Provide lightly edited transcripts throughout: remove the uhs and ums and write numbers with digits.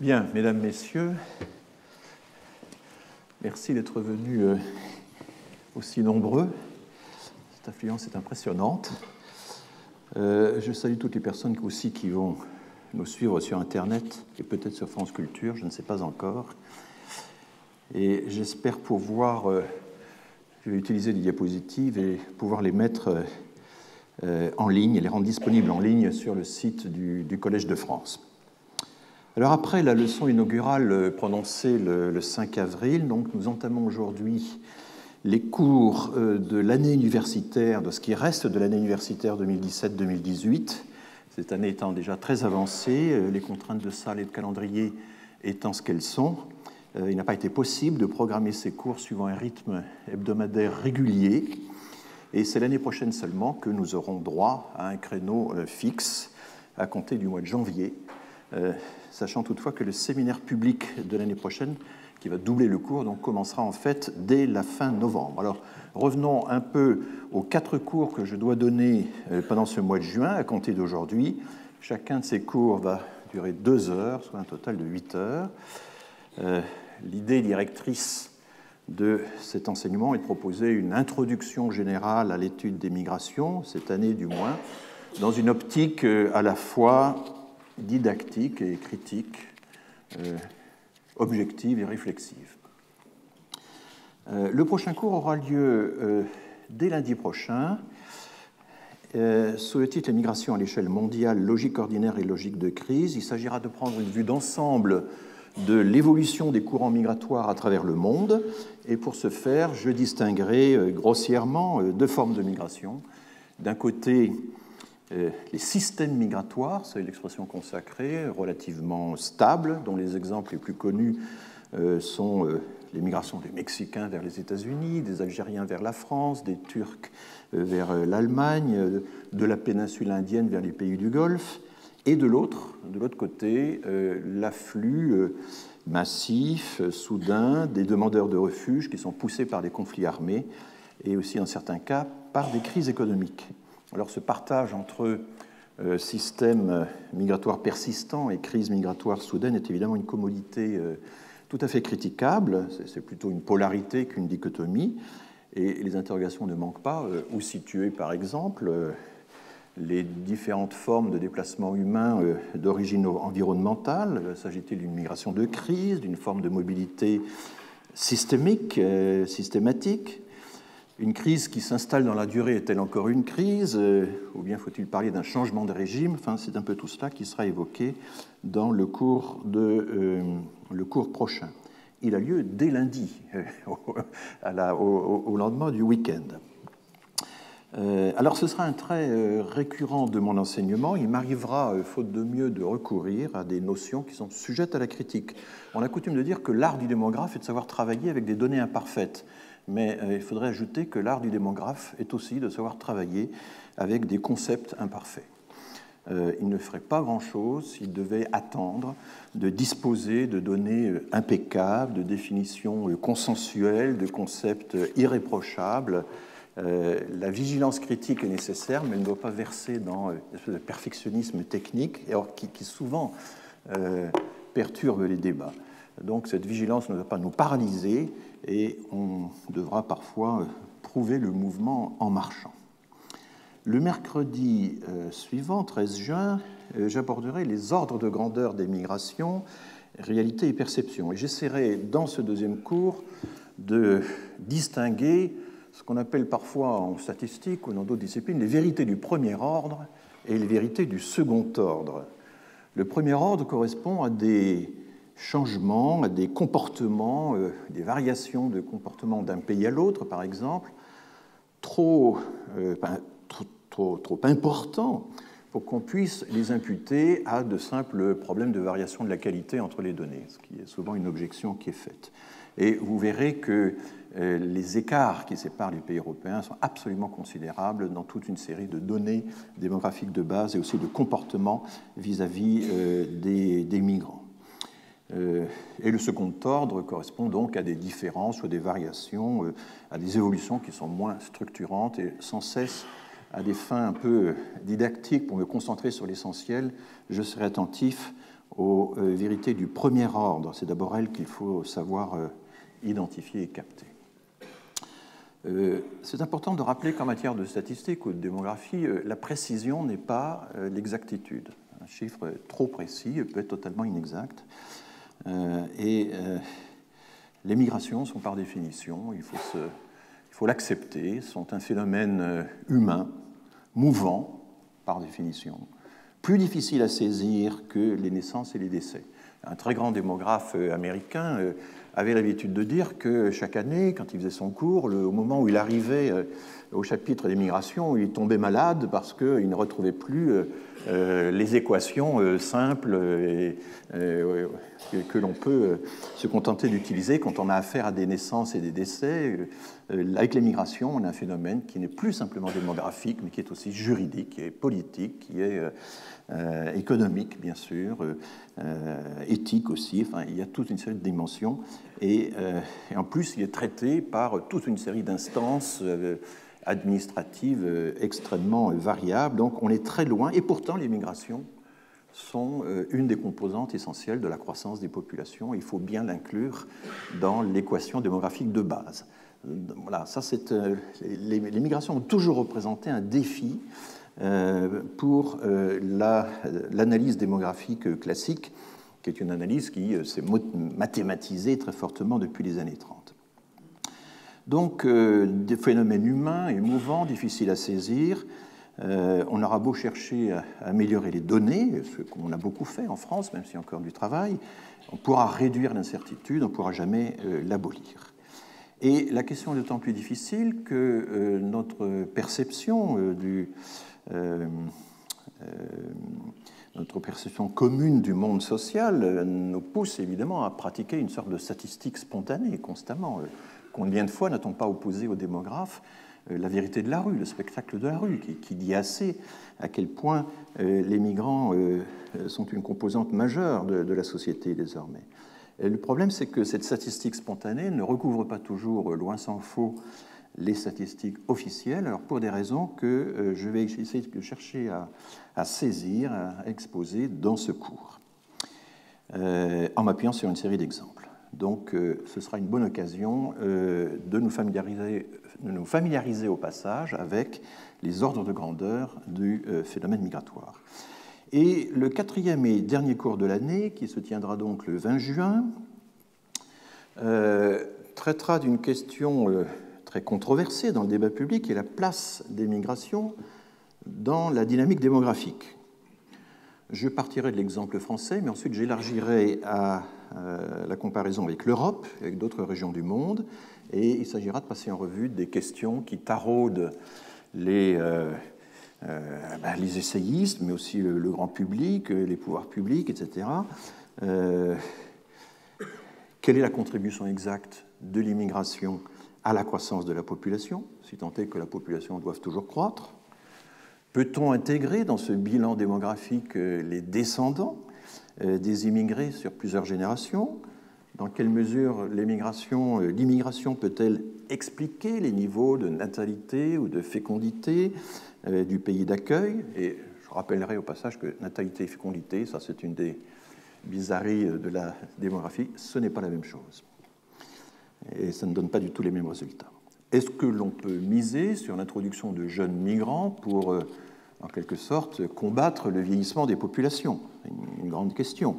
Bien, mesdames, messieurs, merci d'être venus aussi nombreux. Cette affluence est impressionnante. Je salue toutes les personnes aussi qui vont nous suivre sur Internet et peut-être sur France Culture, je ne sais pas encore. Et j'espère pouvoir, je vais utiliser des diapositives et pouvoir les mettre en ligne et les rendre disponibles en ligne sur le site du Collège de France. Alors après la leçon inaugurale prononcée le 5 avril, donc nous entamons aujourd'hui les cours de l'année universitaire, de ce qui reste de l'année universitaire 2017-2018, cette année étant déjà très avancée, les contraintes de salle et de calendrier étant ce qu'elles sont. Il n'a pas été possible de programmer ces cours suivant un rythme hebdomadaire régulier, et c'est l'année prochaine seulement que nous aurons droit à un créneau fixe à compter du mois de janvier, sachant toutefois que le séminaire public de l'année prochaine, qui va doubler le cours, donc commencera en fait dès la fin novembre. Alors, revenons un peu aux 4 cours que je dois donner pendant ce mois de juin, à compter d'aujourd'hui. Chacun de ces cours va durer 2 heures, soit un total de 8 heures. L'idée directrice de cet enseignement est de proposer une introduction générale à l'étude des migrations, cette année du moins, dans une optique à la fois didactique et critique, objective et réflexive. Le prochain cours aura lieu dès lundi prochain, sous le titre « Les migrations à l'échelle mondiale, logique ordinaire et logique de crise ». Il s'agira de prendre une vue d'ensemble de l'évolution des courants migratoires à travers le monde, et pour ce faire, je distinguerai grossièrement 2 formes de migration. D'un côté, les systèmes migratoires, c'est l'expression consacrée, relativement stables, dont les exemples les plus connus sont les migrations des Mexicains vers les États-Unis, des Algériens vers la France, des Turcs vers l'Allemagne, de la péninsule indienne vers les pays du Golfe, et de l'autre côté, l'afflux massif, soudain, des demandeurs de refuge qui sont poussés par des conflits armés et aussi, dans certains cas, par des crises économiques. Alors, ce partage entre système migratoire persistant et crise migratoire soudaine est évidemment une commodité tout à fait critiquable. C'est plutôt une polarité qu'une dichotomie. Et les interrogations ne manquent pas. Où situer, par exemple, les différentes formes de déplacement humain d'origine environnementale? S'agit-il d'une migration de crise, d'une forme de mobilité systémique, systématique? Une crise qui s'installe dans la durée est-elle encore une crise? Ou bien faut-il parler d'un changement de régime? Enfin, c'est un peu tout cela qui sera évoqué dans le cours prochain. Il a lieu dès lundi, au lendemain du week-end. Alors, ce sera un trait récurrent de mon enseignement. Il m'arrivera, faute de mieux, de recourir à des notions qui sont sujettes à la critique. On a coutume de dire que l'art du démographe est de savoir travailler avec des données imparfaites. Mais il faudrait ajouter que l'art du démographe est aussi de savoir travailler avec des concepts imparfaits. Il ne ferait pas grand-chose s'il devait attendre de disposer de données impeccables, de définitions consensuelles, de concepts irréprochables. La vigilance critique est nécessaire, mais elle ne doit pas verser dans une espèce de perfectionnisme technique, qui souvent perturbe les débats. Donc cette vigilance ne doit pas nous paralyser et on devra parfois prouver le mouvement en marchant. Le mercredi suivant, 13 juin, j'aborderai les ordres de grandeur des migrations, réalité et perception. Et j'essaierai dans ce deuxième cours de distinguer ce qu'on appelle parfois en statistique ou dans d'autres disciplines les vérités du premier ordre et les vérités du second ordre. Le premier ordre correspond à des changements, à des comportements, des variations de comportement d'un pays à l'autre, par exemple, trop importants pour qu'on puisse les imputer à de simples problèmes de variation de la qualité entre les données, ce qui est souvent une objection qui est faite. Et vous verrez que les écarts qui séparent les pays européens sont absolument considérables dans toute une série de données démographiques de base et aussi de comportements vis-à-vis des migrants. Et le second ordre correspond donc à des différences ou à des variations, à des évolutions qui sont moins structurantes et sans cesse à des fins un peu didactiques pour me concentrer sur l'essentiel, je serai attentif aux vérités du premier ordre. C'est d'abord elles qu'il faut savoir identifier et capter. C'est important de rappeler qu'en matière de statistique ou de démographie, la précision n'est pas l'exactitude. Un chiffre trop précis peut être totalement inexact. Les migrations sont par définition, il faut l'accepter, sont un phénomène humain, mouvant par définition, plus difficile à saisir que les naissances et les décès. Un très grand démographe américain avait l'habitude de dire que chaque année, quand il faisait son cours, au moment où il arrivait au chapitre des migrations, il tombait malade parce qu'il ne retrouvait plus les équations simples que l'on peut se contenter d'utiliser quand on a affaire à des naissances et des décès. Avec les migrations, on a un phénomène qui n'est plus simplement démographique, mais qui est aussi juridique, qui est politique, qui est économique, bien sûr, éthique aussi. Enfin, il y a toute une série de dimensions. Et en plus, il est traité par toute une série d'instances administratives extrêmement variables. Donc, on est très loin. Et pourtant, les migrations sont une des composantes essentielles de la croissance des populations. Il faut bien l'inclure dans l'équation démographique de base. Voilà, ça, les migrations ont toujours représenté un défi pour l'analyse démographique classique, qui est une analyse qui s'est mathématisée très fortement depuis les années 30. Donc, des phénomènes humains, émouvants, difficiles à saisir. On aura beau chercher à améliorer les données, ce qu'on a beaucoup fait en France, même s'il y a encore du travail, on pourra réduire l'incertitude, on ne pourra jamais l'abolir. Et la question est d'autant plus difficile que notre perception notre perception commune du monde social nous pousse évidemment à pratiquer une sorte de statistique spontanée constamment. Combien de fois n'a-t-on pas opposé aux démographes la vérité de la rue, le spectacle de la rue, qui dit assez à quel point les migrants sont une composante majeure de la société désormais. Et le problème, c'est que cette statistique spontanée ne recouvre pas toujours, loin s'en faut, les statistiques officielles, alors pour des raisons que je vais essayer de chercher à saisir, à exposer dans ce cours, en m'appuyant sur une série d'exemples. Donc ce sera une bonne occasion de nous familiariser au passage avec les ordres de grandeur du phénomène migratoire. Et le quatrième et dernier cours de l'année, qui se tiendra donc le 20 juin, traitera d'une question très controversée dans le débat public, qui est la place des migrations dans la dynamique démographique. Je partirai de l'exemple français, mais ensuite j'élargirai à la comparaison avec l'Europe, avec d'autres régions du monde, et il s'agira de passer en revue des questions qui taraudent les essayistes, mais aussi le grand public, les pouvoirs publics, etc. Quelle est la contribution exacte de l'immigration à la croissance de la population, si tant est que la population doive toujours croître? Peut-on intégrer dans ce bilan démographique les descendants des immigrés sur plusieurs générations? Dans quelle mesure l'immigration peut-elle expliquer les niveaux de natalité ou de fécondité du pays d'accueil? Et je rappellerai au passage que natalité et fécondité, ça c'est une des bizarreries de la démographie, ce n'est pas la même chose. Et ça ne donne pas du tout les mêmes résultats. Est-ce que l'on peut miser sur l'introduction de jeunes migrants pour, en quelque sorte, combattre le vieillissement des populations? C'est une grande question.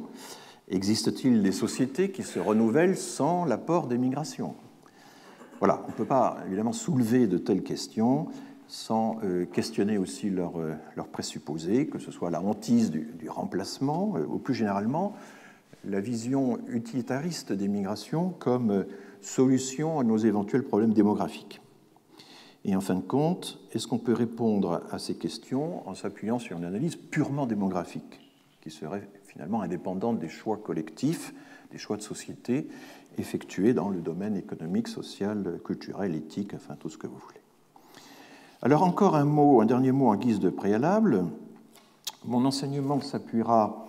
Existe-t-il des sociétés qui se renouvellent sans l'apport des migrations? Voilà, on ne peut pas évidemment soulever de telles questions sans questionner aussi leurs présupposés, que ce soit la hantise du remplacement ou plus généralement la vision utilitariste des migrations comme solution à nos éventuels problèmes démographiques. Et en fin de compte, est-ce qu'on peut répondre à ces questions en s'appuyant sur une analyse purement démographique, qui serait finalement indépendante des choix collectifs, des choix de société effectués dans le domaine économique, social, culturel, éthique, enfin tout ce que vous voulez. Alors encore un dernier mot en guise de préalable. Mon enseignement s'appuiera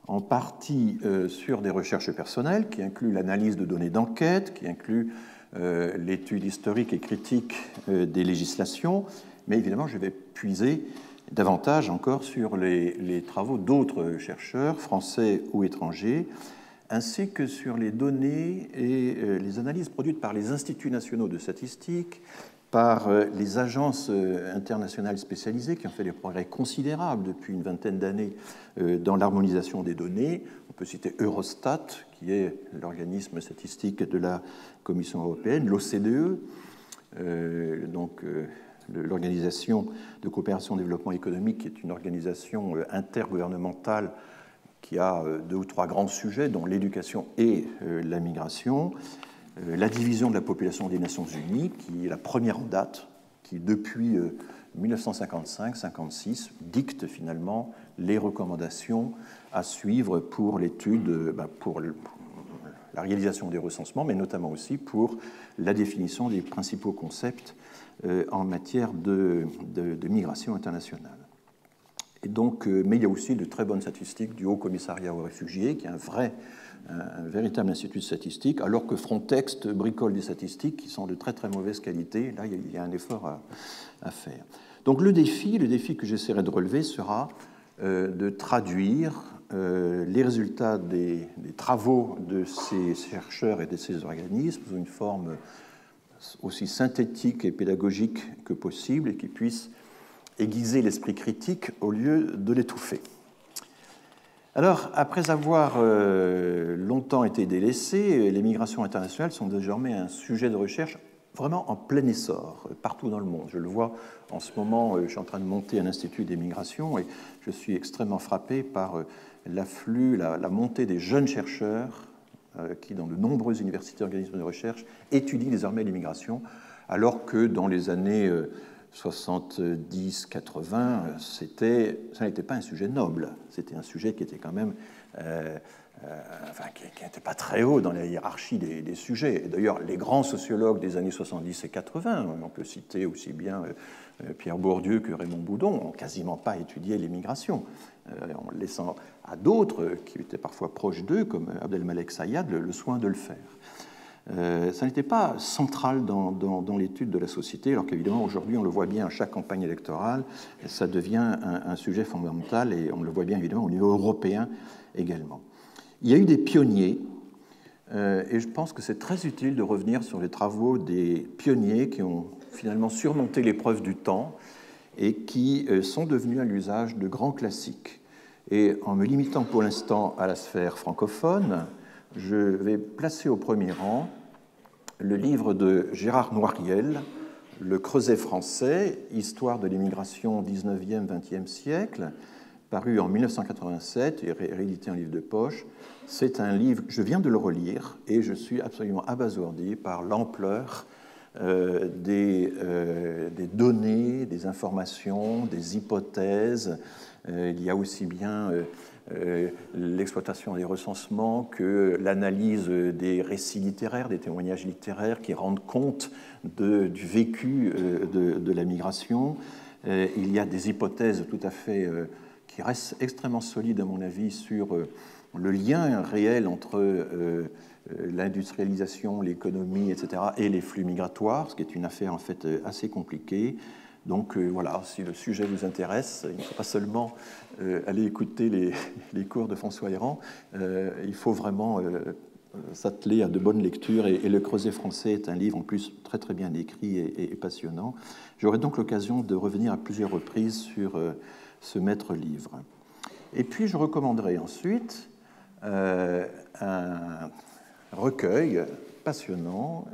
en partie sur des recherches personnelles qui incluent l'analyse de données d'enquête, qui incluent l'étude historique et critique des législations, mais évidemment je vais puiser davantage encore sur les travaux d'autres chercheurs, français ou étrangers, ainsi que sur les données et les analyses produites par les instituts nationaux de statistique, par les agences internationales spécialisées qui ont fait des progrès considérables depuis une vingtaine d'années dans l'harmonisation des données. On peut citer Eurostat, qui est l'organisme statistique de la Commission européenne, l'OCDE, l'Organisation de coopération et développement économique, qui est une organisation intergouvernementale qui a 2 ou 3 grands sujets, dont l'éducation et la migration, la division de la population des Nations Unies, qui est la première en date, qui depuis 1955-56 dicte finalement les recommandations à suivre pour l'étude, pour la réalisation des recensements, mais notamment aussi pour la définition des principaux concepts en matière de migration internationale. Et donc, mais il y a aussi de très bonnes statistiques du Haut Commissariat aux réfugiés, qui est un véritable institut de statistique, alors que Frontex bricole des statistiques qui sont de très très mauvaise qualité. Là, il y a un effort à faire. Donc le défi que j'essaierai de relever sera de traduire les résultats des travaux de ces chercheurs et de ces organismes sous une forme aussi synthétique et pédagogique que possible et qui puisse aiguiser l'esprit critique au lieu de l'étouffer. Alors, après avoir longtemps été délaissées, les migrations internationales sont désormais un sujet de recherche vraiment en plein essor partout dans le monde. Je le vois en ce moment, je suis en train de monter un institut des migrations et je suis extrêmement frappé par l'afflux, la montée des jeunes chercheurs qui, dans de nombreuses universités et organismes de recherche, étudient désormais l'immigration, alors que dans les années 70-80, ça n'était pas un sujet noble. C'était un sujet qui était quand même, qui n'était pas très haut dans la hiérarchie des sujets. Et d'ailleurs, les grands sociologues des années 70 et 80, on peut citer aussi bien Pierre Bourdieu que Raymond Boudon, n'ont quasiment pas étudié les migrations, en laissant à d'autres, qui étaient parfois proches d'eux, comme Abdelmalek Sayad, le soin de le faire. Ça n'était pas central dans l'étude de la société, alors qu'évidemment, aujourd'hui, on le voit bien à chaque campagne électorale, ça devient un sujet fondamental, et on le voit bien évidemment au niveau européen également. Il y a eu des pionniers, et je pense que c'est très utile de revenir sur les travaux des pionniers qui ont finalement surmonté l'épreuve du temps et qui sont devenus à l'usage de grands classiques. Et en me limitant pour l'instant à la sphère francophone, je vais placer au premier rang le livre de Gérard Noiriel, Le Creuset français, Histoire de l'immigration au XIXe-XXe siècle, paru en 1987 et réédité en livre de poche. C'est un livre, je viens de le relire, et je suis absolument abasourdi par l'ampleur des données, des informations, des hypothèses. Il y a aussi bien l'exploitation des recensements que l'analyse des récits littéraires, des témoignages littéraires qui rendent compte du vécu de la migration. Il y a des hypothèses tout à fait qui restent extrêmement solides à mon avis sur le lien réel entre l'industrialisation, l'économie, etc., et les flux migratoires, ce qui est une affaire en fait assez compliquée. Donc voilà, si le sujet vous intéresse, il ne faut pas seulement aller écouter les cours de François Héran, il faut vraiment s'atteler à de bonnes lectures, et Le Creuset français est un livre en plus très très bien écrit et passionnant. J'aurai donc l'occasion de revenir à plusieurs reprises sur ce maître livre. Et puis je recommanderai ensuite un recueil passionnant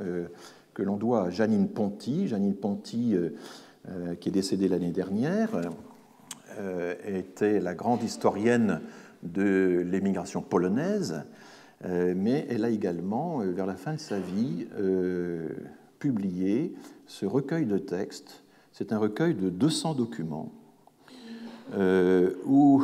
que l'on doit à Janine Ponty. Janine Ponty, qui est décédée l'année dernière, était la grande historienne de l'émigration polonaise, mais elle a également, vers la fin de sa vie, publié ce recueil de textes. C'est un recueil de 200 documents où,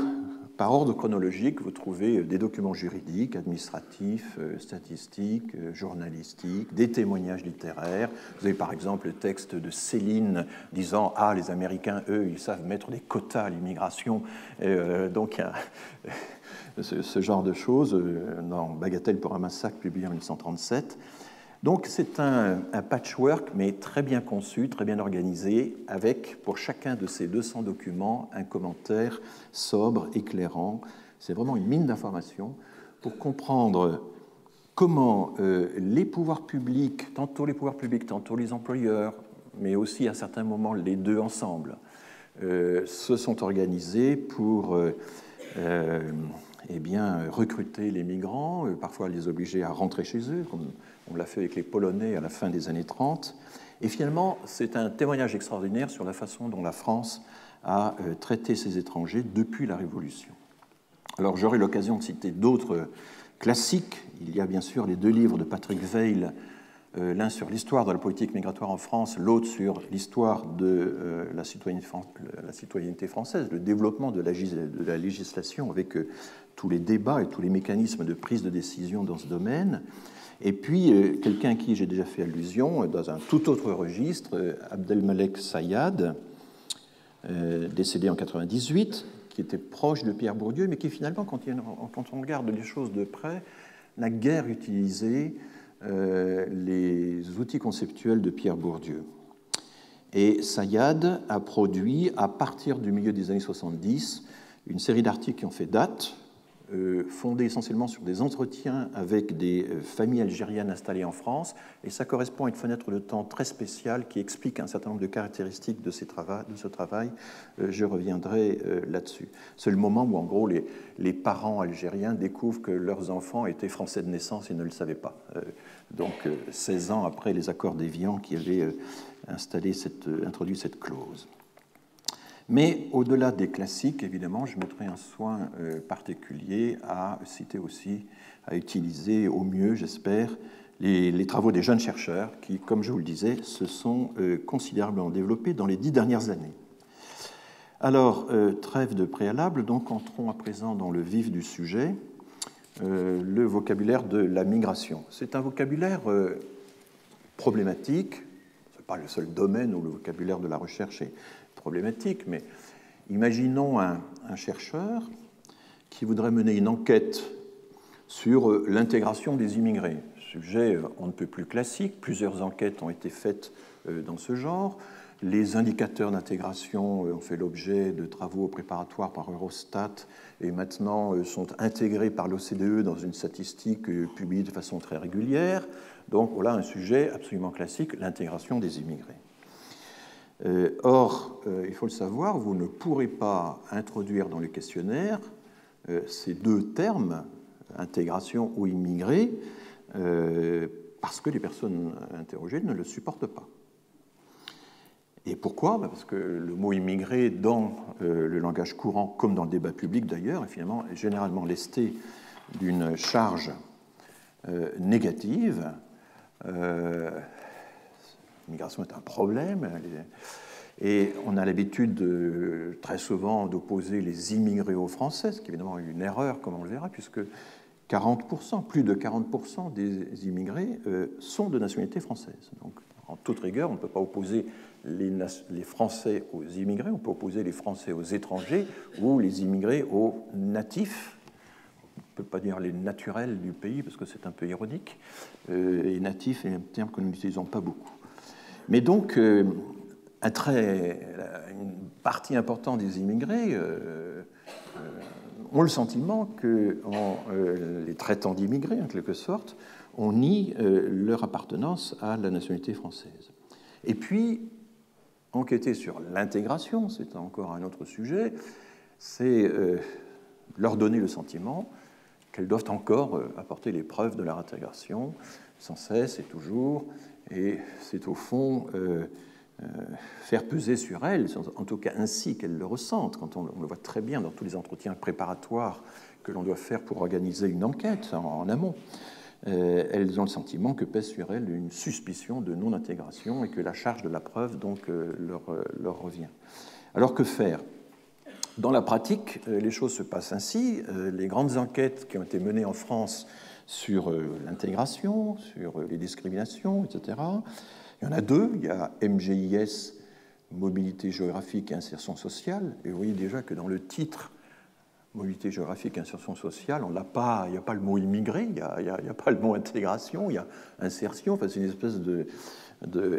par ordre chronologique, vous trouvez des documents juridiques, administratifs, statistiques, journalistiques, des témoignages littéraires. Vous avez par exemple le texte de Céline disant « Ah, les Américains, eux, ils savent mettre des quotas à l'immigration. » Donc, il y a ce genre de choses dans Bagatelle pour un massacre, publié en 1937. Donc c'est un patchwork, mais très bien conçu, très bien organisé, avec pour chacun de ces 200 documents un commentaire sobre, éclairant. C'est vraiment une mine d'informations pour comprendre comment les pouvoirs publics, tantôt les employeurs, mais aussi à certains moments les deux ensemble, se sont organisés pour recruter les migrants, parfois les obliger à rentrer chez eux, comme on l'a fait avec les Polonais à la fin des années 30. Et finalement, c'est un témoignage extraordinaire sur la façon dont la France a traité ses étrangers depuis la Révolution. Alors j'aurai l'occasion de citer d'autres classiques. Il y a bien sûr les 2 livres de Patrick Veil, l'un sur l'histoire de la politique migratoire en France, l'autre sur l'histoire de la citoyenneté française, le développement de la législation avec tous les débats et tous les mécanismes de prise de décision dans ce domaine. Et puis, quelqu'un à qui j'ai déjà fait allusion, dans un tout autre registre, Abdelmalek Sayad, décédé en 1998, qui était proche de Pierre Bourdieu, mais qui finalement, quand on regarde les choses de près, n'a guère utilisé les outils conceptuels de Pierre Bourdieu. Et Sayad a produit, à partir du milieu des années 70, une série d'articles qui ont fait date, fondés essentiellement sur des entretiens avec des familles algériennes installées en France, et ça correspond à une fenêtre de temps très spéciale qui explique un certain nombre de caractéristiques de ce travail. Je reviendrai là-dessus. C'est le moment où, en gros, les parents algériens découvrent que leurs enfants étaient français de naissance et ne le savaient pas. Donc, 16 ans après les accords d'Évian qui avaient introduit cette clause. Mais au-delà des classiques, évidemment, je mettrai un soin particulier à citer aussi, à utiliser au mieux, j'espère, les travaux des jeunes chercheurs qui, comme je vous le disais, se sont considérablement développés dans les 10 dernières années. Alors, trêve de préalable, donc entrons à présent dans le vif du sujet, le vocabulaire de la migration. C'est un vocabulaire problématique, ce n'est pas le seul domaine où le vocabulaire de la recherche est problématique, mais imaginons un chercheur qui voudrait mener une enquête sur l'intégration des immigrés. Sujet on ne peut plus classique, plusieurs enquêtes ont été faites dans ce genre. Les indicateurs d'intégration ont fait l'objet de travaux préparatoires par Eurostat et maintenant sont intégrés par l'OCDE dans une statistique publiée de façon très régulière. Donc voilà un sujet absolument classique, l'intégration des immigrés. Or, il faut le savoir, vous ne pourrez pas introduire dans le questionnaire ces 2 termes, intégration ou immigré, parce que les personnes interrogées ne le supportent pas. Et pourquoi ? Parce que le mot immigré, dans le langage courant, comme dans le débat public d'ailleurs, est finalement généralement lesté d'une charge négative. L'immigration est un problème, et on a l'habitude très souvent d'opposer les immigrés aux Français, ce qui est évidemment une erreur, comme on le verra, puisque 40%, plus de 40% des immigrés sont de nationalité française. Donc, en toute rigueur, on ne peut pas opposer les Français aux immigrés, on peut opposer les Français aux étrangers ou les immigrés aux natifs. On ne peut pas dire les naturels du pays, parce que c'est un peu ironique. Et natif est un terme que nous n'utilisons pas beaucoup. Mais donc, une partie importante des immigrés ont le sentiment que, en les traitant d'immigrés, en quelque sorte, on nie leur appartenance à la nationalité française. Et puis, enquêter sur l'intégration, c'est encore un autre sujet, c'est leur donner le sentiment qu'elles doivent encore apporter les preuves de leur intégration, sans cesse et toujours, et c'est au fond faire peser sur elles, en tout cas ainsi qu'elles le ressentent, quand on le voit très bien dans tous les entretiens préparatoires que l'on doit faire pour organiser une enquête en amont. Elles ont le sentiment que pèse sur elles une suspicion de non-intégration et que la charge de la preuve donc leur revient. Alors que faire ? Dans la pratique, les choses se passent ainsi. Les grandes enquêtes qui ont été menées en France sur l'intégration, sur les discriminations, etc., il y en a 2. Il y a MGIS, Mobilité géographique et insertion sociale. Et vous voyez déjà que dans le titre, mobilité géographique, insertion sociale, il n'y a pas le mot immigré, il n'y a pas le mot intégration, il y a insertion, enfin, c'est une espèce de...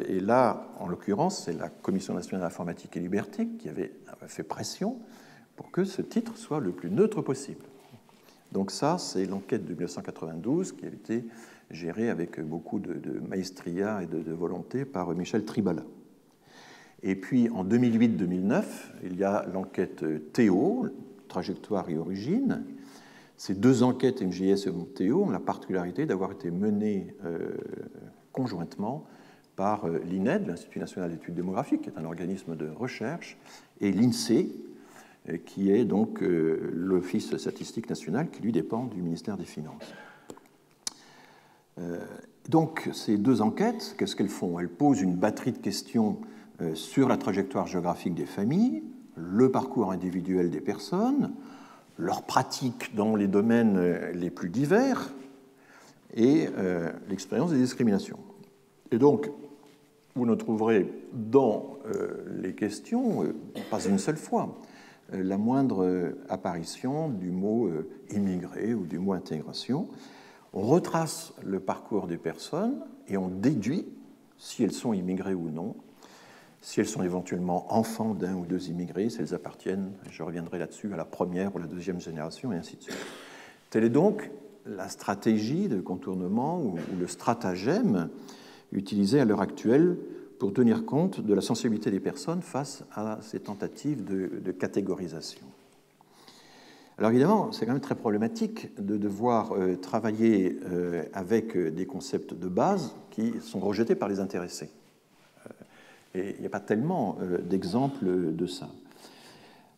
Et là, en l'occurrence, c'est la Commission nationale d'informatique et liberté qui avait fait pression pour que ce titre soit le plus neutre possible. Donc ça, c'est l'enquête de 1992 qui a été gérée avec beaucoup de maestria et de volonté par Michel Tribala. Et puis en 2008-2009, il y a l'enquête Théo, trajectoire et origine. Ces deux enquêtes, MJS et Théo, ont la particularité d'avoir été menées conjointement par l'INED, l'Institut national d'études démographiques, qui est un organisme de recherche, et l'INSEE, qui est donc l'Office statistique national, qui lui dépend du ministère des Finances. Donc ces deux enquêtes, qu'est-ce qu'elles font? Elles posent une batterie de questions sur la trajectoire géographique des familles, le parcours individuel des personnes, leurs pratiques dans les domaines les plus divers et l'expérience des discriminations. Et donc, vous ne trouverez dans les questions, pas une seule fois, la moindre apparition du mot immigré ou du mot intégration. On retrace le parcours des personnes et on déduit si elles sont immigrées ou non, si elles sont éventuellement enfants d'un ou deux immigrés, si elles appartiennent, je reviendrai là-dessus, à la première ou la deuxième génération, et ainsi de suite. Telle est donc la stratégie de contournement ou le stratagème utilisé à l'heure actuelle pour tenir compte de la sensibilité des personnes face à ces tentatives de catégorisation. Alors évidemment, c'est quand même très problématique de devoir travailler avec des concepts de base qui sont rejetés par les intéressés. Et il n'y a pas tellement d'exemples de ça.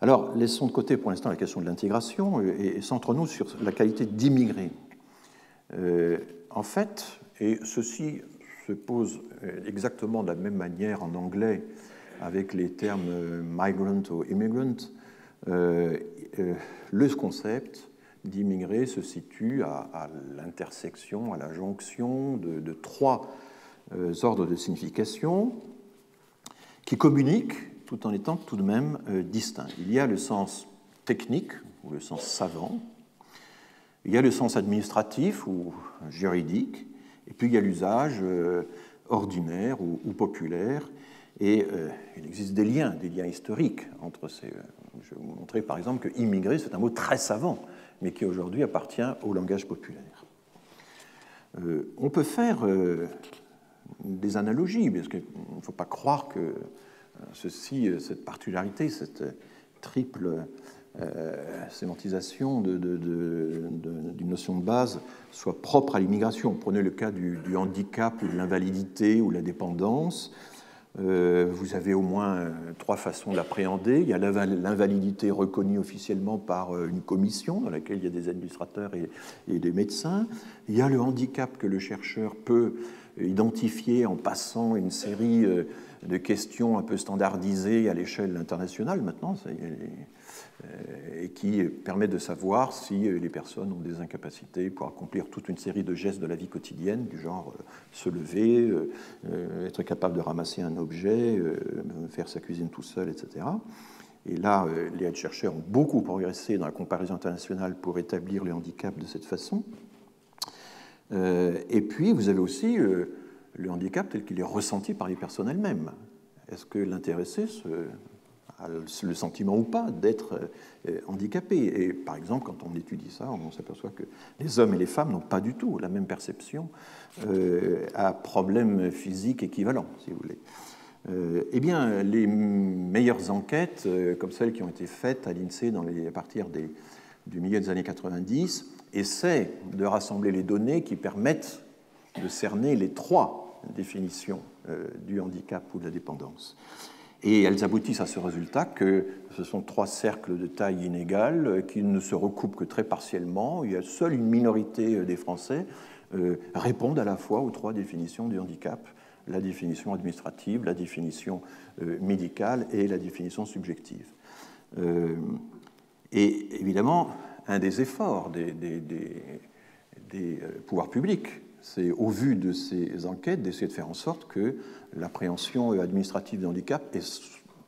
Alors, laissons de côté pour l'instant la question de l'intégration et centrons-nous sur la qualité d'immigré. En fait, et ceci se pose exactement de la même manière en anglais avec les termes migrant ou immigrant, le concept d'immigré se situe à l'intersection, à la jonction de trois ordres de signification qui communiquent tout en étant tout de même distincts. Il y a le sens technique ou le sens savant, il y a le sens administratif ou juridique, et puis il y a l'usage ordinaire ou populaire, et il existe des liens historiques entre ces... Je vais vous montrer par exemple que immigré, c'est un mot très savant, mais qui aujourd'hui appartient au langage populaire. On peut faire des analogies, parce qu'il ne faut pas croire que cette particularité, cette triple sémantisation d'une notion de base soit propre à l'immigration. Prenez le cas du handicap ou de l'invalidité ou de la dépendance. Vous avez au moins trois façons de l'appréhender. Il y a l'invalidité reconnue officiellement par une commission dans laquelle il y a des administrateurs et des médecins. Il y a le handicap que le chercheur peut identifier en passant une série de questions un peu standardisées à l'échelle internationale maintenant, et qui permet de savoir si les personnes ont des incapacités pour accomplir toute une série de gestes de la vie quotidienne, du genre se lever, être capable de ramasser un objet, faire sa cuisine tout seul, etc. Et là, les chercheurs ont beaucoup progressé dans la comparaison internationale pour établir les handicaps de cette façon. Et puis, vous avez aussi le handicap tel qu'il est ressenti par les personnes elles-mêmes. Est-ce que l'intéressé a le sentiment ou pas d'être handicapé? Et par exemple, quand on étudie ça, on s'aperçoit que les hommes et les femmes n'ont pas du tout la même perception à problème physique équivalent, si vous voulez. Eh bien, les meilleures enquêtes, comme celles qui ont été faites à l'INSEE à partir du milieu des années 90, essaient de rassembler les données qui permettent de cerner les trois définitions du handicap ou de la dépendance. Et elles aboutissent à ce résultat que ce sont trois cercles de taille inégale qui ne se recoupent que très partiellement. Il y a seule une minorité des Français répondent à la fois aux trois définitions du handicap, la définition administrative, la définition médicale et la définition subjective. Et évidemment, un des efforts des pouvoirs publics, c'est, au vu de ces enquêtes, d'essayer de faire en sorte que l'appréhension administrative du handicap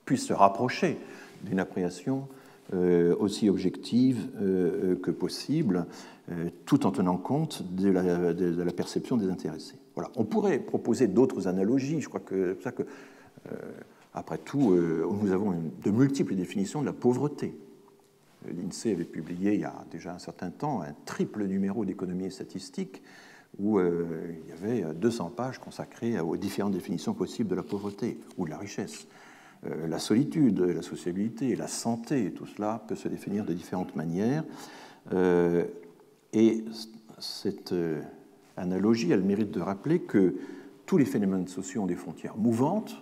puisse se rapprocher d'une appréhension aussi objective que possible, tout en tenant compte de la perception des intéressés. Voilà. On pourrait proposer d'autres analogies. Je crois que c'est pour ça que, après tout, nous avons de multiples définitions de la pauvreté. L'INSEE avait publié il y a déjà un certain temps un triple numéro d'économie et statistique où il y avait 200 pages consacrées aux différentes définitions possibles de la pauvreté ou de la richesse. La solitude, la sociabilité, la santé, tout cela peut se définir de différentes manières. Et cette analogie a le mérite de rappeler que tous les phénomènes sociaux ont des frontières mouvantes.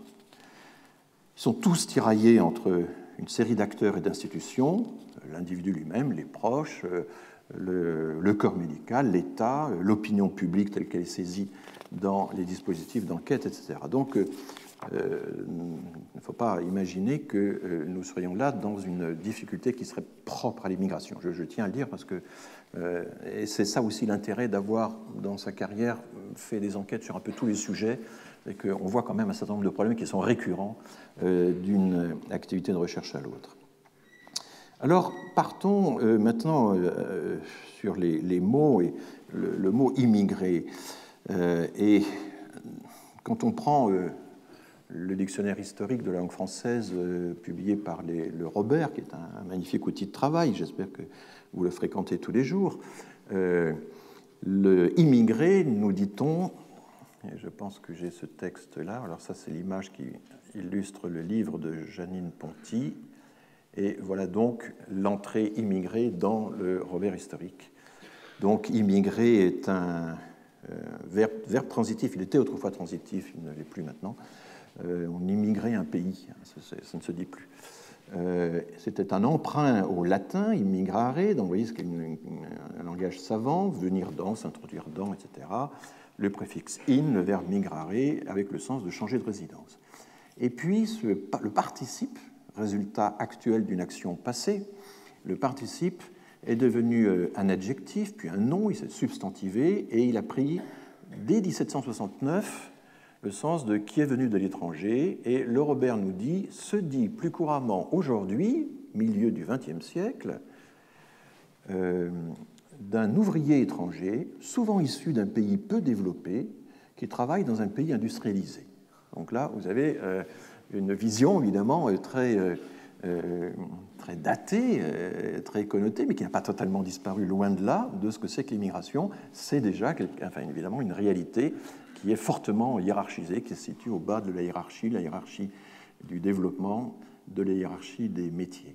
Ils sont tous tiraillés entre une série d'acteurs et d'institutions, l'individu lui-même, les proches, le corps médical, l'État, l'opinion publique telle qu'elle est saisie dans les dispositifs d'enquête, etc. Donc, il ne faut pas imaginer que nous serions là dans une difficulté qui serait propre à l'immigration. Je tiens à le dire parce que et c'est ça aussi l'intérêt d'avoir, dans sa carrière, fait des enquêtes sur un peu tous les sujets, et qu'on voit quand même un certain nombre de problèmes qui sont récurrents d'une activité de recherche à l'autre. Alors, partons maintenant sur les mots et le mot immigré. Et quand on prend le dictionnaire historique de la langue française publié par le Robert, qui est un magnifique outil de travail, j'espère que vous le fréquentez tous les jours, le immigré, nous dit-on, et je pense que j'ai ce texte-là, alors ça c'est l'image qui illustre le livre de Janine Ponty, et voilà donc l'entrée immigrée dans le Robert historique. Donc immigré est un verbe transitif, il était autrefois transitif, il ne l'est plus maintenant. On immigrait un pays, ça ne se dit plus. C'était un emprunt au latin, immigrare, donc vous voyez, c'est un langage savant, venir dans, s'introduire dans, etc. Le préfixe in, le verbe migrare, avec le sens de changer de résidence. Et puis, le participe, résultat actuel d'une action passée, le participe est devenu un adjectif, puis un nom, il s'est substantivé, et il a pris, dès 1769, le sens de qui est venu de l'étranger, et le Robert nous dit, se dit plus couramment aujourd'hui, milieu du XXe siècle, d'un ouvrier étranger, souvent issu d'un pays peu développé, qui travaille dans un pays industrialisé. Donc là, vous avez une vision, évidemment, très datée, très connotée, mais qui n'a pas totalement disparu, loin de là, de ce que c'est que l'immigration. C'est déjà, évidemment, une réalité qui est fortement hiérarchisée, qui se situe au bas de la hiérarchie du développement, de la hiérarchie des métiers.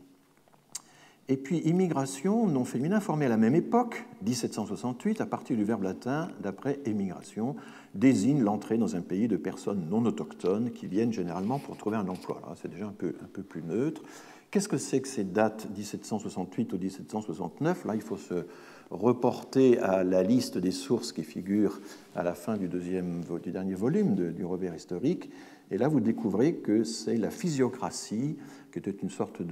Et puis, immigration, nom féminin, formé à la même époque, 1768, à partir du verbe latin d'après émigration, désigne l'entrée dans un pays de personnes non autochtones qui viennent généralement pour trouver un emploi. Là, c'est déjà un peu plus neutre. Qu'est-ce que c'est que ces dates 1768 ou 1769 ? Là, il faut se reporter à la liste des sources qui figurent à la fin du dernier volume du Robert historique. Et là, vous découvrez que c'est la Physiocratie, qui était une sorte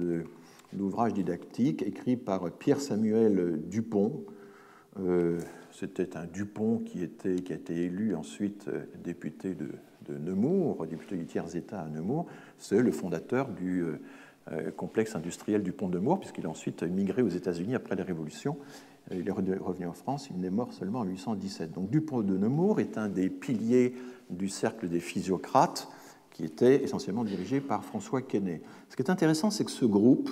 d'ouvrage didactique écrit par Pierre-Samuel Dupont. C'était un Dupont qui a été élu ensuite député de Nemours, député du tiers-État à Nemours. C'est le fondateur du complexe industriel du Pont de Nemours, puisqu'il a ensuite migré aux États-Unis après la Révolution. Il est revenu en France, il n'est mort seulement en 1817. Donc Dupont de Nemours est un des piliers du cercle des physiocrates, qui était essentiellement dirigé par François Quesnay. Ce qui est intéressant, c'est que ce groupe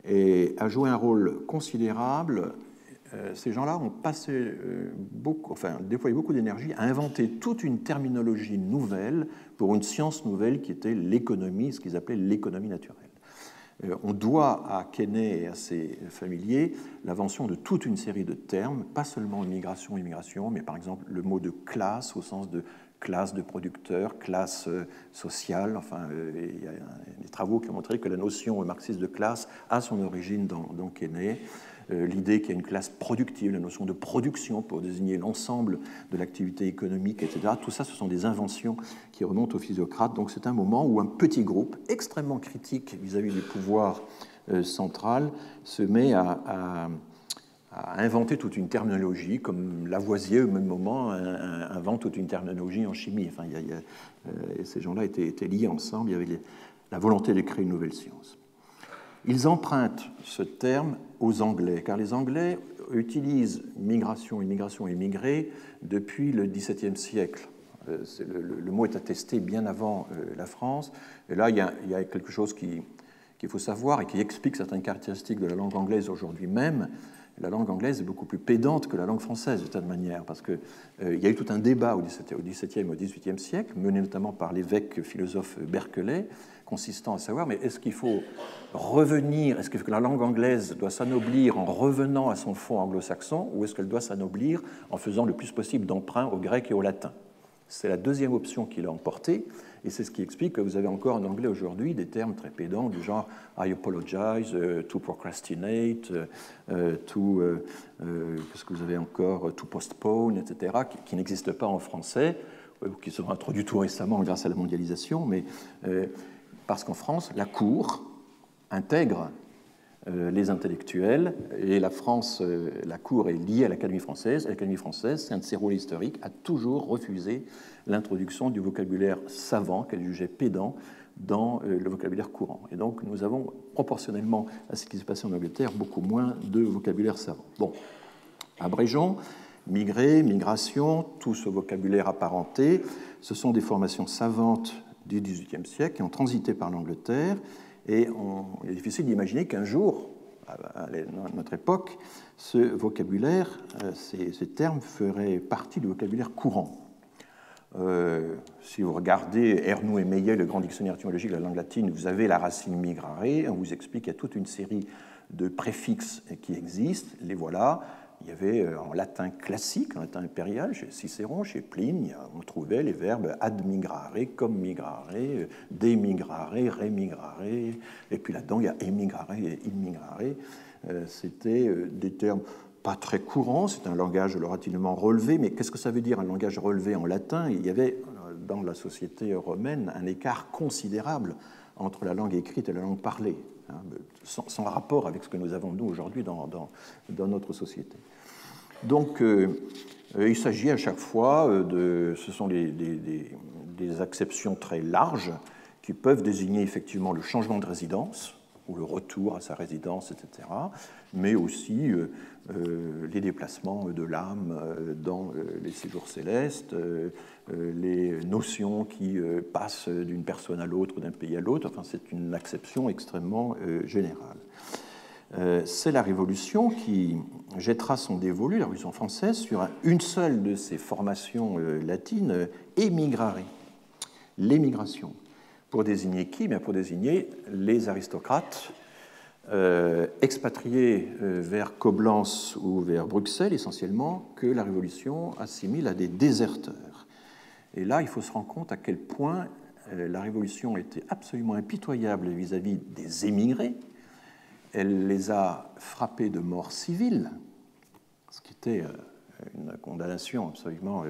a joué un rôle considérable. Ces gens-là ont déployé beaucoup d'énergie à inventer toute une terminologie nouvelle pour une science nouvelle qui était l'économie, ce qu'ils appelaient l'économie naturelle. On doit à Quesnay et à ses familiers l'invention de toute une série de termes, pas seulement immigration, mais par exemple le mot de classe au sens de classe de producteurs, classe sociale. Il y a des travaux qui ont montré que la notion marxiste de classe a son origine dans Quesnay. L'idée qu'il y a une classe productive, la notion de production pour désigner l'ensemble de l'activité économique, etc. Tout ça, ce sont des inventions qui remontent aux physiocrates. Donc c'est un moment où un petit groupe extrêmement critique vis-à-vis du pouvoir central se met à inventer toute une terminologie, comme Lavoisier, au même moment, invente toute une terminologie en chimie. Ces gens-là étaient liés ensemble, il y avait la volonté de créer une nouvelle science. Ils empruntent ce terme aux Anglais, car les Anglais utilisent migration, immigration, émigré depuis le XVIIe siècle. Le mot est attesté bien avant la France. Et là, il y a quelque chose qu'il faut savoir et qui explique certaines caractéristiques de la langue anglaise aujourd'hui même. La langue anglaise est beaucoup plus pédante que la langue française, de toute manière, parce qu'il y a eu tout un débat au XVIIe et au XVIIIe siècle, mené notamment par l'évêque philosophe Berkeley, consistant à savoir, mais est-ce qu'il faut revenir, est-ce que la langue anglaise doit s'anoblir en revenant à son fond anglo-saxon, ou est-ce qu'elle doit s'anoblir en faisant le plus possible d'emprunt au grec et au latin? C'est la deuxième option qu'il a emportée, et c'est ce qui explique que vous avez encore en anglais aujourd'hui des termes très pédants du genre I apologize, to procrastinate, qu'est-ce que vous avez encore, to postpone, etc., qui n'existent pas en français, ou qui sont introduits tout récemment grâce à la mondialisation, mais parce qu'en France, la cour intègre les intellectuels, et la France, la cour est liée à l'Académie française. L'Académie française, c'est un de ses rôles historiques, a toujours refusé l'introduction du vocabulaire savant qu'elle jugeait pédant dans le vocabulaire courant. Et donc nous avons, proportionnellement à ce qui s'est passé en Angleterre, beaucoup moins de vocabulaire savant. Bon, abrégeons, migrer, migration, tout ce vocabulaire apparenté, ce sont des formations savantes du XVIIIe siècle qui ont transité par l'Angleterre. Et il est difficile d'imaginer qu'un jour, à notre époque, ce vocabulaire, ces termes feraient partie du vocabulaire courant. Si vous regardez Ernoult et Meillet, le grand dictionnaire étymologique de la langue latine, vous avez la racine migrare, on vous explique qu'il y a toute une série de préfixes qui existent, les voilà. Il y avait en latin classique, en latin impérial, chez Cicéron, chez Pline, on trouvait les verbes ad migrare, comme migrare, démigrare, rémigrare, et puis là-dedans il y a émigrare et immigrare. C'était des termes pas très courants, c'est un langage relativement relevé, mais qu'est-ce que ça veut dire un langage relevé en latin? Il y avait dans la société romaine un écart considérable entre la langue écrite et la langue parlée, sans rapport avec ce que nous avons nous aujourd'hui dans notre société. Donc, il s'agit à chaque fois ce sont des acceptions très larges qui peuvent désigner effectivement le changement de résidence ou le retour à sa résidence, etc., mais aussi les déplacements de l'âme dans les séjours célestes, les notions qui passent d'une personne à l'autre, d'un pays à l'autre. Enfin, c'est une acception extrêmement générale. C'est la Révolution qui jettera son dévolu, la Révolution française, sur une seule de ces formations latines, émigrare, l'émigration. Pour désigner qui? Bien, pour désigner les aristocrates expatriés vers Coblence ou vers Bruxelles, essentiellement, que la Révolution assimile à des déserteurs. Et là, il faut se rendre compte à quel point la Révolution était absolument impitoyable vis-à-vis des émigrés. Elle les a frappés de mort civile, ce qui était une condamnation absolument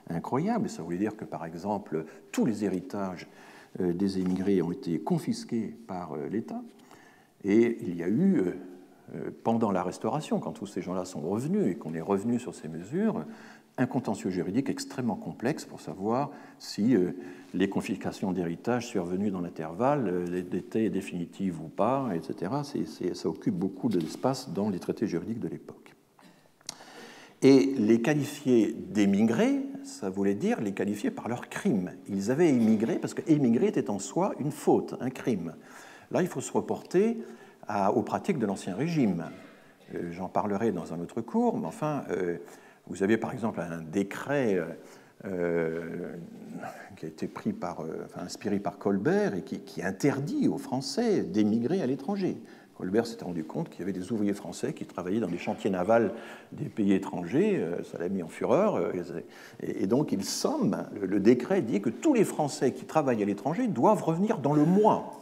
incroyable. Ça voulait dire que, par exemple, tous les héritages des émigrés ont été confisqués par l'État. Et il y a eu, pendant la Restauration, quand tous ces gens-là sont revenus et qu'on est revenu sur ces mesures, un contentieux juridique extrêmement complexe pour savoir si les confiscations d'héritage survenues dans l'intervalle étaient définitives ou pas, etc. Ça occupe beaucoup d'espace dans les traités juridiques de l'époque. Et les qualifier d'émigrés, ça voulait dire les qualifier par leur crime. Ils avaient émigré parce que émigrer était en soi une faute, un crime. Là, il faut se reporter aux pratiques de l'Ancien Régime. J'en parlerai dans un autre cours, mais enfin, vous avez par exemple un décret qui a été inspiré par Colbert et qui interdit aux Français d'émigrer à l'étranger. Colbert s'était rendu compte qu'il y avait des ouvriers français qui travaillaient dans les chantiers navals des pays étrangers, ça l'a mis en fureur, et donc il somme, le décret dit que tous les Français qui travaillent à l'étranger doivent revenir dans le mois.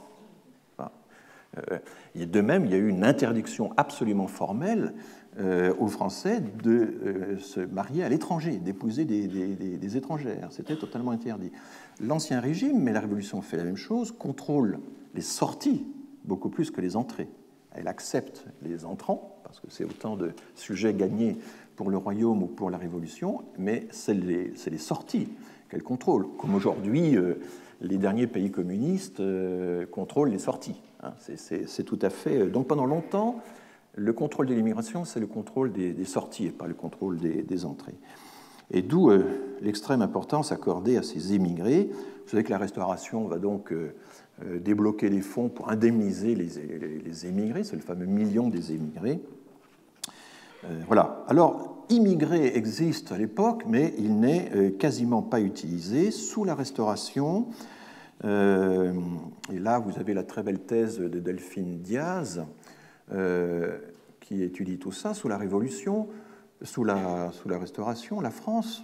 Et de même, il y a eu une interdiction absolument formelle aux Français de se marier à l'étranger, d'épouser des étrangères. C'était totalement interdit. L'Ancien Régime, mais la Révolution fait la même chose, contrôle les sorties beaucoup plus que les entrées. Elle accepte les entrants, parce que c'est autant de sujets gagnés pour le royaume ou pour la Révolution, mais c'est les sorties qu'elle contrôle. Comme aujourd'hui, les derniers pays communistes contrôlent les sorties. Hein. C'est tout à fait... Donc pendant longtemps, le contrôle de l'immigration, c'est le contrôle des sorties et pas le contrôle des entrées. Et d'où l'extrême importance accordée à ces émigrés. Vous savez que la Restauration va donc débloquer les fonds pour indemniser les émigrés, c'est le fameux million des émigrés. Voilà. Alors, immigré existe à l'époque, mais il n'est quasiment pas utilisé. Sous la Restauration, et là vous avez la très belle thèse de Delphine Diaz, qui étudie tout ça. Sous la Révolution, sous la Restauration, la France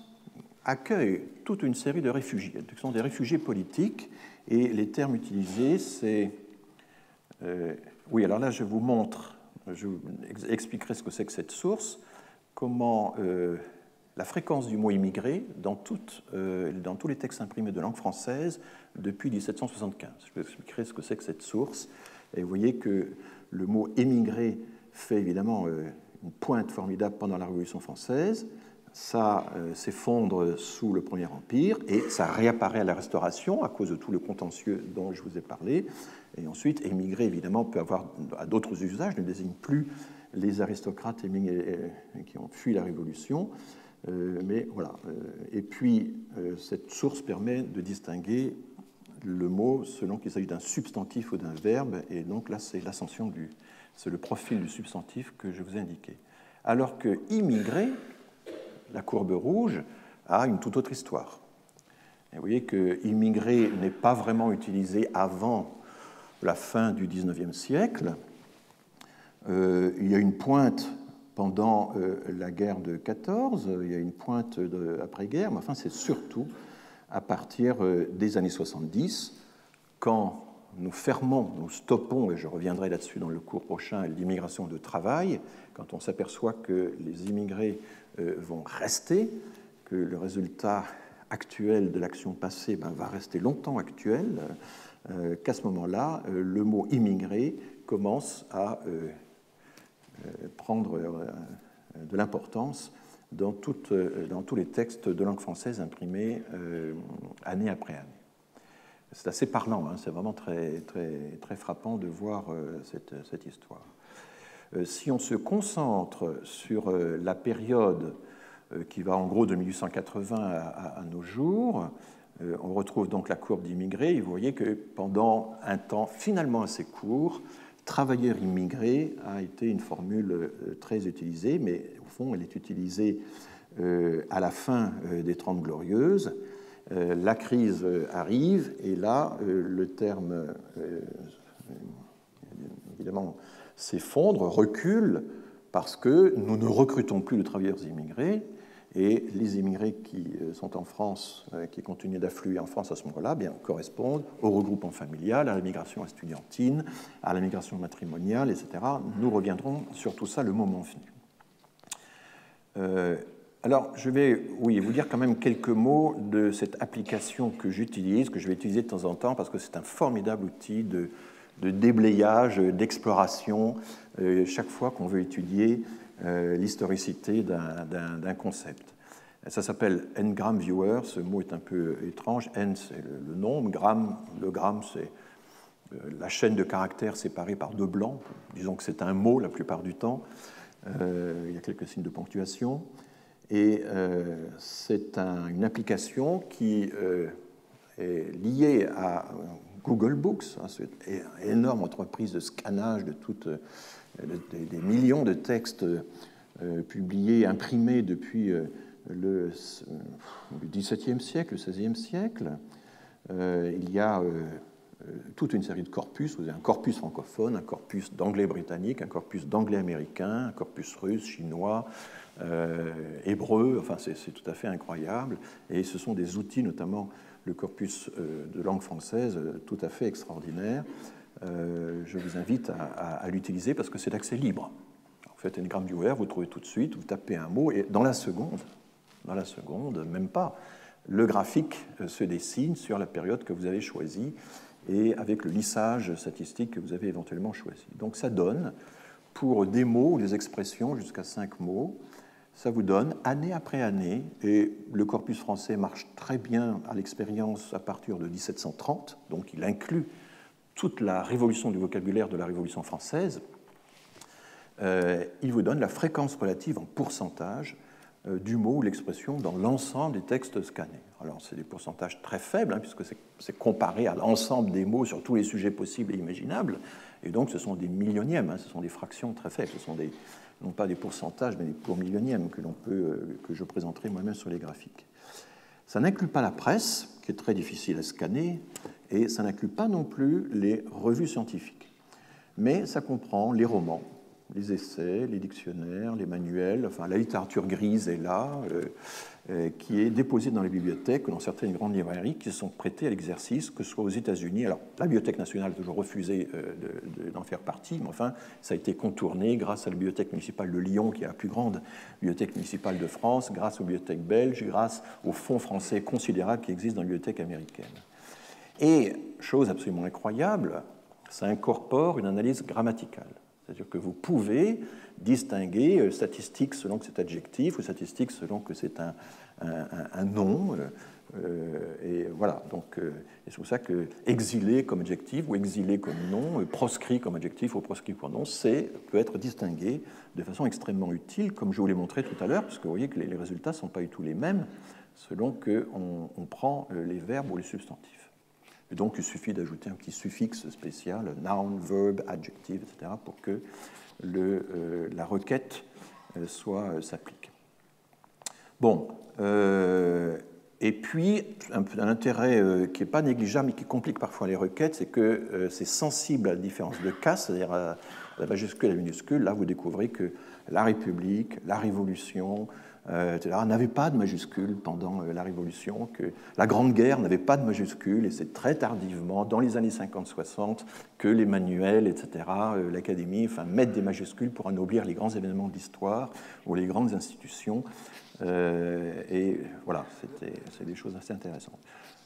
accueille toute une série de réfugiés. Ce sont des réfugiés politiques, et les termes utilisés, c'est... oui, alors là, je vous montre, je vous expliquerai ce que c'est que cette source, comment la fréquence du mot immigré dans tous les textes imprimés de langue française depuis 1775. Je vous expliquerai ce que c'est que cette source. Et vous voyez que le mot émigré fait évidemment une pointe formidable pendant la Révolution française. Ça s'effondre sous le Premier Empire et ça réapparaît à la Restauration à cause de tout le contentieux dont je vous ai parlé. Et ensuite, émigré, évidemment, peut avoir à d'autres usages, ne désigne plus les aristocrates qui ont fui la Révolution. Mais voilà. Et puis, cette source permet de distinguer le mot selon qu'il s'agit d'un substantif ou d'un verbe. Et donc là, c'est l'ascension c'est le profil du substantif que je vous ai indiqué. Alors que immigré, la courbe rouge, a une toute autre histoire. Et vous voyez que immigré n'est pas vraiment utilisé avant la fin du XIXe siècle. Il y a une pointe pendant la guerre de 14, il y a une pointe après-guerre, mais enfin c'est surtout à partir des années 70, quand nous fermons, nous stoppons, et je reviendrai là-dessus dans le cours prochain, l'immigration de travail, quand on s'aperçoit que les immigrés vont rester, que le résultat actuel de l'action passée va rester longtemps actuel, qu'à ce moment-là, le mot immigré commence à prendre de l'importance dans tous les textes de langue française imprimés année après année. C'est assez parlant, hein, c'est vraiment très, très, très frappant de voir cette histoire. Si on se concentre sur la période qui va en gros de 1880 à nos jours, on retrouve donc la courbe d'immigrés, et vous voyez que pendant un temps finalement assez court, travailleur immigré a été une formule très utilisée, mais au fond elle est utilisée à la fin des Trente Glorieuses. La crise arrive, et là, le terme, évidemment, s'effondre, recule, parce que nous ne recrutons plus de travailleurs immigrés, et les immigrés qui sont en France, qui continuent d'affluer en France à ce moment-là, correspondent au regroupement familial, à la migration estudiantine, à la migration matrimoniale, etc. Nous reviendrons sur tout ça le moment venu. Alors, je vais vous dire quand même quelques mots de cette application que j'utilise, que je vais utiliser de temps en temps, parce que c'est un formidable outil de déblayage, d'exploration, chaque fois qu'on veut étudier l'historicité d'un concept. Ça s'appelle N-gram viewer, ce mot est un peu étrange. N, c'est le nombre, le gramme, c'est la chaîne de caractères séparée par deux blancs. Disons que c'est un mot la plupart du temps. Il y a quelques signes de ponctuation. Et c'est une application qui est liée à Google Books, hein, c'est une énorme entreprise de scannage de des millions de textes publiés, imprimés depuis le XVIIe siècle, le XVIe siècle. Il y a toute une série de corpus. Vous avez un corpus francophone, un corpus d'anglais britannique, un corpus d'anglais américain, un corpus russe, chinois, hébreu. Enfin, c'est tout à fait incroyable. Et ce sont des outils, notamment le corpus de langue française, tout à fait extraordinaire. Je vous invite à l'utiliser parce que c'est d'accès libre. Vous faites N-gram viewer, vous trouvez tout de suite, vous tapez un mot, et dans la seconde, même pas, le graphique se dessine sur la période que vous avez choisie et avec le lissage statistique que vous avez éventuellement choisi. Donc ça donne, pour des mots ou des expressions jusqu'à 5 mots, ça vous donne, année après année, et le corpus français marche très bien à l'expérience à partir de 1730, donc il inclut toute la révolution du vocabulaire de la Révolution française, il vous donne la fréquence relative en pourcentage du mot ou l'expression dans l'ensemble des textes scannés. Alors, c'est des pourcentages très faibles, hein, puisque c'est comparé à l'ensemble des mots sur tous les sujets possibles et imaginables, et donc ce sont des millionièmes, hein, ce sont des fractions très faibles, ce sont non pas des pourcentages, mais des pourmillionièmes que je présenterai moi-même sur les graphiques. Ça n'inclut pas la presse, qui est très difficile à scanner, et ça n'inclut pas non plus les revues scientifiques. Mais ça comprend les romans, les essais, les dictionnaires, les manuels, enfin la littérature grise est là, qui est déposée dans les bibliothèques, dans certaines grandes librairies qui sont prêtées à l'exercice, que ce soit aux États-Unis. Alors, la Bibliothèque nationale a toujours refusé d'en faire partie, mais enfin, ça a été contourné grâce à la Bibliothèque municipale de Lyon, qui est la plus grande bibliothèque municipale de France, grâce aux bibliothèques belges, grâce aux fonds français considérables qui existent dans les bibliothèques américaines. Et, chose absolument incroyable, ça incorpore une analyse grammaticale. C'est-à-dire que vous pouvez distinguer statistiques selon que c'est adjectif ou statistiques selon que c'est un nom. Et voilà, donc c'est pour ça que exilé comme adjectif ou exilé comme nom, proscrit comme adjectif ou proscrit comme nom, peut être distingué de façon extrêmement utile, comme je vous l'ai montré tout à l'heure, parce que vous voyez que les résultats ne sont pas du tout les mêmes selon qu'on prend les verbes ou les substantifs. Et donc, il suffit d'ajouter un petit suffixe spécial, noun, verb, adjective, etc., pour que la requête s'applique. Bon, et puis, un intérêt qui n'est pas négligeable, mais qui complique parfois les requêtes, c'est que c'est sensible à la différence de cas, c'est-à-dire à la majuscule et la minuscule. Là, vous découvrez que la République, la Révolution, etc., n'avait pas de majuscule pendant la Révolution, que la Grande Guerre n'avait pas de majuscule, et c'est très tardivement, dans les années 50-60, que les manuels, etc., l'Académie, mettent des majuscules pour anoblir les grands événements de l'histoire ou les grandes institutions. Et voilà, c'est des choses assez intéressantes.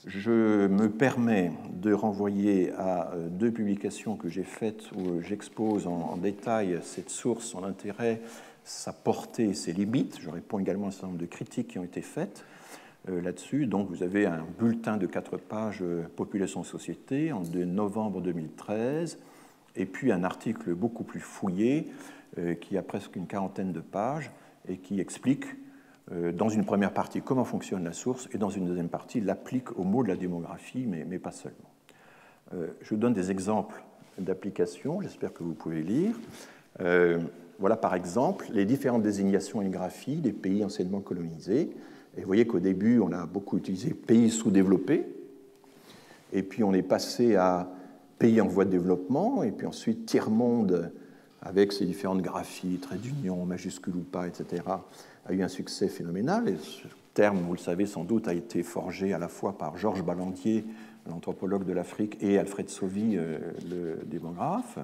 Je me permets de renvoyer à deux publications que j'ai faites où j'expose en détail cette source, son intérêt, sa portée et ses limites. Je réponds également à un certain nombre de critiques qui ont été faites là-dessus. Donc vous avez un bulletin de 4 pages Population-Société de novembre 2013, et puis un article beaucoup plus fouillé qui a presque une quarantaine de pages et qui explique dans une première partie comment fonctionne la source et dans une deuxième partie l'applique au mot de la démographie, mais pas seulement. Je vous donne des exemples d'applications, j'espère que vous pouvez lire. Voilà par exemple les différentes désignations et graphies des pays anciennement colonisés. Et vous voyez qu'au début, on a beaucoup utilisé pays sous-développés, et puis on est passé à pays en voie de développement, et puis ensuite tiers-monde avec ses différentes graphies, traits d'union, majuscules ou pas, etc., a eu un succès phénoménal. Et ce terme, vous le savez sans doute, a été forgé à la fois par Georges Ballandier, l'anthropologue de l'Afrique, et Alfred Sauvy, le démographe.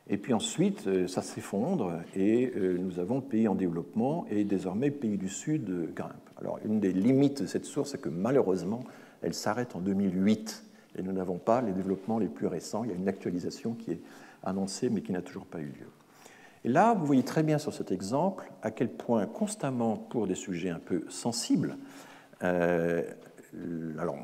Et puis ensuite, ça s'effondre et nous avons pays en développement et désormais pays du Sud grimpe. Alors, une des limites de cette source, c'est que malheureusement, elle s'arrête en 2008 et nous n'avons pas les développements les plus récents. Il y a une actualisation qui est annoncée mais qui n'a toujours pas eu lieu. Et là, vous voyez très bien sur cet exemple à quel point constamment, pour des sujets un peu sensibles, alors,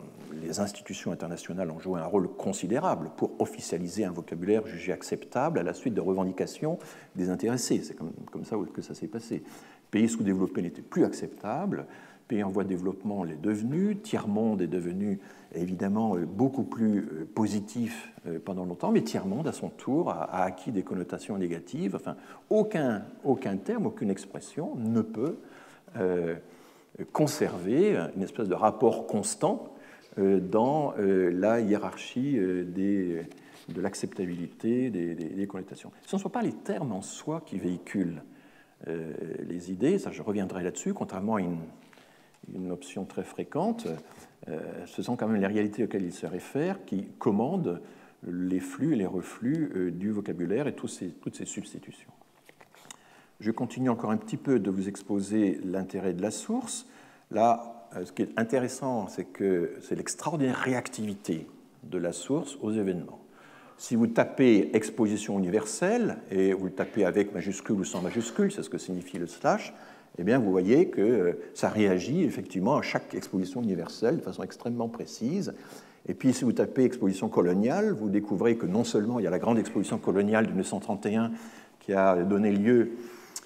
les institutions internationales ont joué un rôle considérable pour officialiser un vocabulaire jugé acceptable à la suite de revendications des intéressés. C'est comme ça que ça s'est passé. Pays sous-développés n'étaient plus acceptables, pays en voie de développement l'est devenu, tiers-monde est devenu évidemment beaucoup plus positif pendant longtemps, mais tiers-monde, à son tour, a acquis des connotations négatives. Enfin, aucun terme, aucune expression ne peut conserver une espèce de rapport constant dans la hiérarchie de l'acceptabilité des connotations. Ce ne sont pas les termes en soi qui véhiculent les idées, ça je reviendrai là-dessus, contrairement à une option très fréquente, ce sont quand même les réalités auxquelles ils se réfèrent qui commandent les flux et les reflux du vocabulaire et toutes ces substitutions. Je continue encore un petit peu de vous exposer l'intérêt de la source. Là, ce qui est intéressant, c'est que c'est l'extraordinaire réactivité de la source aux événements. Si vous tapez exposition universelle, et vous le tapez avec majuscule ou sans majuscule, c'est ce que signifie le slash, eh bien, vous voyez que ça réagit effectivement à chaque exposition universelle de façon extrêmement précise. Et puis, si vous tapez exposition coloniale, vous découvrez que non seulement il y a la grande exposition coloniale de 1931 qui a donné lieu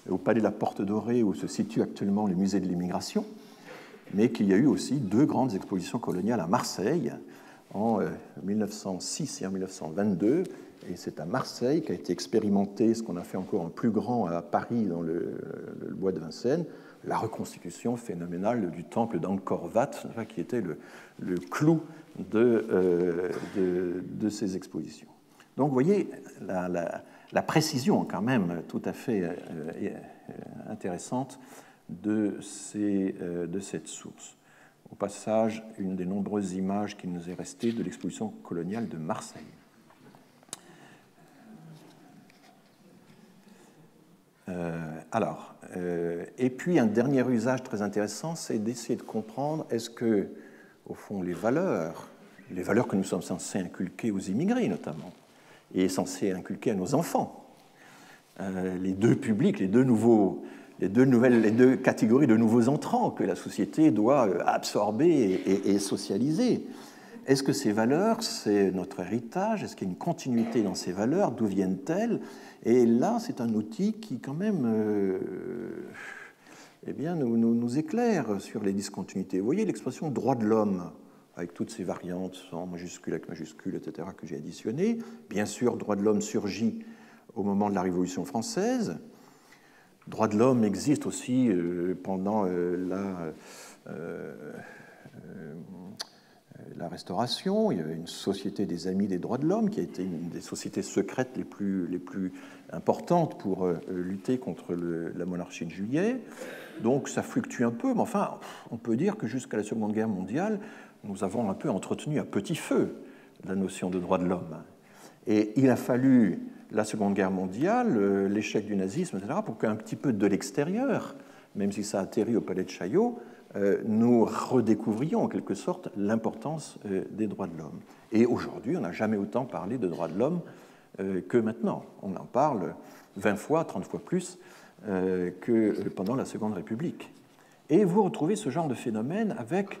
au Palais de la Porte Dorée où se situe actuellement le musée de l'immigration, mais qu'il y a eu aussi deux grandes expositions coloniales à Marseille en 1906 et en 1922. Et c'est à Marseille qu'a été expérimenté ce qu'on a fait encore en plus grand à Paris dans le bois de Vincennes, la reconstitution phénoménale du temple d'Angkor Wat, qui était le clou de ces expositions. Donc vous voyez la précision quand même tout à fait intéressante de cette source. Au passage, une des nombreuses images qui nous est restée de l'exposition coloniale de Marseille. Et puis un dernier usage très intéressant, c'est d'essayer de comprendre est-ce que, au fond, les valeurs que nous sommes censés inculquer aux immigrés notamment, et censés inculquer à nos enfants, les deux publics, les deux catégories de nouveaux entrants que la société doit absorber et socialiser. Est-ce que ces valeurs, c'est notre héritage? Est-ce qu'il y a une continuité dans ces valeurs? D'où viennent-elles? Et là, c'est un outil qui, quand même, nous éclaire sur les discontinuités. Vous voyez l'expression « droit de l'homme », avec toutes ces variantes, sans majuscule, avec majuscule, etc., que j'ai additionnées. Bien sûr, droit de l'homme surgit au moment de la Révolution française. Droit de l'homme existe aussi pendant la Restauration. Il y avait une société des Amis des droits de l'homme qui a été une des sociétés secrètes les plus importantes pour lutter contre la monarchie de Juillet. Donc ça fluctue un peu, mais enfin, on peut dire que jusqu'à la Seconde Guerre mondiale, nous avons un peu entretenu à petit feu la notion de droit de l'homme. Et il a fallu la Seconde Guerre mondiale, l'échec du nazisme, etc., pour qu'un petit peu de l'extérieur, même si ça atterrit au palais de Chaillot, nous redécouvrions en quelque sorte l'importance des droits de l'homme. Et aujourd'hui, on n'a jamais autant parlé de droits de l'homme que maintenant. On en parle 20 fois, 30 fois plus que pendant la Seconde République. Et vous retrouvez ce genre de phénomène avec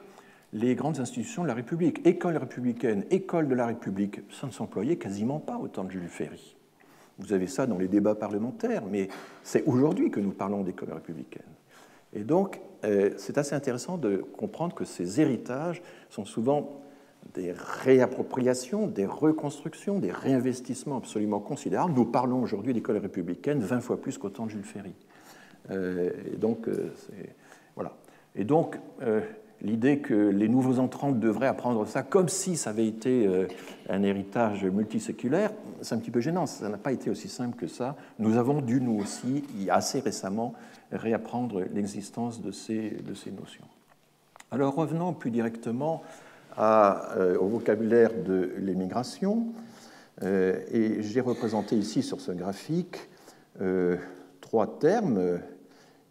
les grandes institutions de la République. École républicaine, école de la République, ça ne s'employait quasiment pas au temps de Jules Ferry. Vous avez ça dans les débats parlementaires, mais c'est aujourd'hui que nous parlons d'école républicaine. Et donc, c'est assez intéressant de comprendre que ces héritages sont souvent des réappropriations, des reconstructions, des réinvestissements absolument considérables. Nous parlons aujourd'hui d'école républicaine 20 fois plus qu'au temps de Jules Ferry. Et donc, voilà. Et donc, l'idée que les nouveaux entrants devraient apprendre ça comme si ça avait été un héritage multiséculaire, c'est un petit peu gênant. Ça n'a pas été aussi simple que ça. Nous avons dû, nous aussi, assez récemment, réapprendre l'existence de ces notions. Alors, revenons plus directement au vocabulaire de l'émigration. Et j'ai représenté ici sur ce graphique 3 termes,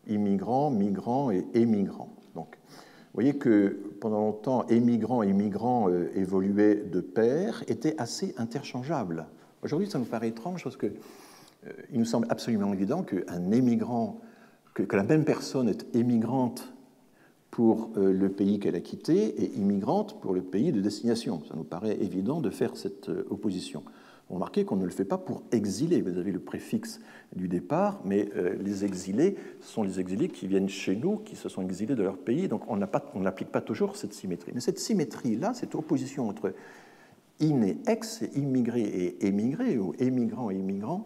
immigrants, migrants et émigrants. Donc, vous voyez que pendant longtemps, émigrants et migrants évoluaient de pair, étaient assez interchangeables. Aujourd'hui, ça nous paraît étrange parce qu'il nous semble absolument évident qu'un émigrant, que la même personne est émigrante pour le pays qu'elle a quitté et immigrante pour le pays de destination. Ça nous paraît évident de faire cette opposition. Remarquez qu'on ne le fait pas pour exilés. Vous avez le préfixe du départ, mais les exilés sont les exilés qui viennent chez nous, qui se sont exilés de leur pays, donc on n'applique pas toujours cette symétrie. Mais cette symétrie-là, cette opposition entre in et ex, immigré et émigré, ou émigrant et immigrant,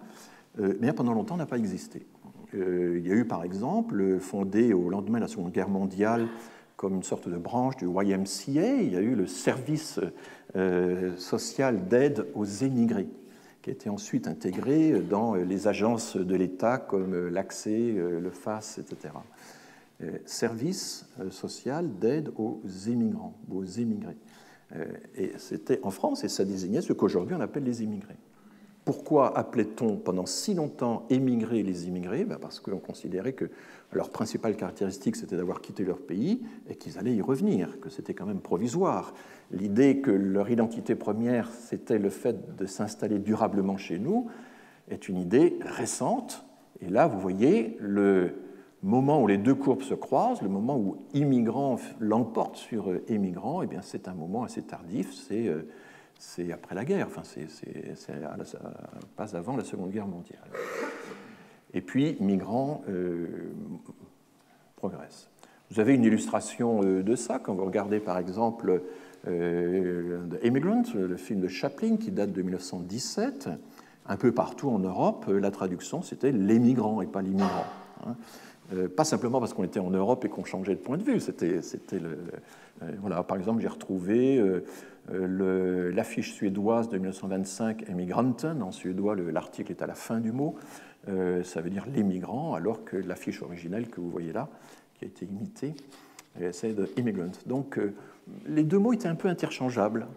bien pendant longtemps n'a pas existé. Il y a eu par exemple, fondé au lendemain de la Seconde Guerre mondiale comme une sorte de branche du YMCA, il y a eu le service social d'aide aux émigrés, qui a été ensuite intégré dans les agences de l'État comme l'ACSE, le FAS, etc. Service social d'aide aux émigrants, aux émigrés. Et c'était en France, et ça désignait ce qu'aujourd'hui on appelle les immigrés. Pourquoi appelait-on pendant si longtemps émigrés les immigrés? Parce qu'on considérait que leur principale caractéristique, c'était d'avoir quitté leur pays et qu'ils allaient y revenir, que c'était quand même provisoire. L'idée que leur identité première, c'était le fait de s'installer durablement chez nous, est une idée récente. Et là, vous voyez le moment où les deux courbes se croisent, le moment où immigrants l'emportent sur émigrants, eh bien c'est un moment assez tardif, c'est après la guerre, enfin ça passe avant la Seconde Guerre mondiale. Et puis migrants progressent. Vous avez une illustration de ça quand vous regardez par exemple The Immigrant, le film de Chaplin qui date de 1917. Un peu partout en Europe, la traduction c'était les migrants et pas l'immigrant. Pas simplement parce qu'on était en Europe et qu'on changeait de point de vue. Voilà, par exemple, j'ai retrouvé l'affiche suédoise de 1925, Emigranten. En suédois, l'article est à la fin du mot. Ça veut dire les migrants, alors que l'affiche originale que vous voyez là, qui a été imitée, c'est de Immigrant. Donc, les deux mots étaient un peu interchangeables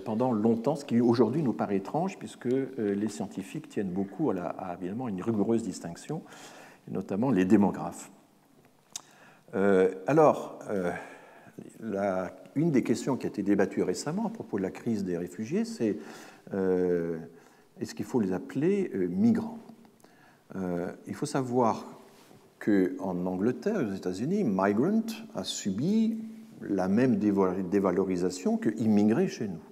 pendant longtemps, ce qui aujourd'hui nous paraît étrange, puisque les scientifiques tiennent beaucoup à évidemment une rigoureuse distinction, notamment les démographes. Une des questions qui a été débattue récemment à propos de la crise des réfugiés, c'est est-ce qu'il faut les appeler migrants? Il faut savoir qu'en Angleterre, aux États-Unis, migrant a subi la même dévalorisation que immigré chez nous.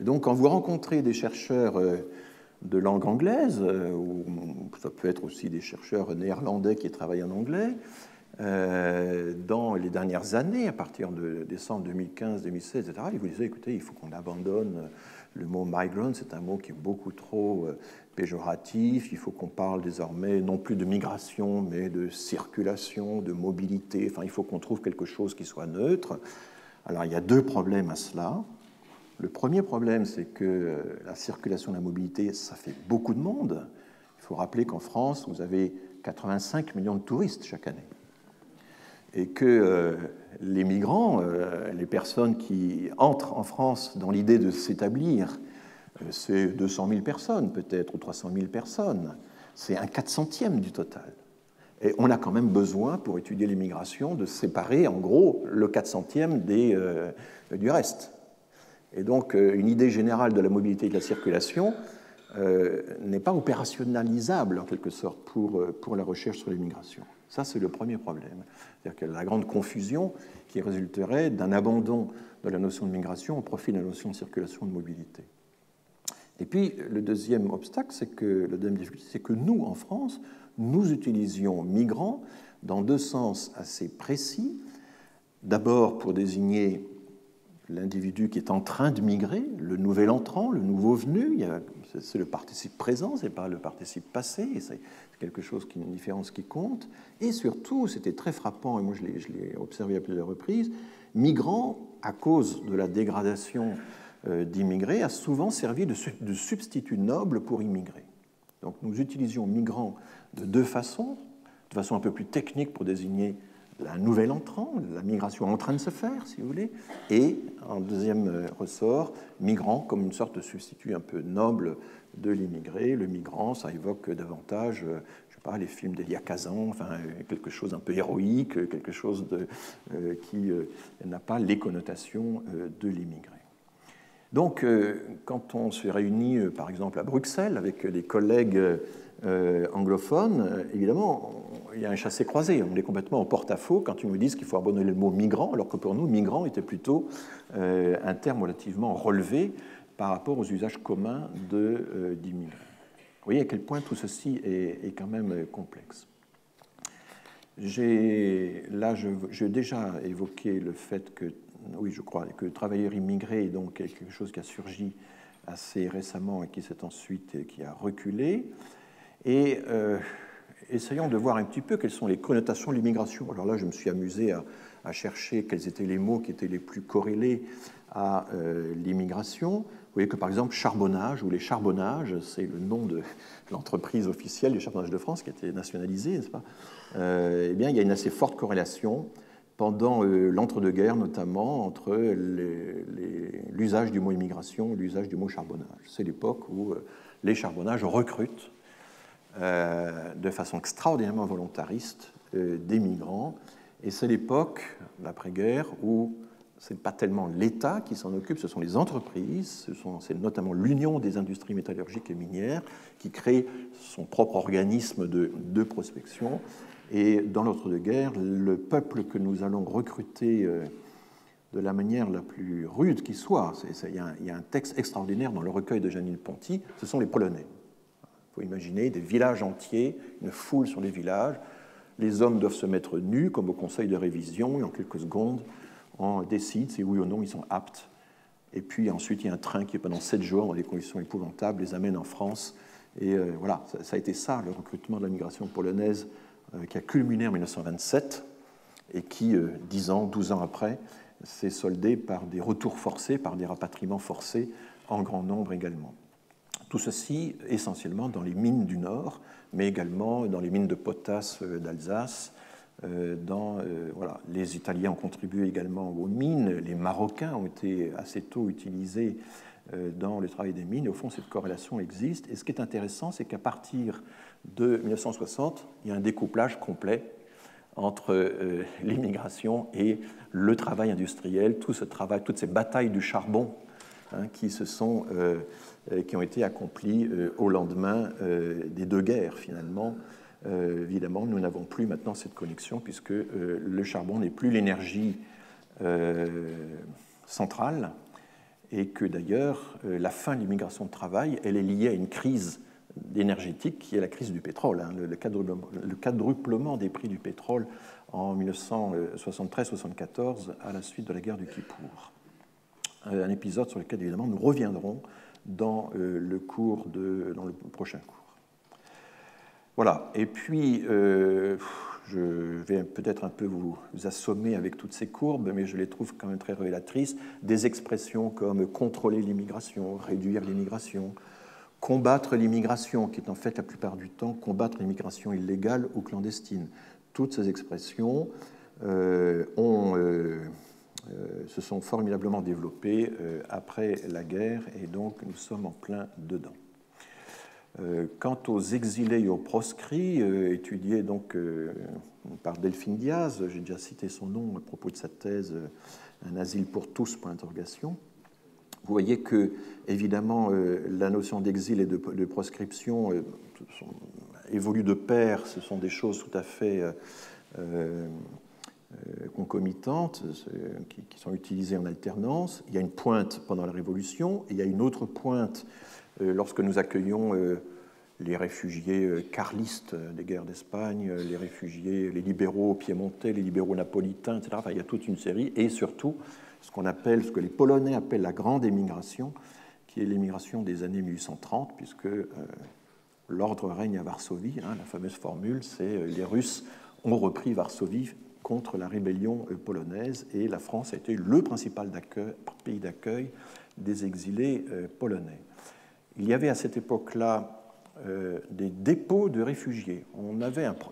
Et donc, quand vous rencontrez des chercheurs de langue anglaise, ou ça peut être aussi des chercheurs néerlandais qui travaillent en anglais, dans les dernières années, à partir de décembre 2015, 2016, etc., ils vous disaient, écoutez, il faut qu'on abandonne le mot migrant, c'est un mot qui est beaucoup trop péjoratif, il faut qu'on parle désormais non plus de migration, mais de circulation, de mobilité, enfin, il faut qu'on trouve quelque chose qui soit neutre. Alors, il y a deux problèmes à cela. Le premier problème, c'est que la circulation et la mobilité, ça fait beaucoup de monde. Il faut rappeler qu'en France, vous avez 85 millions de touristes chaque année. Et que les migrants, les personnes qui entrent en France dans l'idée de s'établir, c'est 200 000 personnes peut-être, ou 300 000 personnes. C'est un 400e du total. Et on a quand même besoin, pour étudier l'immigration, de séparer en gros le 400e du reste. Et donc, une idée générale de la mobilité et de la circulation n'est pas opérationnalisable, en quelque sorte, pour la recherche sur l'immigration. Ça, c'est le premier problème. C'est-à-dire que la grande confusion qui résulterait d'un abandon de la notion de migration au profit de la notion de circulation et de mobilité. Et puis, le deuxième obstacle, la deuxième difficulté, c'est que nous, en France, nous utilisions migrants dans deux sens assez précis. D'abord, pour désigner l'individu qui est en train de migrer, le nouvel entrant, le nouveau venu, c'est le participe présent, ce n'est pas le participe passé, c'est quelque chose une différence qui compte. Et surtout, c'était très frappant, et moi je l'ai observé à plusieurs reprises, migrant, à cause de la dégradation d'immigrés, a souvent servi de substitut noble pour immigrés. Donc nous utilisions migrants de deux façons, de façon un peu plus technique pour désigner un nouvel entrant, la migration en train de se faire, si vous voulez, et en deuxième ressort, migrant comme une sorte de substitut un peu noble de l'immigré. Le migrant, ça évoque davantage, je sais pas, les films d'Elia Kazan, enfin quelque chose un peu héroïque, quelque chose qui n'a pas les connotations de l'immigré. Donc, quand on se réunit, par exemple, à Bruxelles, avec des collègues anglophones, évidemment, il y a un chassé-croisé. On est complètement en porte-à-faux quand ils nous disent qu'il faut abandonner le mot migrant, alors que pour nous, migrant était plutôt un terme relativement relevé par rapport aux usages communs d'immigrés. Vous voyez à quel point tout ceci est quand même complexe. J'ai déjà évoqué le fait que, oui, je crois, que travailleur immigré est donc quelque chose qui a surgi assez récemment et qui s'est ensuite qui a reculé. Et essayons de voir un petit peu quelles sont les connotations de l'immigration. Alors là, je me suis amusé à chercher quels étaient les mots qui étaient les plus corrélés à l'immigration. Vous voyez que, par exemple, charbonnage ou les charbonnages, c'est le nom de l'entreprise officielle du charbonnage de France qui a été nationalisée, n'est-ce pas? Eh bien, il y a une assez forte corrélation pendant l'entre-deux-guerres, notamment, entre l'usage du mot immigration et l'usage du mot charbonnage. C'est l'époque où les charbonnages recrutent de façon extraordinairement volontariste des migrants. Et c'est l'époque, l'après-guerre, où ce n'est pas tellement l'État qui s'en occupe, ce sont les entreprises, c'est notamment l'Union des industries métallurgiques et minières qui crée son propre organisme de prospection. Et dans l'entre-deux-guerres, le peuple que nous allons recruter de la manière la plus rude qui soit, il y a un texte extraordinaire dans le recueil de Janine Ponty, ce sont les Polonais. Il faut imaginer des villages entiers, une foule sur les villages. Les hommes doivent se mettre nus, comme au conseil de révision, et en quelques secondes, on décide si oui ou non ils sont aptes. Et puis ensuite, il y a un train qui, pendant 7 jours, dans des conditions épouvantables, les amène en France. Et voilà, ça a été ça, le recrutement de la migration polonaise, qui a culminé en 1927 et qui, 10 ans, 12 ans après, s'est soldé par des retours forcés, par des rapatriements forcés, en grand nombre également. Tout ceci essentiellement dans les mines du Nord, mais également dans les mines de potasse d'Alsace. Voilà. Les Italiens ont contribué également aux mines, les Marocains ont été assez tôt utilisés dans le travail des mines, et au fond cette corrélation existe. Et ce qui est intéressant, c'est qu'à partir de 1960, il y a un découplage complet entre l'immigration et le travail industriel, tout ce travail, toutes ces batailles du charbon qui ont été accomplies au lendemain des 2 guerres finalement. Évidemment, nous n'avons plus maintenant cette connexion puisque le charbon n'est plus l'énergie centrale et que d'ailleurs la fin de l'immigration de travail, elle est liée à une crise énergétique qui est la crise du pétrole, le quadruplement des prix du pétrole en 1973-74 à la suite de la guerre du Kippour. Un épisode sur lequel évidemment nous reviendrons dans le prochain cours. Voilà, et puis je vais peut-être un peu vous assommer avec toutes ces courbes, mais je les trouve quand même très révélatrices. Des expressions comme contrôler l'immigration, réduire l'immigration, combattre l'immigration, qui est en fait la plupart du temps combattre l'immigration illégale ou clandestine. Toutes ces expressions se sont formidablement développées après la guerre, et donc nous sommes en plein dedans. Quant aux exilés et aux proscrits, étudiés donc par Delphine Diaz, j'ai déjà cité son nom à propos de sa thèse Un asile pour tous, point d'interrogation. Vous voyez que, évidemment, la notion d'exil et de proscription évolue de pair, ce sont des choses tout à fait concomitantes qui sont utilisées en alternance. Il y a une pointe pendant la Révolution, et il y a une autre pointe lorsque nous accueillons les réfugiés carlistes des guerres d'Espagne, les réfugiés, les libéraux piémontais, les libéraux napolitains, etc. Enfin, il y a toute une série, et surtout ce que les Polonais appellent la grande émigration, qui est l'émigration des années 1830, puisque l'ordre règne à Varsovie. La fameuse formule, c'est les Russes ont repris Varsovie contre la rébellion polonaise, et la France a été le principal pays d'accueil des exilés polonais. Il y avait à cette époque-là des dépôts de réfugiés.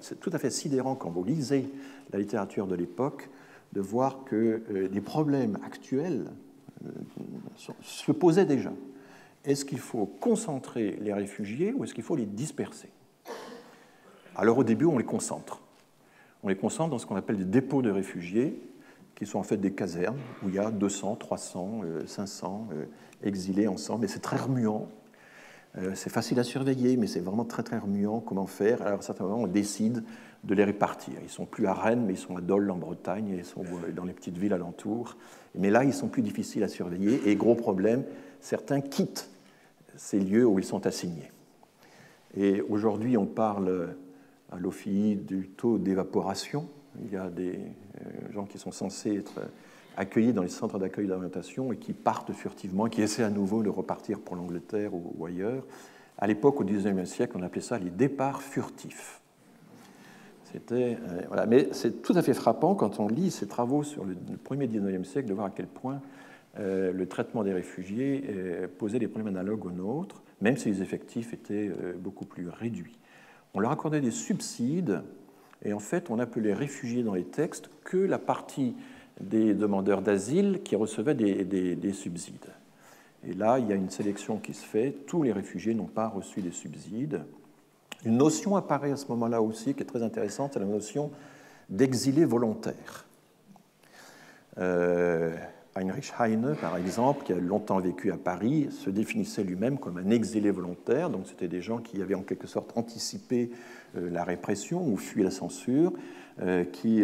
C'est tout à fait sidérant quand vous lisez la littérature de l'époque de voir que les problèmes actuels se posaient déjà. Est-ce qu'il faut concentrer les réfugiés ou est-ce qu'il faut les disperser? Alors au début, on les concentre. On les concentre dans ce qu'on appelle des dépôts de réfugiés, qui sont en fait des casernes où il y a 200, 300, 500 exilés ensemble, et c'est très remuant. C'est facile à surveiller, mais c'est vraiment très très remuant. Comment faire? Alors à un certain moment, on décide de les répartir. Ils ne sont plus à Rennes, mais ils sont à Dole, en Bretagne, ils sont dans les petites villes alentours. Mais là, ils sont plus difficiles à surveiller, et gros problème, certains quittent ces lieux où ils sont assignés. Et aujourd'hui, on parle à l'OFII du taux d'évaporation. Il y a des gens qui sont censés être accueillis dans les centres d'accueil d'orientation et qui partent furtivement, qui essaient à nouveau de repartir pour l'Angleterre ou ailleurs. À l'époque, au XIXe siècle, on appelait ça les départs furtifs. Voilà. Mais c'est tout à fait frappant quand on lit ces travaux sur le premier XIXe siècle de voir à quel point le traitement des réfugiés posait des problèmes analogues aux nôtres, même si les effectifs étaient beaucoup plus réduits. On leur accordait des subsides, et en fait, on appelait réfugiés dans les textes que la partie des demandeurs d'asile qui recevaient des subsides. Et là, il y a une sélection qui se fait. Tous les réfugiés n'ont pas reçu des subsides. Une notion apparaît à ce moment-là aussi qui est très intéressante, c'est la notion d'exilé volontaire. Heinrich Heine, par exemple, qui a longtemps vécu à Paris, se définissait lui-même comme un exilé volontaire. Donc, c'était des gens qui avaient en quelque sorte anticipé la répression ou fui la censure, qui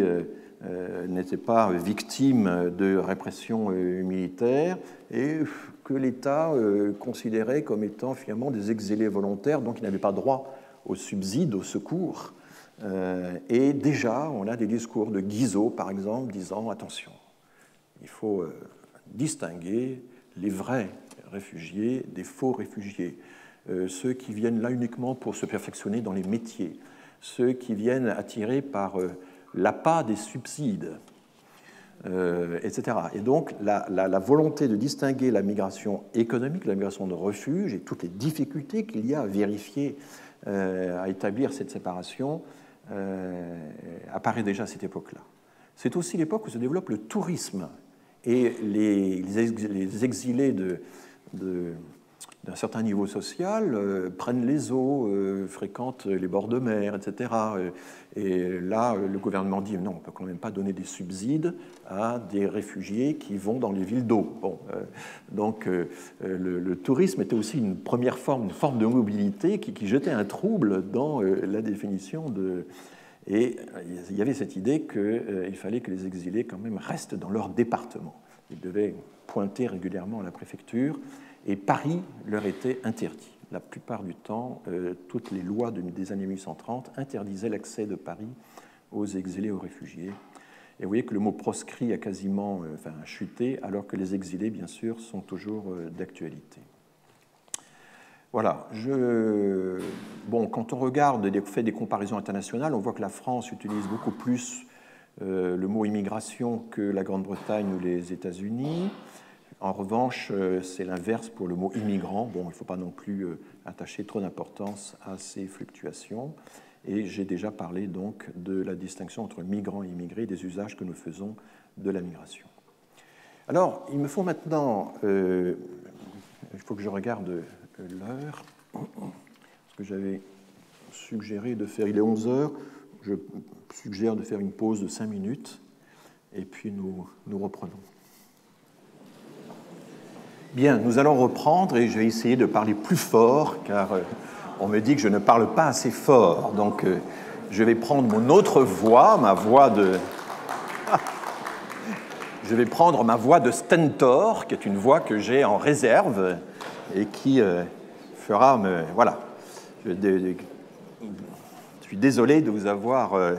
n'étaient pas victimes de répression militaire et que l'État considérait comme étant finalement des exilés volontaires, donc ils n'avaient pas droit au subside, au secours. Et déjà, on a des discours de Guizot, par exemple, disant « Attention, il faut distinguer les vrais réfugiés des faux réfugiés, ceux qui viennent là uniquement pour se perfectionner dans les métiers, ceux qui viennent attirés par l'appât des subsides, etc. » Et donc, la volonté de distinguer la migration économique, la migration de refuge et toutes les difficultés qu'il y a à vérifier, à établir cette séparation, apparaît déjà à cette époque-là. C'est aussi l'époque où se développe le tourisme et les exilés d'un certain niveau social prennent les eaux, fréquentent les bords de mer, etc. Et là, le gouvernement dit non, on ne peut quand même pas donner des subsides à des réfugiés qui vont dans les villes d'eau. Bon, donc le tourisme était aussi une première forme, une forme de mobilité qui jetait un trouble dans la définition de... Et il y avait cette idée qu'il fallait que les exilés quand même restent dans leur département. Ils devaient pointer régulièrement à la préfecture. Et Paris leur était interdit. La plupart du temps, toutes les lois des années 1830 interdisaient l'accès de Paris aux exilés, aux réfugiés. Et vous voyez que le mot proscrit a quasiment chuté, alors que les exilés, bien sûr, sont toujours d'actualité. Voilà. Bon, quand on regarde fait des comparaisons internationales, on voit que la France utilise beaucoup plus le mot immigration que la Grande-Bretagne ou les États-Unis. En revanche, c'est l'inverse pour le mot immigrant. Bon, il ne faut pas non plus attacher trop d'importance à ces fluctuations. Et j'ai déjà parlé donc de la distinction entre migrants et immigrés, des usages que nous faisons de la migration. Alors, il me faut maintenant... il faut que je regarde l'heure, parce que j'avais suggéré de faire... Il est 11 heures, je suggère de faire une pause de 5 minutes, et puis nous reprenons. Bien, nous allons reprendre et je vais essayer de parler plus fort car on me dit que je ne parle pas assez fort. Donc, je vais prendre mon autre voix, ma voix de... Je vais prendre ma voix de stentor, qui est une voix que j'ai en réserve et qui fera... Voilà. Je suis désolé de vous avoir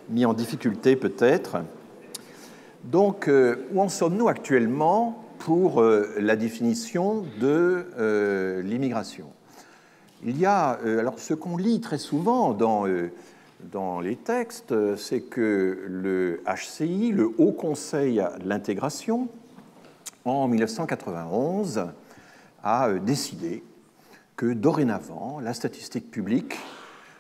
mis en difficulté peut-être. Donc, où en sommes-nous actuellement pour la définition de l'immigration? Il y a, alors ce qu'on lit très souvent dans les textes, c'est que le HCI, le Haut Conseil de l'intégration, en 1991, a décidé que dorénavant, la statistique publique,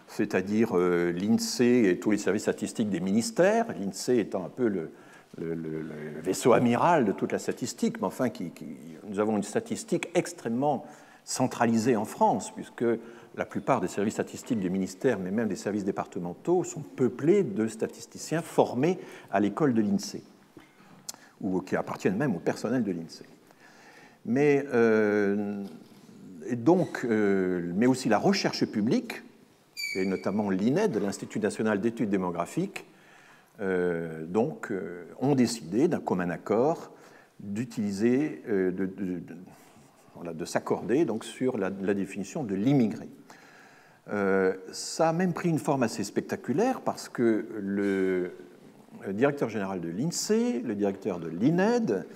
c'est-à-dire l'INSEE et tous les services statistiques des ministères, l'INSEE étant un peu le vaisseau amiral de toute la statistique, mais enfin, nous avons une statistique extrêmement centralisée en France, puisque la plupart des services statistiques des ministères, mais même des services départementaux, sont peuplés de statisticiens formés à l'école de l'INSEE, ou qui appartiennent même au personnel de l'INSEE. Mais aussi la recherche publique, et notamment l'INED, l'Institut national d'études démographiques, ont décidé d'un commun accord d'utiliser, de s'accorder donc sur la définition de l'immigré. Ça a même pris une forme assez spectaculaire parce que le directeur général de l'INSEE, le directeur de l'INED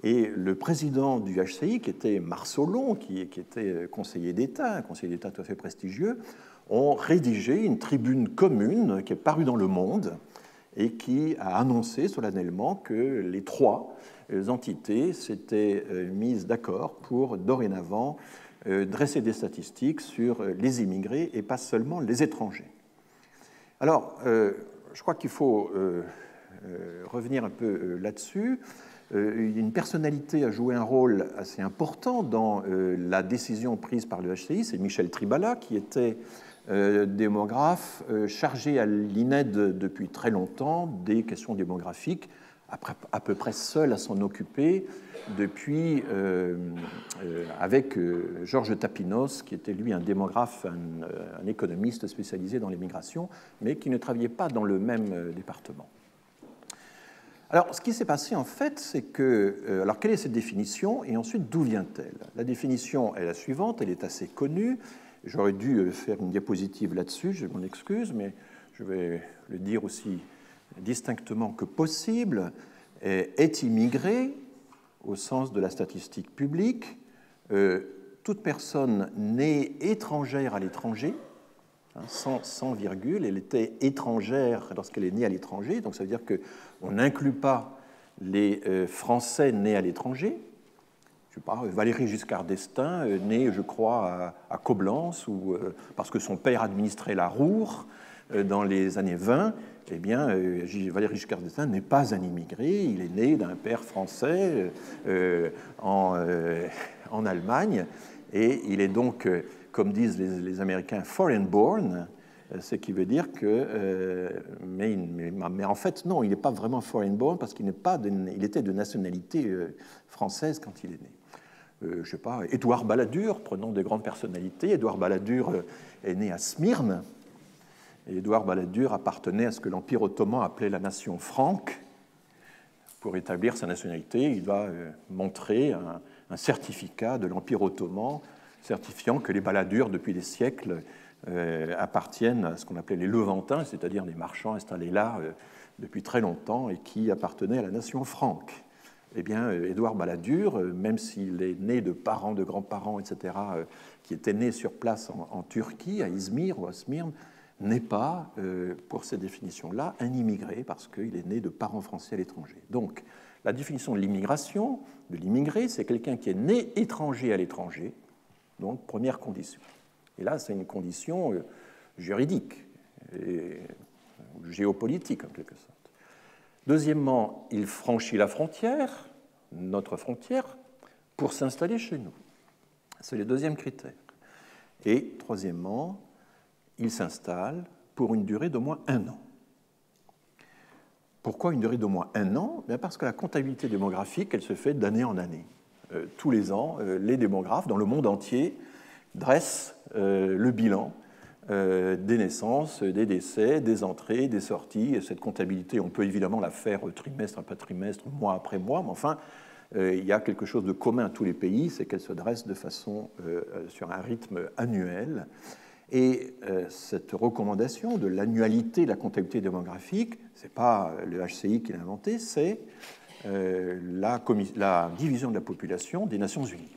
et le président du HCI, qui était Marsolon, qui était conseiller d'État, un conseiller d'État tout à fait prestigieux, ont rédigé une tribune commune qui est parue dans Le Monde et qui a annoncé solennellement que les trois entités s'étaient mises d'accord pour dorénavant dresser des statistiques sur les immigrés et pas seulement les étrangers. Alors, je crois qu'il faut revenir un peu là-dessus. Une personnalité a joué un rôle assez important dans la décision prise par le HCI, c'est Michel Tribala, qui était démographe chargé à l'INED depuis très longtemps des questions démographiques, à peu près seul à s'en occuper depuis, avec Georges Tapinos, qui était lui un démographe, un économiste spécialisé dans les migrations, mais qui ne travaillait pas dans le même département. Alors, ce qui s'est passé, en fait, c'est que... alors, quelle est cette définition et ensuite, d'où vient-elle? La définition est la suivante, elle est assez connue. J'aurais dû faire une diapositive là-dessus, je m'en excuse, mais je vais le dire aussi distinctement que possible, est immigré, au sens de la statistique publique, toute personne née étrangère à l'étranger, sans virgule, elle était étrangère lorsqu'elle est née à l'étranger, donc ça veut dire qu'on n'inclut pas les Français nés à l'étranger. Je sais pas, Valéry Giscard d'Estaing, né, je crois, à Coblence, ou, parce que son père administrait la Roure dans les années 20, eh bien, Valéry Giscard d'Estaing n'est pas un immigré, il est né d'un père français en Allemagne, et il est donc, comme disent les Américains, foreign born, ce qui veut dire que... mais en fait, non, il n'est pas vraiment foreign born parce qu'il était de nationalité française quand il est né. Je ne sais pas, Édouard Balladur, prenons des grandes personnalités. Édouard Balladur est né à Smyrne. Et Édouard Balladur appartenait à ce que l'Empire ottoman appelait la nation franque. Pour établir sa nationalité, il va montrer un certificat de l'Empire ottoman certifiant que les Balladurs, depuis des siècles, appartiennent à ce qu'on appelait les Levantins, c'est-à-dire des marchands installés là depuis très longtemps et qui appartenaient à la nation franque. Eh bien, Édouard Balladur, même s'il est né de parents, de grands-parents, etc., qui étaient nés sur place en Turquie, à Izmir ou à Smyrne, n'est pas, pour cette définition-là, un immigré, parce qu'il est né de parents français à l'étranger. Donc, la définition de l'immigration, de l'immigré, c'est quelqu'un qui est né étranger à l'étranger, donc première condition. Et là, c'est une condition juridique et géopolitique, en quelque sorte. Deuxièmement, il franchit la frontière, notre frontière, pour s'installer chez nous. C'est le deuxième critère. Et troisièmement, il s'installe pour une durée d'au moins 1 an. Pourquoi une durée d'au moins 1 an? Parce que la comptabilité démographique, elle se fait d'année en année. Tous les ans, les démographes dans le monde entier dressent le bilan des naissances, des décès, des entrées, des sorties. Et cette comptabilité, on peut évidemment la faire trimestre après trimestre, mois après mois, mais enfin, il y a quelque chose de commun à tous les pays, c'est qu'elle se dresse de façon sur un rythme annuel. Et cette recommandation de l'annualité de la comptabilité démographique, ce n'est pas le HCI qui l'a inventé, c'est la division de la population des Nations Unies,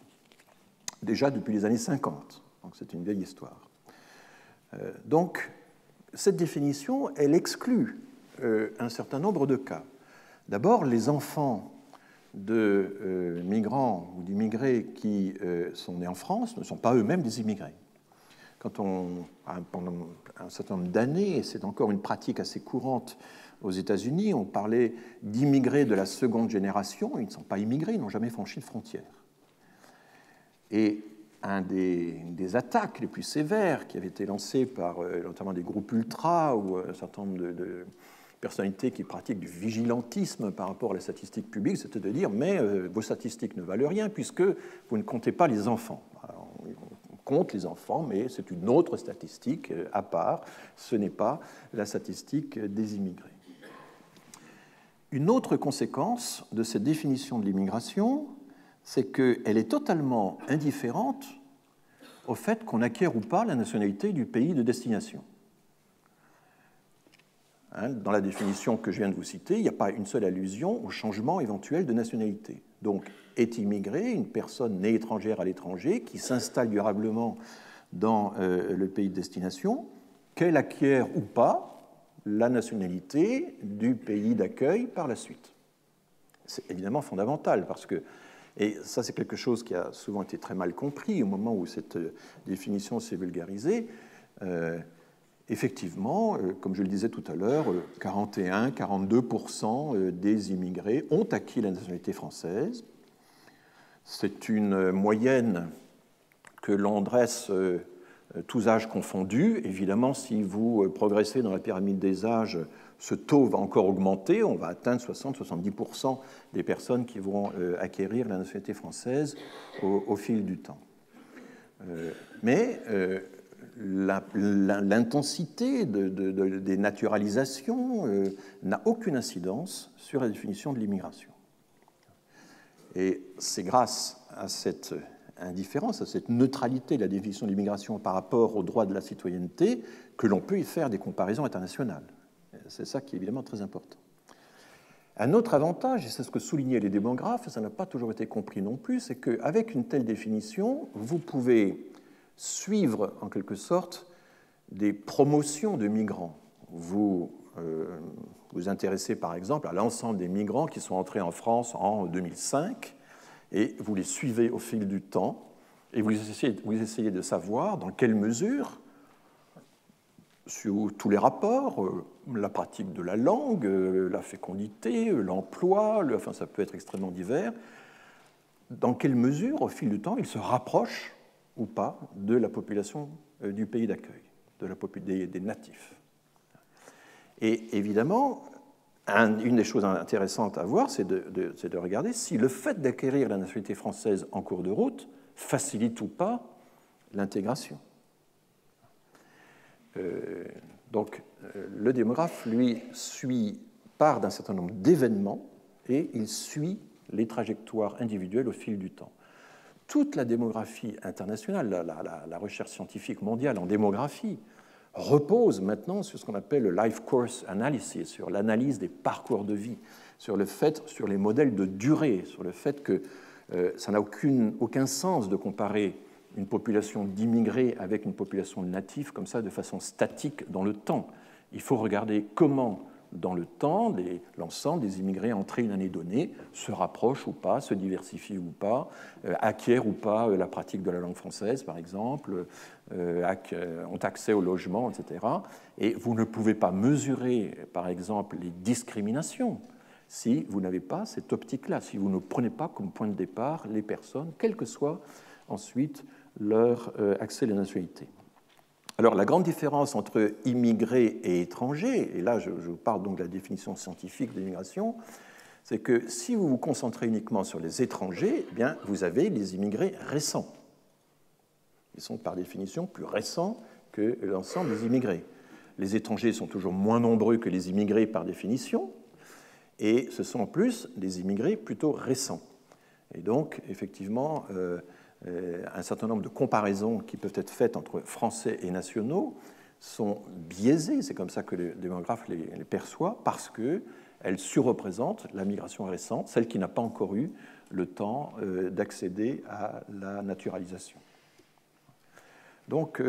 déjà depuis les années 50. Donc c'est une vieille histoire. Donc, cette définition, elle exclut un certain nombre de cas. D'abord, les enfants de migrants ou d'immigrés qui sont nés en France ne sont pas eux-mêmes des immigrés. Pendant un certain nombre d'années, et c'est encore une pratique assez courante aux États-Unis, on parlait d'immigrés de la seconde génération. Ils ne sont pas immigrés, ils n'ont jamais franchi de frontière. Et un des attaques les plus sévères qui avait été lancées par notamment des groupes ultras ou un certain nombre de personnalités qui pratiquent du vigilantisme par rapport à la statistique publique, c'était de dire « mais vos statistiques ne valent rien puisque vous ne comptez pas les enfants ». On compte les enfants, mais c'est une autre statistique à part, ce n'est pas la statistique des immigrés. Une autre conséquence de cette définition de l'immigration, c'est qu'elle est totalement indifférente au fait qu'on acquiert ou pas la nationalité du pays de destination. Dans la définition que je viens de vous citer, il n'y a pas une seule allusion au changement éventuel de nationalité. Donc, est immigré une personne née étrangère à l'étranger qui s'installe durablement dans le pays de destination, qu'elle acquiert ou pas la nationalité du pays d'accueil par la suite. C'est évidemment fondamental parce que, et ça c'est quelque chose qui a souvent été très mal compris au moment où cette définition s'est vulgarisée, effectivement, comme je le disais tout à l'heure, 41-42% des immigrés ont acquis la nationalité française. C'est une moyenne que l'on dresse tous âges confondus. Évidemment, si vous progressez dans la pyramide des âges, ce taux va encore augmenter. On va atteindre 60-70% des personnes qui vont acquérir la nationalité française au fil du temps. Mais l'intensité des naturalisations n'a aucune incidence sur la définition de l'immigration. Et c'est grâce à cette indifférence, à cette neutralité de la définition de l'immigration par rapport aux droits de la citoyenneté que l'on peut y faire des comparaisons internationales. C'est ça qui est évidemment très important. Un autre avantage, et c'est ce que soulignaient les démographes, et ça n'a pas toujours été compris non plus, c'est qu'avec une telle définition, vous pouvez suivre en quelque sorte des promotions de migrants. Vous vous intéressez par exemple à l'ensemble des migrants qui sont entrés en France en 2005 et vous les suivez au fil du temps et vous essayez de savoir dans quelle mesure, sur tous les rapports, la pratique de la langue, la fécondité, l'emploi, enfin ça peut être extrêmement divers, dans quelle mesure au fil du temps ils se rapprochent ou pas de la population du pays d'accueil, des natifs. Et évidemment, une des choses intéressantes à voir, c'est de regarder si le fait d'acquérir la nationalité française en cours de route facilite ou pas l'intégration. Donc, le démographe, lui, part d'un certain nombre d'événements et il suit les trajectoires individuelles au fil du temps. Toute la démographie internationale, la recherche scientifique mondiale en démographie, repose maintenant sur ce qu'on appelle le life course analysis, sur l'analyse des parcours de vie, sur les modèles de durée, sur le fait que ça n'a aucun sens de comparer une population d'immigrés avec une population de natifs comme ça de façon statique dans le temps. Il faut regarder comment, dans le temps, l'ensemble des immigrés entrés une année donnée se rapprochent ou pas, se diversifient ou pas, acquièrent ou pas la pratique de la langue française, par exemple, ont accès au logement, etc. Et vous ne pouvez pas mesurer, par exemple, les discriminations si vous n'avez pas cette optique-là, si vous ne prenez pas comme point de départ les personnes, quel que soit ensuite leur accès à la nationalité. Alors, la grande différence entre immigrés et étrangers, et là je parle donc de la définition scientifique de l'immigration, c'est que si vous vous concentrez uniquement sur les étrangers, eh bien, vous avez les immigrés récents. Ils sont par définition plus récents que l'ensemble des immigrés. Les étrangers sont toujours moins nombreux que les immigrés par définition, et ce sont en plus des immigrés plutôt récents. Et donc, effectivement, un certain nombre de comparaisons qui peuvent être faites entre Français et nationaux sont biaisées, c'est comme ça que les démographes les perçoivent, parce qu'elles surreprésentent la migration récente, celle qui n'a pas encore eu le temps d'accéder à la naturalisation. Donc,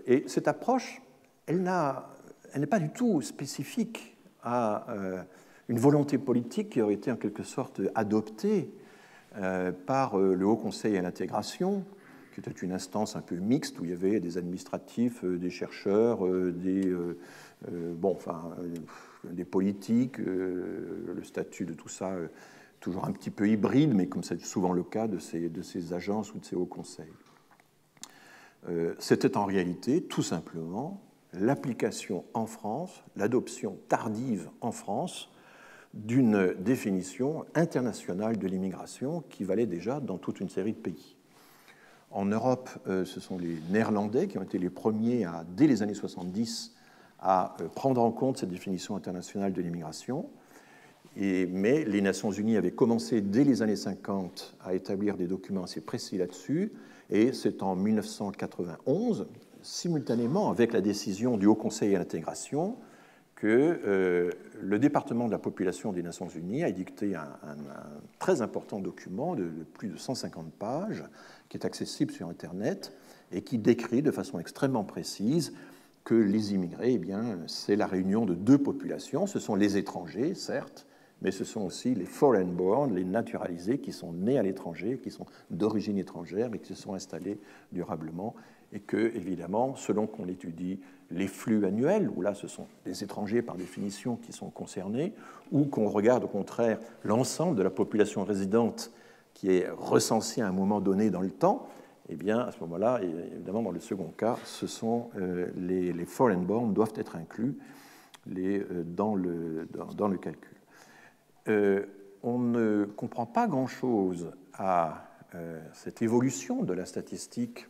et cette approche, elle n'est pas du tout spécifique à une volonté politique qui aurait été en quelque sorte adoptée par le Haut Conseil à l'intégration, qui était une instance un peu mixte où il y avait des administratifs, des chercheurs, des politiques, le statut de tout ça toujours un petit peu hybride, mais comme c'est souvent le cas de ces agences ou de ces hauts conseils. C'était en réalité tout simplement l'application en France, l'adoption tardive en France d'une définition internationale de l'immigration qui valait déjà dans toute une série de pays. En Europe, ce sont les Néerlandais qui ont été les premiers, dès les années 70, à prendre en compte cette définition internationale de l'immigration. Mais les Nations Unies avaient commencé dès les années 50 à établir des documents assez précis là-dessus, et c'est en 1991, simultanément avec la décision du Haut Conseil à l'intégration, que le département de la population des Nations Unies a édicté un très important document de plus de 150 pages, qui est accessible sur Internet, et qui décrit de façon extrêmement précise que les immigrés, eh bien, c'est la réunion de deux populations. Ce sont les étrangers, certes, mais ce sont aussi les foreign born, les naturalisés, qui sont nés à l'étranger, qui sont d'origine étrangère et qui se sont installés durablement, et que, évidemment, selon qu'on étudie les flux annuels, où là ce sont les étrangers par définition qui sont concernés, ou qu'on regarde au contraire l'ensemble de la population résidente qui est recensée à un moment donné dans le temps, eh bien, à ce moment-là, évidemment, dans le second cas, les foreign born doivent être inclus dans le calcul. On ne comprend pas grand-chose à cette évolution de la statistique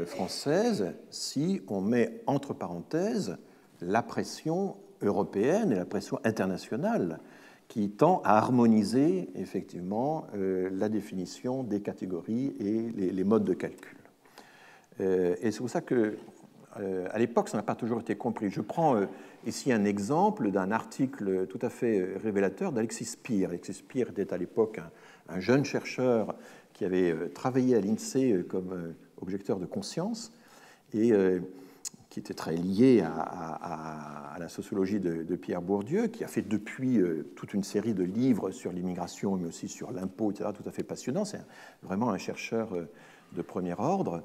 française si on met entre parenthèses la pression européenne et la pression internationale qui tend à harmoniser effectivement la définition des catégories et les modes de calcul. Et c'est pour ça que à l'époque, ça n'a pas toujours été compris. Je prends ici un exemple d'un article tout à fait révélateur d'Alexis Speer. Alexis Speer était à l'époque un jeune chercheur qui avait travaillé à l'INSEE comme objecteur de conscience et qui était très lié à la sociologie de Pierre Bourdieu, qui a fait depuis toute une série de livres sur l'immigration, mais aussi sur l'impôt, etc., tout à fait passionnant. C'est vraiment un chercheur de premier ordre.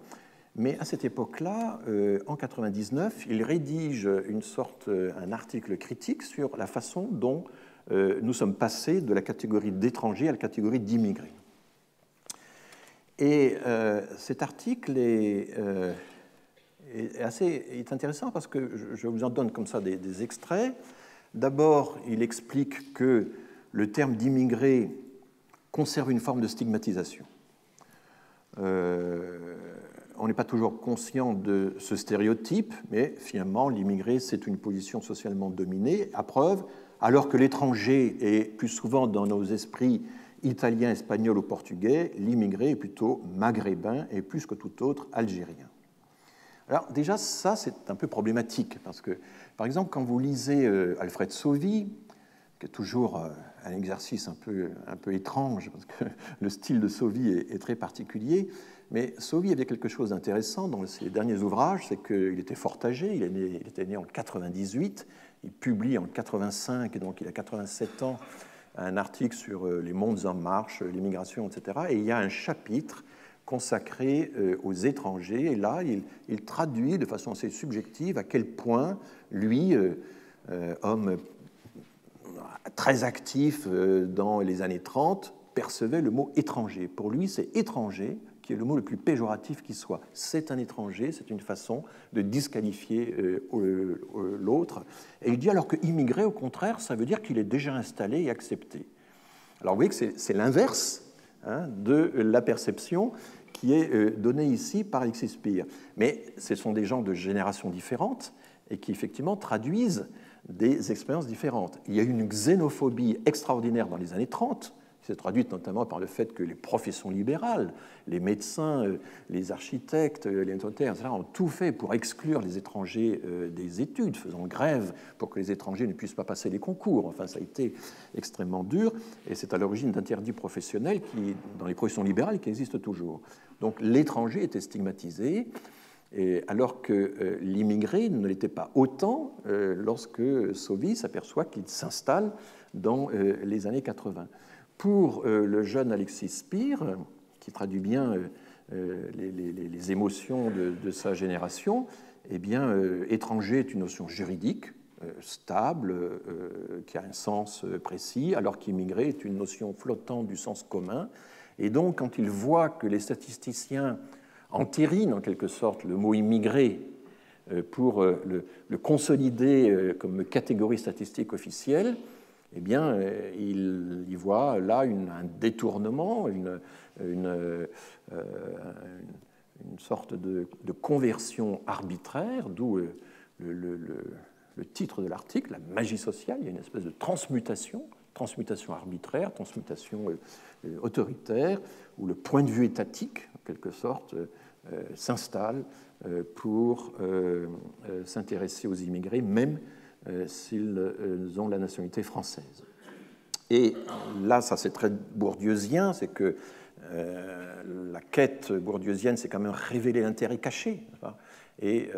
Mais à cette époque-là, en 1999, il rédige un article critique sur la façon dont nous sommes passés de la catégorie d'étrangers à la catégorie d'immigrés. Et cet article est intéressant parce que je vous en donne comme ça des extraits. D'abord, il explique que le terme d'immigré conserve une forme de stigmatisation. On n'est pas toujours conscient de ce stéréotype, mais finalement, l'immigré, c'est une position socialement dominée, à preuve, alors que l'étranger est plus souvent dans nos esprits italien, espagnol ou portugais, l'immigré est plutôt maghrébin et plus que tout autre algérien. Alors déjà, ça, c'est un peu problématique, parce que, par exemple, quand vous lisez Alfred Sauvy, qui est toujours un exercice un peu étrange, parce que le style de Sauvy est très particulier, mais Sauvy avait quelque chose d'intéressant dans ses derniers ouvrages, c'est qu'il était fort âgé, il était né en 98, il publie en 85, et donc il a 87 ans, un article sur les mondes en marche, l'immigration, etc. Et il y a un chapitre consacré aux étrangers, et là, il traduit de façon assez subjective à quel point lui, homme très actif dans les années 30, percevait le mot étranger. Pour lui, c'est étranger qui est le mot le plus péjoratif qui soit. C'est un étranger, c'est une façon de disqualifier l'autre. Et il dit alors que immigré, au contraire, ça veut dire qu'il est déjà installé et accepté. Alors vous voyez que c'est l'inverse de la perception qui est donnée ici par Alexis Speer. Mais ce sont des gens de générations différentes et qui effectivement traduisent des expériences différentes. Il y a eu une xénophobie extraordinaire dans les années 30, qui s'est traduite notamment par le fait que les professions libérales, les médecins, les architectes, les notaires, etc., ont tout fait pour exclure les étrangers des études, faisant grève pour que les étrangers ne puissent pas passer les concours. Enfin, ça a été extrêmement dur, et c'est à l'origine d'interdits professionnels dans les professions libérales qui existent toujours. Donc l'étranger était stigmatisé, alors que l'immigré ne l'était pas autant lorsque Sauvy s'aperçoit qu'il s'installe dans les années 80. Pour le jeune Alexis Speer, qui traduit bien les émotions de sa génération, eh bien, étranger est une notion juridique, stable, qui a un sens précis, alors qu'immigré est une notion flottante du sens commun. Et donc, quand il voit que les statisticiens entérinent en quelque sorte le mot immigré pour le consolider comme catégorie statistique officielle, eh bien, il y voit là un détournement, une sorte de conversion arbitraire, d'où le titre de l'article, la magie sociale. Il y a une espèce de transmutation arbitraire, transmutation autoritaire, où le point de vue étatique, en quelque sorte, s'installe pour s'intéresser aux immigrés, même s'ils ont la nationalité française. Et là, ça c'est très bourdieusien, c'est que la quête bourdieusienne, c'est quand même révéler l'intérêt caché, et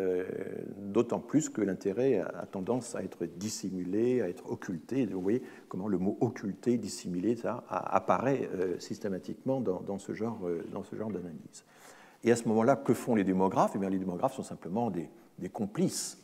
d'autant plus que l'intérêt a tendance à être dissimulé, à être occulté. Vous voyez comment le mot occulté, dissimulé, ça apparaît systématiquement dans ce genre d'analyse. Et à ce moment-là, que font les démographes ? Eh bien, les démographes sont simplement des complices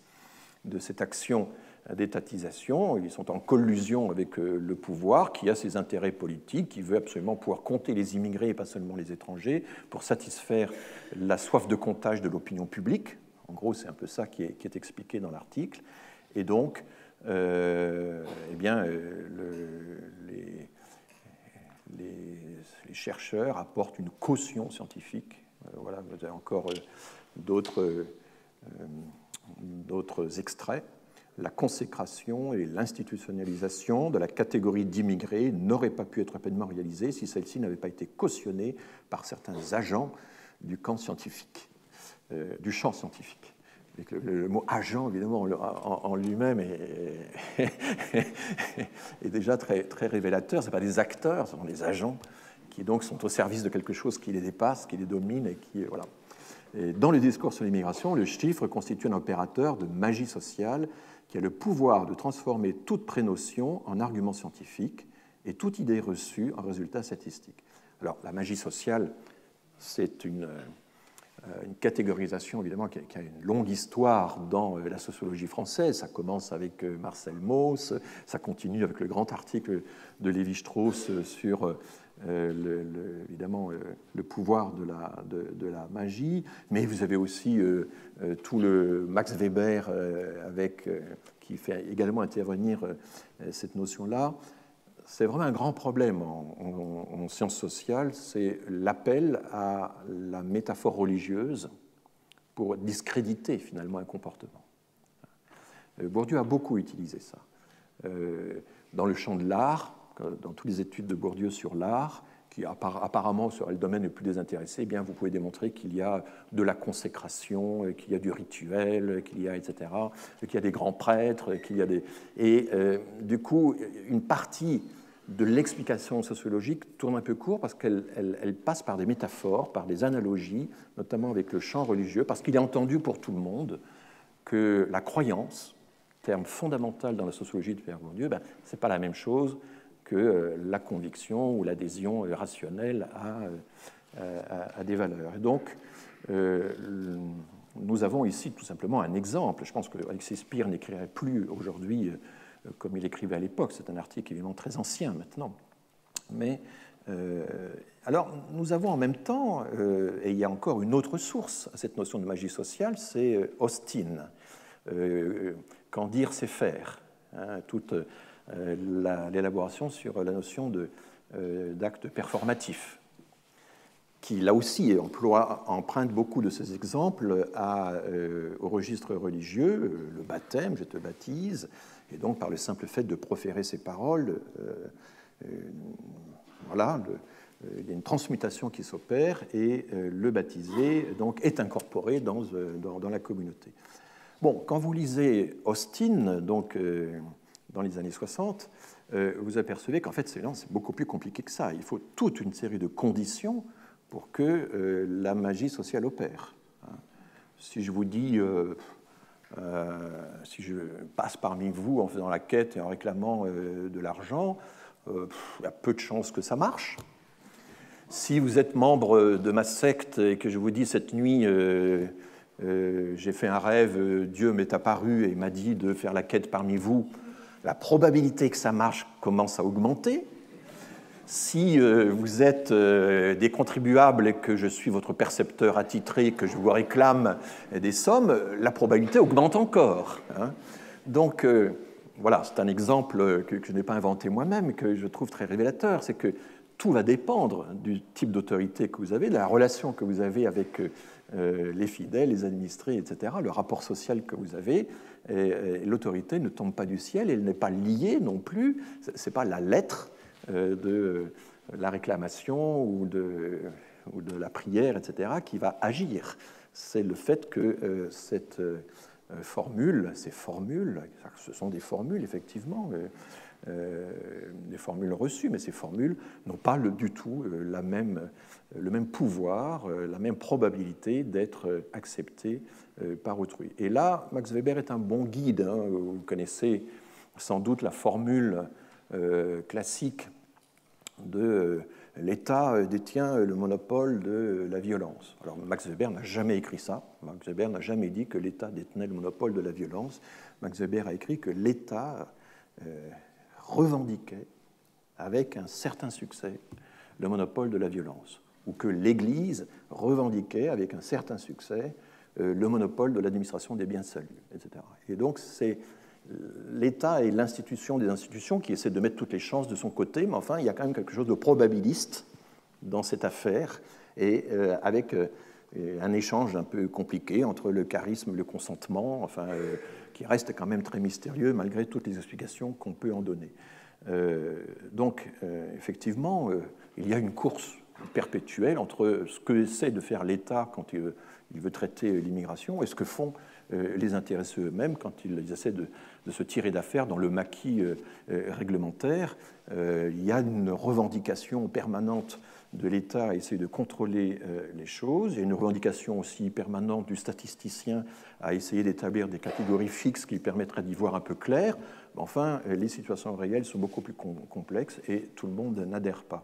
de cette action d'étatisation. Ils sont en collusion avec le pouvoir qui a ses intérêts politiques, qui veut absolument pouvoir compter les immigrés et pas seulement les étrangers pour satisfaire la soif de comptage de l'opinion publique. En gros, c'est un peu ça qui est expliqué dans l'article. Et donc, eh bien, les chercheurs apportent une caution scientifique. Voilà, vous avez encore d'autres extraits. La consécration et l'institutionnalisation de la catégorie d'immigrés n'aurait pas pu être pleinement réalisée si celle-ci n'avait pas été cautionnée par certains agents du camp scientifique, du champ scientifique. Le mot agent, évidemment, en lui-même est déjà très, très révélateur. Ce ne sont pas des acteurs, ce sont des agents qui donc sont au service de quelque chose qui les dépasse, qui les domine et qui... Voilà. Et dans le discours sur l'immigration, le chiffre constitue un opérateur de magie sociale qui a le pouvoir de transformer toute prénotion en argument scientifique et toute idée reçue en résultat statistique. Alors, la magie sociale, c'est une catégorisation, évidemment, qui a une longue histoire dans la sociologie française. Ça commence avec Marcel Mauss, ça continue avec le grand article de Lévi-Strauss sur... évidemment le pouvoir de la magie, mais vous avez aussi tout le Max Weber qui fait également intervenir cette notion-là. C'est vraiment un grand problème en sciences sociales, c'est l'appel à la métaphore religieuse pour discréditer finalement un comportement. Bourdieu a beaucoup utilisé ça. Dans le champ de l'art, dans toutes les études de Bourdieu sur l'art, qui apparemment serait le domaine le plus désintéressé, eh bien, vous pouvez démontrer qu'il y a de la consécration, qu'il y a du rituel, qu'il y a, etc., qu'il y a des grands prêtres, qu'il y a des... Et du coup, une partie de l'explication sociologique tourne un peu court parce qu'elle passe par des métaphores, par des analogies, notamment avec le champ religieux, parce qu'il est entendu pour tout le monde que la croyance, terme fondamental dans la sociologie de Pierre Bourdieu, ben, ce n'est pas la même chose que la conviction ou l'adhésion rationnelle à des valeurs. Et donc, nous avons ici tout simplement un exemple. Je pense que Alexis Spire n'écrirait plus aujourd'hui comme il écrivait à l'époque. C'est un article évidemment très ancien maintenant. Mais alors, nous avons en même temps, et il y a encore une autre source à cette notion de magie sociale, c'est Austin. Qu'en dire, c'est faire. Hein, toute l'élaboration sur la notion d'acte performatif, qui là aussi emprunte beaucoup de ces exemples au registre religieux, le baptême, je te baptise, et donc par le simple fait de proférer ces paroles, voilà, il y a une transmutation qui s'opère et le baptisé donc, est incorporé dans la communauté. Bon, quand vous lisez Austin, donc dans les années 60, vous apercevez qu'en fait, c'est beaucoup plus compliqué que ça. Il faut toute une série de conditions pour que la magie sociale opère. Si je vous dis, si je passe parmi vous en faisant la quête et en réclamant de l'argent, il y a peu de chances que ça marche. Si vous êtes membre de ma secte et que je vous dis cette nuit, j'ai fait un rêve, Dieu m'est apparu et m'a dit de faire la quête parmi vous, la probabilité que ça marche commence à augmenter. Si vous êtes des contribuables et que je suis votre percepteur attitré, que je vous réclame des sommes, la probabilité augmente encore. Hein. Donc, voilà, c'est un exemple que je n'ai pas inventé moi-même, que je trouve très révélateur, c'est que tout va dépendre du type d'autorité que vous avez, de la relation que vous avez avec les fidèles, les administrés, etc., le rapport social que vous avez. Et l'autorité ne tombe pas du ciel, elle n'est pas liée non plus, ce n'est pas la lettre de la réclamation ou de la prière, etc., qui va agir. C'est le fait que cette formule, ces formules, ce sont des formules, effectivement, des formules reçues, mais ces formules n'ont pas du tout le même pouvoir, la même probabilité d'être acceptées par autrui. Et là, Max Weber est un bon guide. Hein. Vous connaissez sans doute la formule classique de l'État détient le monopole de la violence. Alors Max Weber n'a jamais écrit ça. Max Weber n'a jamais dit que l'État détenait le monopole de la violence. Max Weber a écrit que l'État revendiquait avec un certain succès le monopole de la violence, ou que l'Église revendiquait avec un certain succès le monopole de l'administration des biens de salut, etc. Et donc c'est l'État est l'institution des institutions qui essaie de mettre toutes les chances de son côté, mais enfin il y a quand même quelque chose de probabiliste dans cette affaire, et avec un échange un peu compliqué entre le charisme et le consentement, enfin, qui reste quand même très mystérieux malgré toutes les explications qu'on peut en donner. Donc, effectivement, il y a une course perpétuelle entre ce que essaie de faire l'État quand il veut traiter l'immigration et ce que font les intéressés eux-mêmes quand ils essaient de se tirer d'affaire dans le maquis réglementaire. Il y a une revendication permanente de l'État à essayer de contrôler les choses. Il y a une revendication aussi permanente du statisticien à essayer d'établir des catégories fixes qui permettraient d'y voir un peu clair. Enfin, les situations réelles sont beaucoup plus complexes et tout le monde n'adhère pas.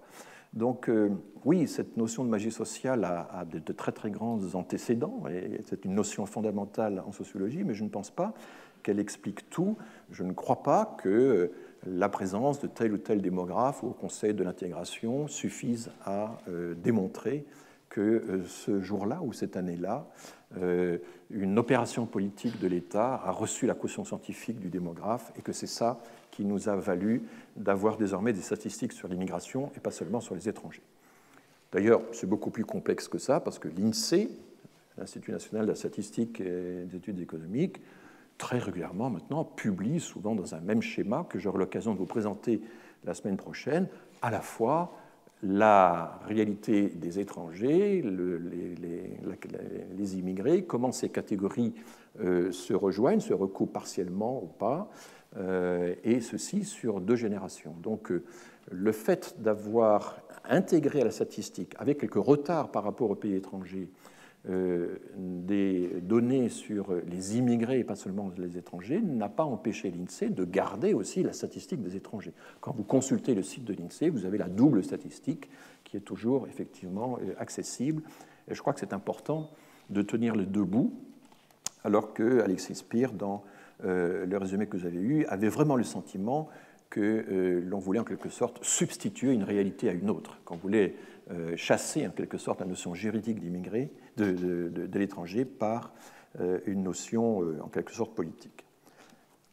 Donc, oui, cette notion de magie sociale a de très très grands antécédents, et c'est une notion fondamentale en sociologie, mais je ne pense pas qu'elle explique tout. Je ne crois pas que la présence de tel ou tel démographe au Conseil de l'intégration suffise à démontrer que ce jour-là ou cette année-là, une opération politique de l'État a reçu la caution scientifique du démographe et que c'est ça qui nous a valu d'avoir désormais des statistiques sur l'immigration et pas seulement sur les étrangers. D'ailleurs, c'est beaucoup plus complexe que ça parce que l'INSEE, l'Institut national de la statistique et des études économiques, très régulièrement maintenant publie, souvent dans un même schéma que j'aurai l'occasion de vous présenter la semaine prochaine, à la fois la réalité des étrangers, les immigrés, comment ces catégories se rejoignent, se recoupent partiellement ou pas, et ceci sur 2 générations. Donc le fait d'avoir intégré à la statistique, avec quelques retards par rapport aux pays étrangers, des données sur les immigrés et pas seulement les étrangers, n'a pas empêché l'INSEE de garder aussi la statistique des étrangers. Quand vous consultez le site de l'INSEE, vous avez la double statistique qui est toujours effectivement accessible. Et je crois que c'est important de tenir les deux bouts, alors que Alexis Speer, dans le résumé que vous avez eu, avait vraiment le sentiment que l'on voulait en quelque sorte substituer une réalité à une autre, qu'on voulait chasser en quelque sorte la notion juridique d'immigré, de l'étranger, par une notion en quelque sorte politique.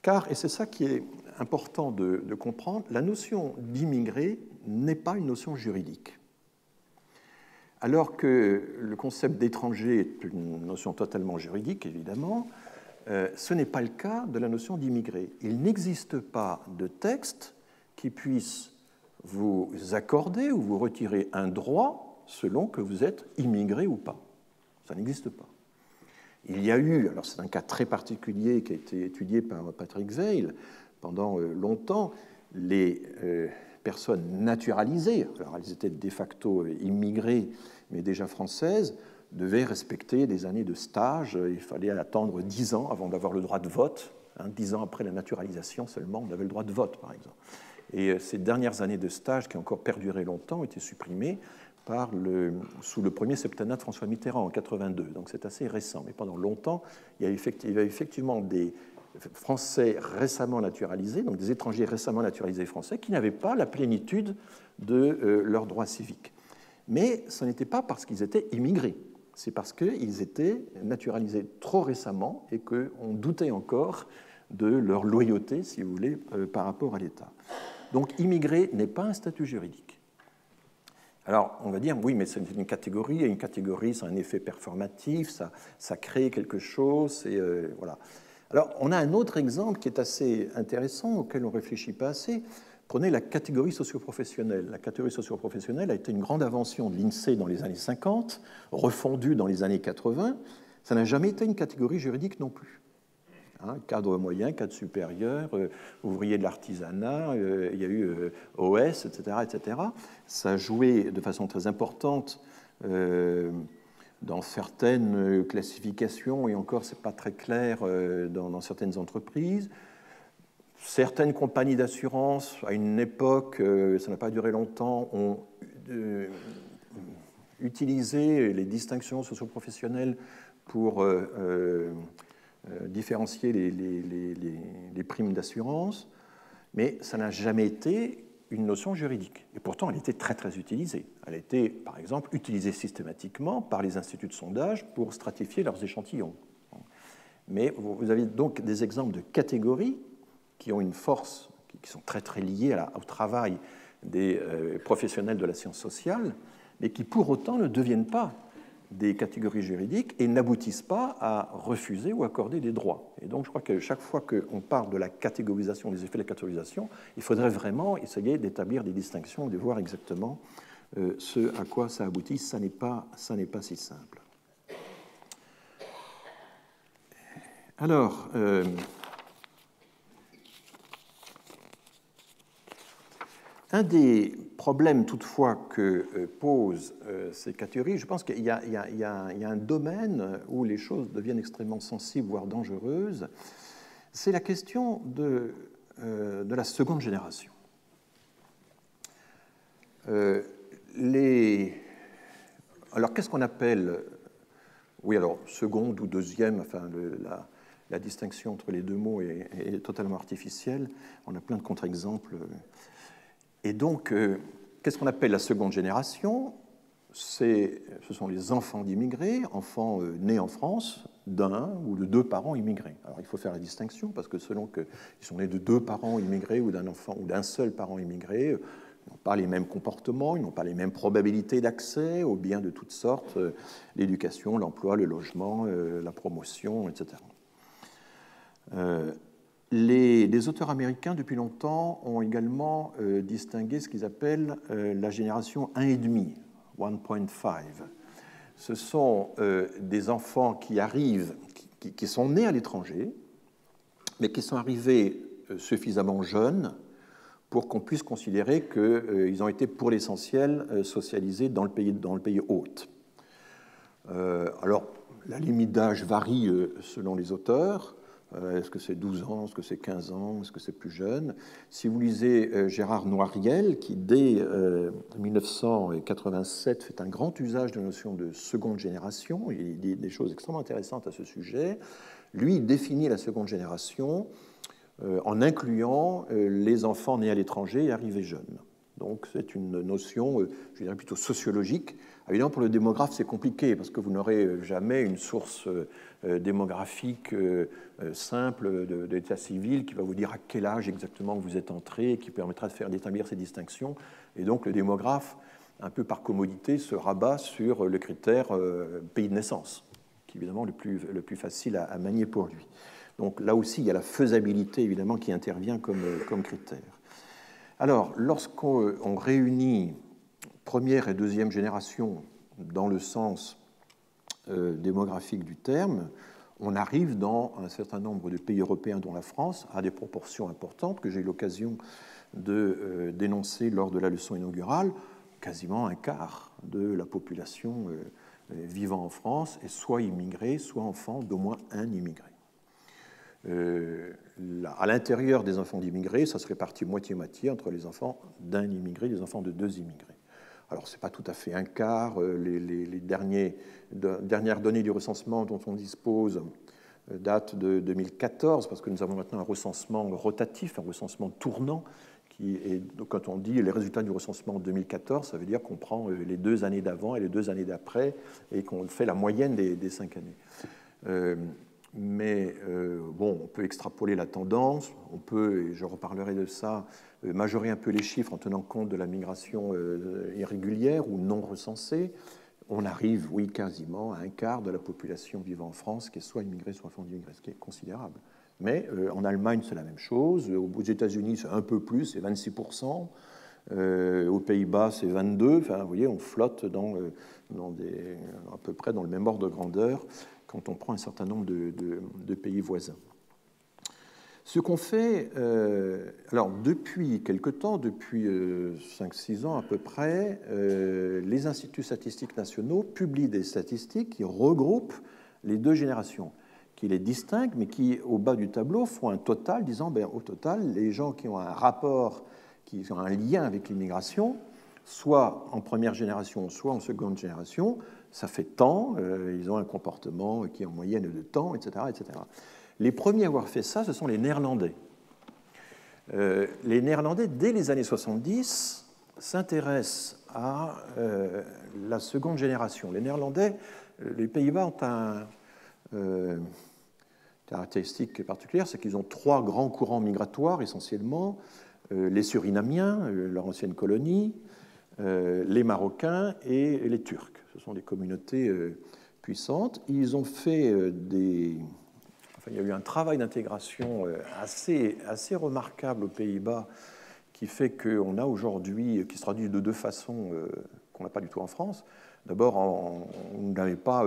Car, et c'est ça qui est important de comprendre, la notion d'immigré n'est pas une notion juridique. Alors que le concept d'étranger est une notion totalement juridique, évidemment, ce n'est pas le cas de la notion d'immigré. Il n'existe pas de texte qui puisse vous accorder ou vous retirer un droit selon que vous êtes immigré ou pas. Ça n'existe pas. Il y a eu, alors c'est un cas très particulier qui a été étudié par Patrick Zeil pendant longtemps, les personnes naturalisées, alors elles étaient de facto immigrées mais déjà françaises, devaient respecter des années de stage. Il fallait attendre 10 ans avant d'avoir le droit de vote. 10 ans après la naturalisation seulement, on avait le droit de vote, par exemple. Et ces dernières années de stage, qui ont encore perduré longtemps, ont été supprimées sous le premier septennat de François Mitterrand en 1982. Donc c'est assez récent. Mais pendant longtemps, il y avait effectivement des Français récemment naturalisés, donc des étrangers récemment naturalisés français, qui n'avaient pas la plénitude de leurs droits civiques. Mais ce n'était pas parce qu'ils étaient immigrés. C'est parce qu'ils étaient naturalisés trop récemment et qu'on doutait encore de leur loyauté, si vous voulez, par rapport à l'État. Donc, immigré n'est pas un statut juridique. Alors, on va dire, oui, mais c'est une catégorie, et une catégorie, c'est un effet performatif, ça crée quelque chose, et voilà. Alors, on a un autre exemple qui est assez intéressant, auquel on ne réfléchit pas assez. Prenez la catégorie socio-professionnelle. La catégorie socio-professionnelle a été une grande invention de l'INSEE dans les années 50, refondue dans les années 80. Ça n'a jamais été une catégorie juridique non plus. Cadre moyen, cadre supérieur, ouvrier de l'artisanat, il y a eu OS, etc., etc. Ça a joué de façon très importante dans certaines classifications, et encore, ce n'est pas très clair dans certaines entreprises. Certaines compagnies d'assurance, à une époque, ça n'a pas duré longtemps, ont utiliser les distinctions socio-professionnelles pour différencier les primes d'assurance, mais ça n'a jamais été une notion juridique. Et pourtant, elle était très, très utilisée. Elle était, par exemple, utilisée systématiquement par les instituts de sondage pour stratifier leurs échantillons. Mais vous avez donc des exemples de catégories qui ont une force, qui sont très, très liées au travail des professionnels de la science sociale, mais qui, pour autant, ne deviennent pas des catégories juridiques et n'aboutissent pas à refuser ou accorder des droits. Et donc, je crois que chaque fois qu'on parle de la catégorisation, des effets de la catégorisation, il faudrait vraiment essayer d'établir des distinctions, de voir exactement ce à quoi ça aboutit. Ça n'est pas si simple. Alors, un des problèmes toutefois que posent ces catégories, je pense qu'il y a un domaine où les choses deviennent extrêmement sensibles, voire dangereuses, c'est la question de la seconde génération. Alors, qu'est-ce qu'on appelle, oui, alors, seconde ou deuxième, enfin, la distinction entre les deux mots est totalement artificielle. On a plein de contre-exemples. Et donc, qu'est-ce qu'on appelle la seconde génération? Ce sont les enfants d'immigrés, enfants nés en France, d'un ou de deux parents immigrés. Alors, il faut faire la distinction, parce que selon qu'ils sont nés de deux parents immigrés ou d'un enfant ou d'un seul parent immigré, ils n'ont pas les mêmes comportements, ils n'ont pas les mêmes probabilités d'accès aux biens de toutes sortes, l'éducation, l'emploi, le logement, la promotion, etc. Les auteurs américains, depuis longtemps, ont également distingué ce qu'ils appellent la génération 1,5, 1.5. Ce sont des enfants qui arrivent, qui sont nés à l'étranger, mais qui sont arrivés suffisamment jeunes pour qu'on puisse considérer qu'ils ont été, pour l'essentiel, socialisés dans le pays hôte. Alors, la limite d'âge varie selon les auteurs. Est-ce que c'est 12 ans, est-ce que c'est 15 ans, est-ce que c'est plus jeune? Si vous lisez Gérard Noiriel, qui dès 1987 fait un grand usage de la notion de seconde génération, il dit des choses extrêmement intéressantes à ce sujet, lui il définit la seconde génération en incluant les enfants nés à l'étranger et arrivés jeunes. Donc c'est une notion, je dirais plutôt sociologique. Évidemment, pour le démographe, c'est compliqué parce que vous n'aurez jamais une source démographique simple d'état civil qui va vous dire à quel âge exactement vous êtes entré et qui permettra d'établir ces distinctions. Et donc le démographe, un peu par commodité, se rabat sur le critère pays de naissance, qui est évidemment le plus facile à manier pour lui. Donc là aussi, il y a la faisabilité évidemment qui intervient comme critère. Alors, lorsqu'on réunit première et deuxième génération dans le sens démographique du terme, on arrive dans un certain nombre de pays européens, dont la France, à des proportions importantes que j'ai eu l'occasion de dénoncer lors de la leçon inaugurale. Quasiment un quart de la population vivant en France est soit immigrée, soit enfant d'au moins un immigré. À l'intérieur des enfants d'immigrés, ça se répartit moitié-moitié entre les enfants d'un immigré et les enfants de deux immigrés. Alors, ce n'est pas tout à fait un quart. Les dernières données du recensement dont on dispose datent de 2014, parce que nous avons maintenant un recensement rotatif, un recensement tournant. Quand on dit les résultats du recensement 2014, ça veut dire qu'on prend les 2 années d'avant et les 2 années d'après et qu'on fait la moyenne des 5 années. Mais bon, on peut extrapoler la tendance, on peut, et je reparlerai de ça, majorer un peu les chiffres en tenant compte de la migration irrégulière ou non recensée. On arrive, oui, quasiment à un quart de la population vivant en France qui est soit immigrée, soit enfant d'immigrés, ce qui est considérable. Mais en Allemagne, c'est la même chose. Aux États-Unis, c'est un peu plus, c'est 26%. Aux Pays-Bas, c'est 22%. Enfin, vous voyez, on flotte à peu près dans le même ordre de grandeur quand on prend un certain nombre de pays voisins. Ce qu'on fait, alors depuis quelque temps, depuis 5-6 ans à peu près, les instituts statistiques nationaux publient des statistiques qui regroupent les 2 générations, qui les distinguent, mais qui, au bas du tableau, font un total, disant, au total, les gens qui ont un rapport, qui ont un lien avec l'immigration, soit en première génération, soit en seconde génération, ça fait tant, ils ont un comportement qui est en moyenne de temps, etc., etc. Les premiers à avoir fait ça, ce sont les Néerlandais. Les Néerlandais, dès les années 70, s'intéressent à la seconde génération. Les Néerlandais, les Pays-Bas ont une caractéristique particulière, c'est qu'ils ont 3 grands courants migratoires, essentiellement, les Surinamiens, leur ancienne colonie, les Marocains et les Turcs. Ce sont des communautés puissantes. Ils ont fait il y a eu un travail d'intégration assez remarquable aux Pays-Bas qui fait qu'on a aujourd'hui, qui se traduit de 2 façons qu'on n'a pas du tout en France. D'abord, on n'avait pas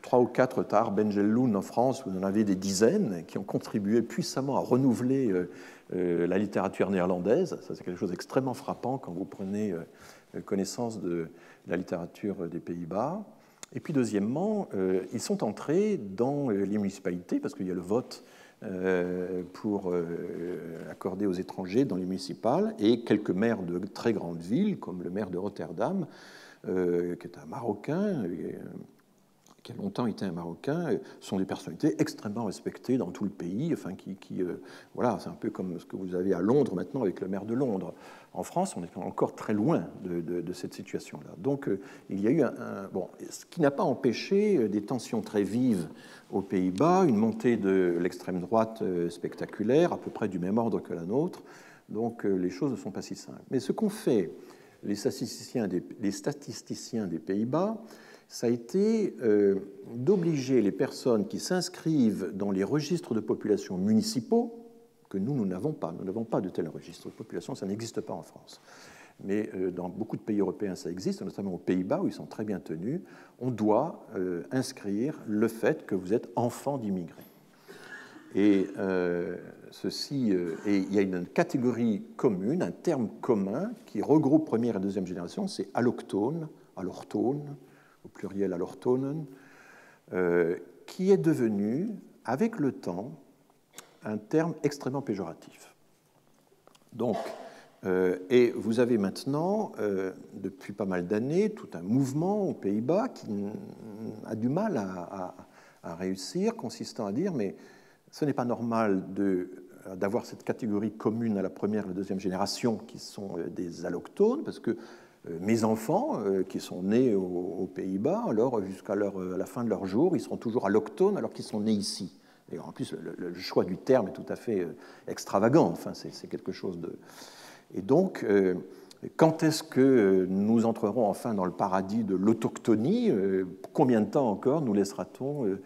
3 ou 4 Tahar Ben Jelloun en France, où on en avait des dizaines, qui ont contribué puissamment à renouveler la littérature néerlandaise. Ça, c'est quelque chose d'extrêmement frappant quand vous prenez connaissance de la littérature des Pays-Bas. Et puis, deuxièmement, ils sont entrés dans les municipalités, parce qu'il y a le vote pour accorder aux étrangers dans les municipales, et quelques maires de très grandes villes, comme le maire de Rotterdam, qui est un Marocain, qui a longtemps été un Marocain, sont des personnalités extrêmement respectées dans tout le pays. Enfin, voilà, c'est un peu comme ce que vous avez à Londres maintenant avec le maire de Londres. En France, on est encore très loin de cette situation-là. Donc, il y a eu ce qui n'a pas empêché des tensions très vives aux Pays-Bas, une montée de l'extrême droite spectaculaire, à peu près du même ordre que la nôtre. Donc, les choses ne sont pas si simples. Mais ce qu'ont fait les statisticiens des Pays-Bas, ça a été d'obliger les personnes qui s'inscrivent dans les registres de population municipaux, que nous n'avons pas. Nous n'avons pas de tel registre de population, ça n'existe pas en France. Mais dans beaucoup de pays européens, ça existe, notamment aux Pays-Bas, où ils sont très bien tenus. On doit inscrire le fait que vous êtes enfant d'immigrés. Et il y a une catégorie commune, un terme commun, qui regroupe première et deuxième génération, c'est allochtone, au pluriel allochtonen, qui est devenu, avec le temps, un terme extrêmement péjoratif. Donc, et vous avez maintenant, depuis pas mal d'années, tout un mouvement aux Pays-Bas qui a du mal à réussir, consistant à dire, mais ce n'est pas normal d'avoir cette catégorie commune à la première et la deuxième génération qui sont des allochtones, parce que mes enfants qui sont nés aux Pays-Bas, alors jusqu'à la fin de leur jour, ils seront toujours allochtones alors qu'ils sont nés ici. Et en plus, le choix du terme est tout à fait extravagant. Enfin, c'est quelque chose de... Et donc, quand est-ce que nous entrerons enfin dans le paradis de l'autochtonie? Combien de temps encore nous laissera-t-on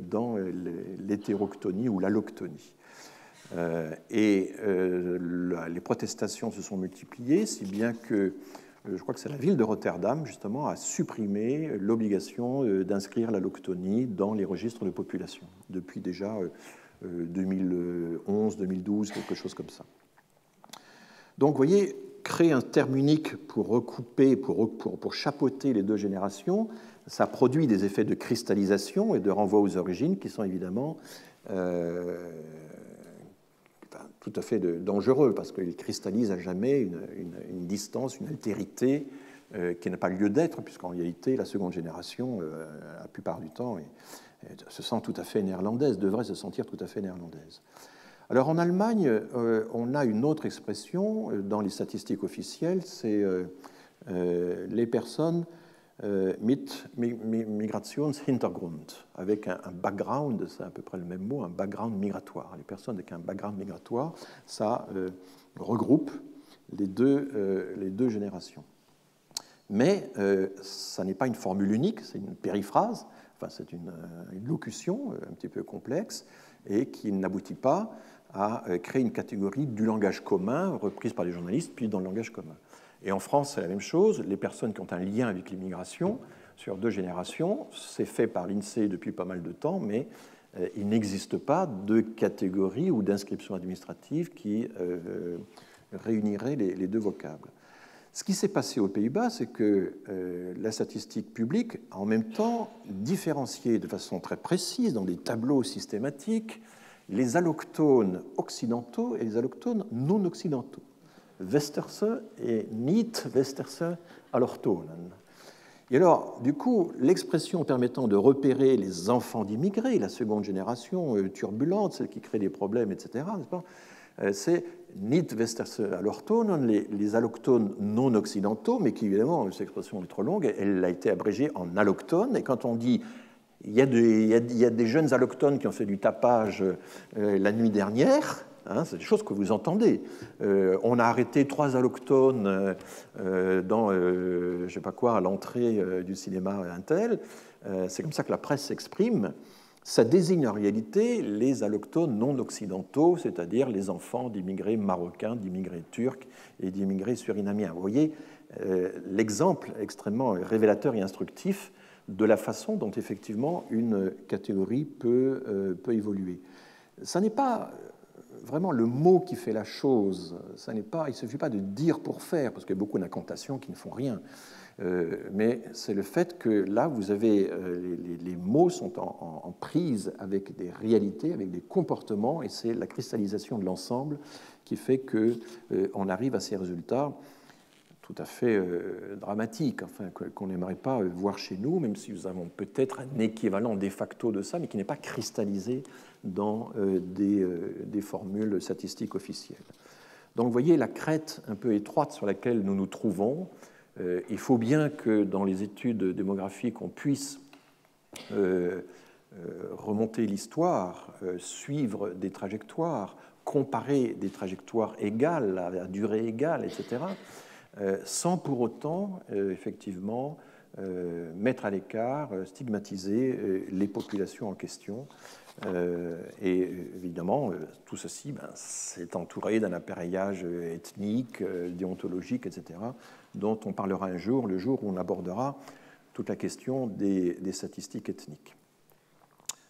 dans l'hétéroctonie ou l'allochtonie? Les protestations se sont multipliées, si bien que je crois que c'est la ville de Rotterdam, justement, a supprimé l'obligation d'inscrire l'allochtonie dans les registres de population, depuis déjà 2011, 2012, quelque chose comme ça. Donc, vous voyez, créer un terme unique pour recouper, pour chapeauter les 2 générations, ça produit des effets de cristallisation et de renvoi aux origines qui sont évidemment tout à fait dangereux, parce qu'il cristallise à jamais une distance, une altérité qui n'a pas lieu d'être, puisqu'en réalité, la seconde génération, la plupart du temps, se sent tout à fait néerlandaise, devrait se sentir tout à fait néerlandaise. Alors en Allemagne, on a une autre expression dans les statistiques officielles, c'est les personnes mit Migrationshintergrund, avec un background, c'est à peu près le même mot, un background migratoire. Les personnes avec un background migratoire, ça regroupe les deux générations. Mais ça n'est pas une formule unique, c'est une périphrase, enfin, c'est une locution un petit peu complexe et qui n'aboutit pas à créer une catégorie du langage commun reprise par les journalistes, puis dans le langage commun. Et en France, c'est la même chose. Les personnes qui ont un lien avec l'immigration sur 2 générations, c'est fait par l'INSEE depuis pas mal de temps, mais il n'existe pas de catégorie ou d'inscription administrative qui réunirait les 2 vocables. Ce qui s'est passé aux Pays-Bas, c'est que la statistique publique a en même temps différencié de façon très précise dans des tableaux systématiques les allochtones occidentaux et les allochtones non occidentaux. Westerse et nicht Westerse Allochtonen. Et alors, du coup, l'expression permettant de repérer les enfants d'immigrés, la seconde génération turbulente, celle qui crée des problèmes, etc., c'est nicht Westerse Allochtonen, les allochtones non occidentaux, mais qui, évidemment, cette expression est trop longue, elle a été abrégée en allochtones, et quand on dit il y a des jeunes allochtones qui ont fait du tapage la nuit dernière, hein, c'est des choses que vous entendez. On a arrêté 3 allochtones dans, je ne sais pas quoi, à l'entrée du cinéma Intel. C'est comme ça que la presse s'exprime. Ça désigne en réalité les allochtones non occidentaux, c'est-à-dire les enfants d'immigrés marocains, d'immigrés turcs et d'immigrés surinamiens. Vous voyez l'exemple extrêmement révélateur et instructif de la façon dont effectivement une catégorie peut évoluer. Ça n'est pas vraiment le mot qui fait la chose. Il ne suffit pas de dire pour faire, parce qu'il y a beaucoup d'incantations qui ne font rien. Mais c'est le fait que là, vous avez les mots sont en prise avec des réalités, avec des comportements, et c'est la cristallisation de l'ensemble qui fait qu'on arrive à ces résultats tout à fait dramatique, enfin, qu'on n'aimerait pas voir chez nous, même si nous avons peut-être un équivalent de facto de ça, mais qui n'est pas cristallisé dans des formules statistiques officielles. Donc vous voyez la crête un peu étroite sur laquelle nous nous trouvons. Il faut bien que dans les études démographiques, on puisse remonter l'histoire, suivre des trajectoires, comparer des trajectoires égales, à durée égale, etc., sans pour autant, effectivement, mettre à l'écart, stigmatiser les populations en question. Et évidemment, tout ceci, c'est entouré d'un appareillage ethnique, déontologique, etc., dont on parlera un jour, le jour où on abordera toute la question des statistiques ethniques.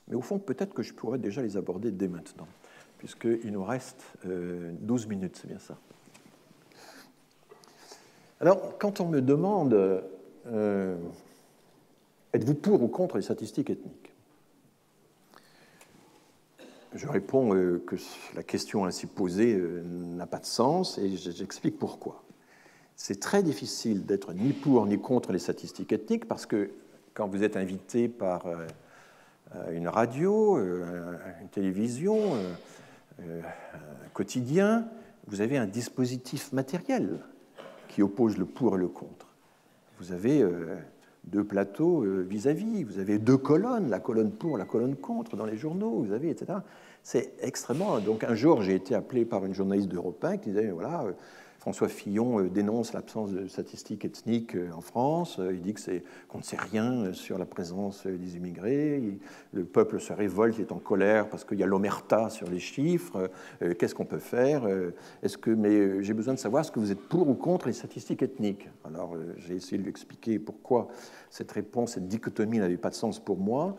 Mais au fond, peut-être que je pourrais déjà les aborder dès maintenant, puisqu'il nous reste 12 minutes, c'est bien ça. Alors, quand on me demande êtes-vous pour ou contre les statistiques ethniques, je réponds que la question ainsi posée n'a pas de sens et j'explique pourquoi. C'est très difficile d'être ni pour ni contre les statistiques ethniques parce que quand vous êtes invité par une radio, une télévision, un quotidien, vous avez un dispositif matériel qui oppose le pour et le contre. Vous avez 2 plateaux vis-à-vis, vous avez 2 colonnes, la colonne pour, la colonne contre dans les journaux, vous avez, etc. C'est extrêmement... Donc un jour, j'ai été appelé par une journaliste d'Europe 1 qui disait, voilà, François Fillon dénonce l'absence de statistiques ethniques en France, il dit qu'on ne sait rien sur la présence des immigrés, le peuple se révolte, il est en colère parce qu'il y a l'omerta sur les chiffres, qu'est-ce qu'on peut faire mais j'ai besoin de savoir, est-ce que vous êtes pour ou contre les statistiques ethniques? Alors j'ai essayé de lui expliquer pourquoi cette réponse, cette dichotomie n'avait pas de sens pour moi.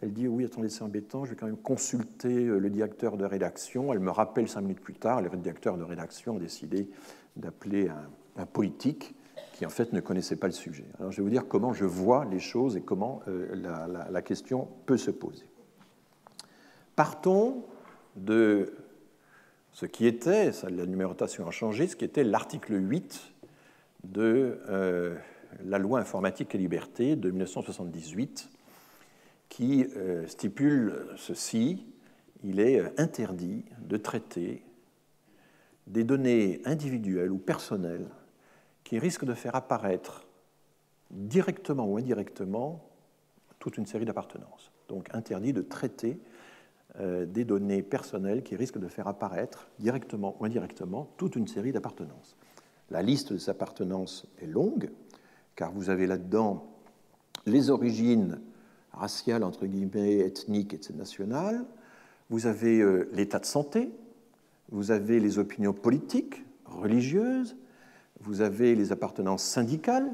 Elle dit, oui, attendez, c'est embêtant, je vais quand même consulter le directeur de rédaction. Elle me rappelle 5 minutes plus tard, le directeur de rédaction a décidé d'appeler un politique qui, en fait, ne connaissait pas le sujet. Alors, je vais vous dire comment je vois les choses et comment la question peut se poser. Partons de ce qui était, la numérotation a changé, ce qui était l'article 8 de la loi informatique et liberté de 1978, qui stipule ceci: il est interdit de traiter des données individuelles ou personnelles qui risquent de faire apparaître directement ou indirectement toute une série d'appartenances. Donc interdit de traiter des données personnelles qui risquent de faire apparaître directement ou indirectement toute une série d'appartenances. La liste de ces appartenances est longue, car vous avez là-dedans les origines raciale, entre guillemets, ethnique et nationale, vous avez l'état de santé, vous avez les opinions politiques, religieuses, vous avez les appartenances syndicales,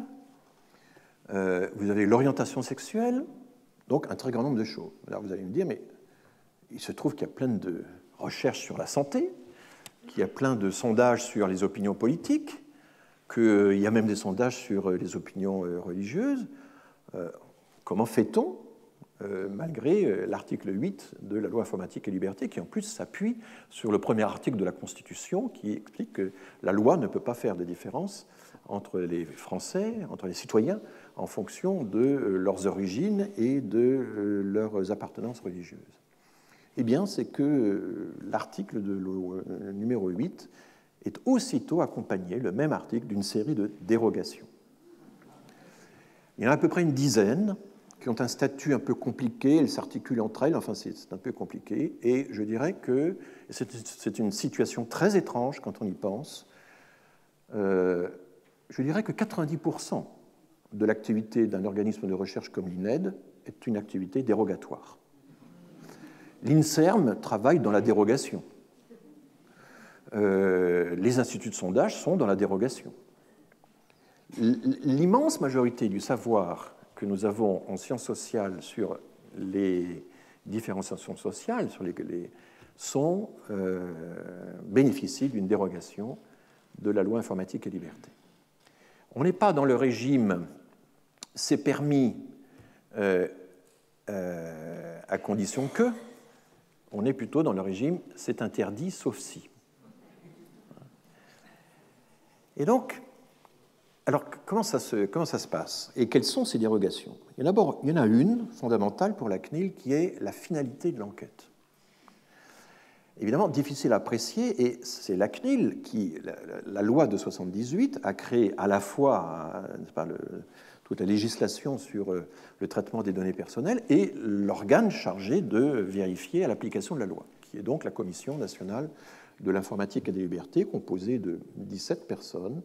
vous avez l'orientation sexuelle, donc un très grand nombre de choses. Alors vous allez me dire, mais il se trouve qu'il y a plein de recherches sur la santé, qu'il y a plein de sondages sur les opinions politiques, qu'il y a même des sondages sur les opinions religieuses. Comment fait-on malgré l'article 8 de la loi informatique et liberté, qui en plus s'appuie sur le premier article de la Constitution, qui explique que la loi ne peut pas faire de différence entre les Français, entre les citoyens, en fonction de leurs origines et de leurs appartenances religieuses. Eh bien, c'est que l'article numéro 8 est aussitôt accompagné, le même article, d'une série de dérogations. Il y en a à peu près une dizaine qui ont un statut un peu compliqué, elles s'articulent entre elles, enfin c'est un peu compliqué, et je dirais que c'est une situation très étrange quand on y pense. Je dirais que 90% de l'activité d'un organisme de recherche comme l'INED est une activité dérogatoire. L'INSERM travaille dans la dérogation. Les instituts de sondage sont dans la dérogation. L'immense majorité du savoir que nous avons en sciences sociales sur les différenciations sociales bénéficient d'une dérogation de la loi informatique et liberté. On n'est pas dans le régime c'est permis à condition que, on est plutôt dans le régime c'est interdit sauf si. Et donc, alors comment ça se passe et quelles sont ces dérogations? Il y en a une fondamentale pour la CNIL qui est la finalité de l'enquête. Évidemment, difficile à apprécier, et c'est la CNIL qui, la loi de 78, a créé à la fois toute la législation sur le traitement des données personnelles et l'organe chargé de vérifier à l'application de la loi, qui est donc la Commission nationale de l'informatique et des libertés, composée de 17 personnes,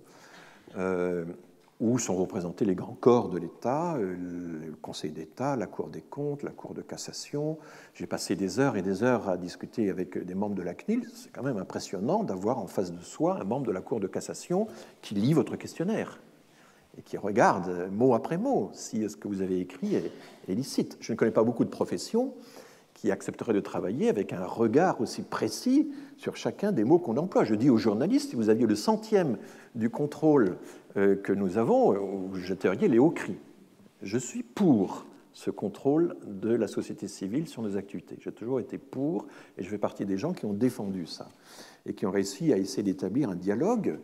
où sont représentés les grands corps de l'État, le Conseil d'État, la Cour des comptes, la Cour de cassation. J'ai passé des heures et des heures à discuter avec des membres de la CNIL. C'est quand même impressionnant d'avoir en face de soi un membre de la Cour de cassation qui lit votre questionnaire et qui regarde mot après mot si ce que vous avez écrit est licite. Je ne connais pas beaucoup de professions qui accepteraient de travailler avec un regard aussi précis sur chacun des mots qu'on emploie. Je dis aux journalistes, si vous aviez le centième du contrôle que nous avons, vous jeteriez les hauts cris. Je suis pour ce contrôle de la société civile sur nos activités. J'ai toujours été pour, et je fais partie des gens qui ont défendu ça, et qui ont réussi à essayer d'établir un dialogue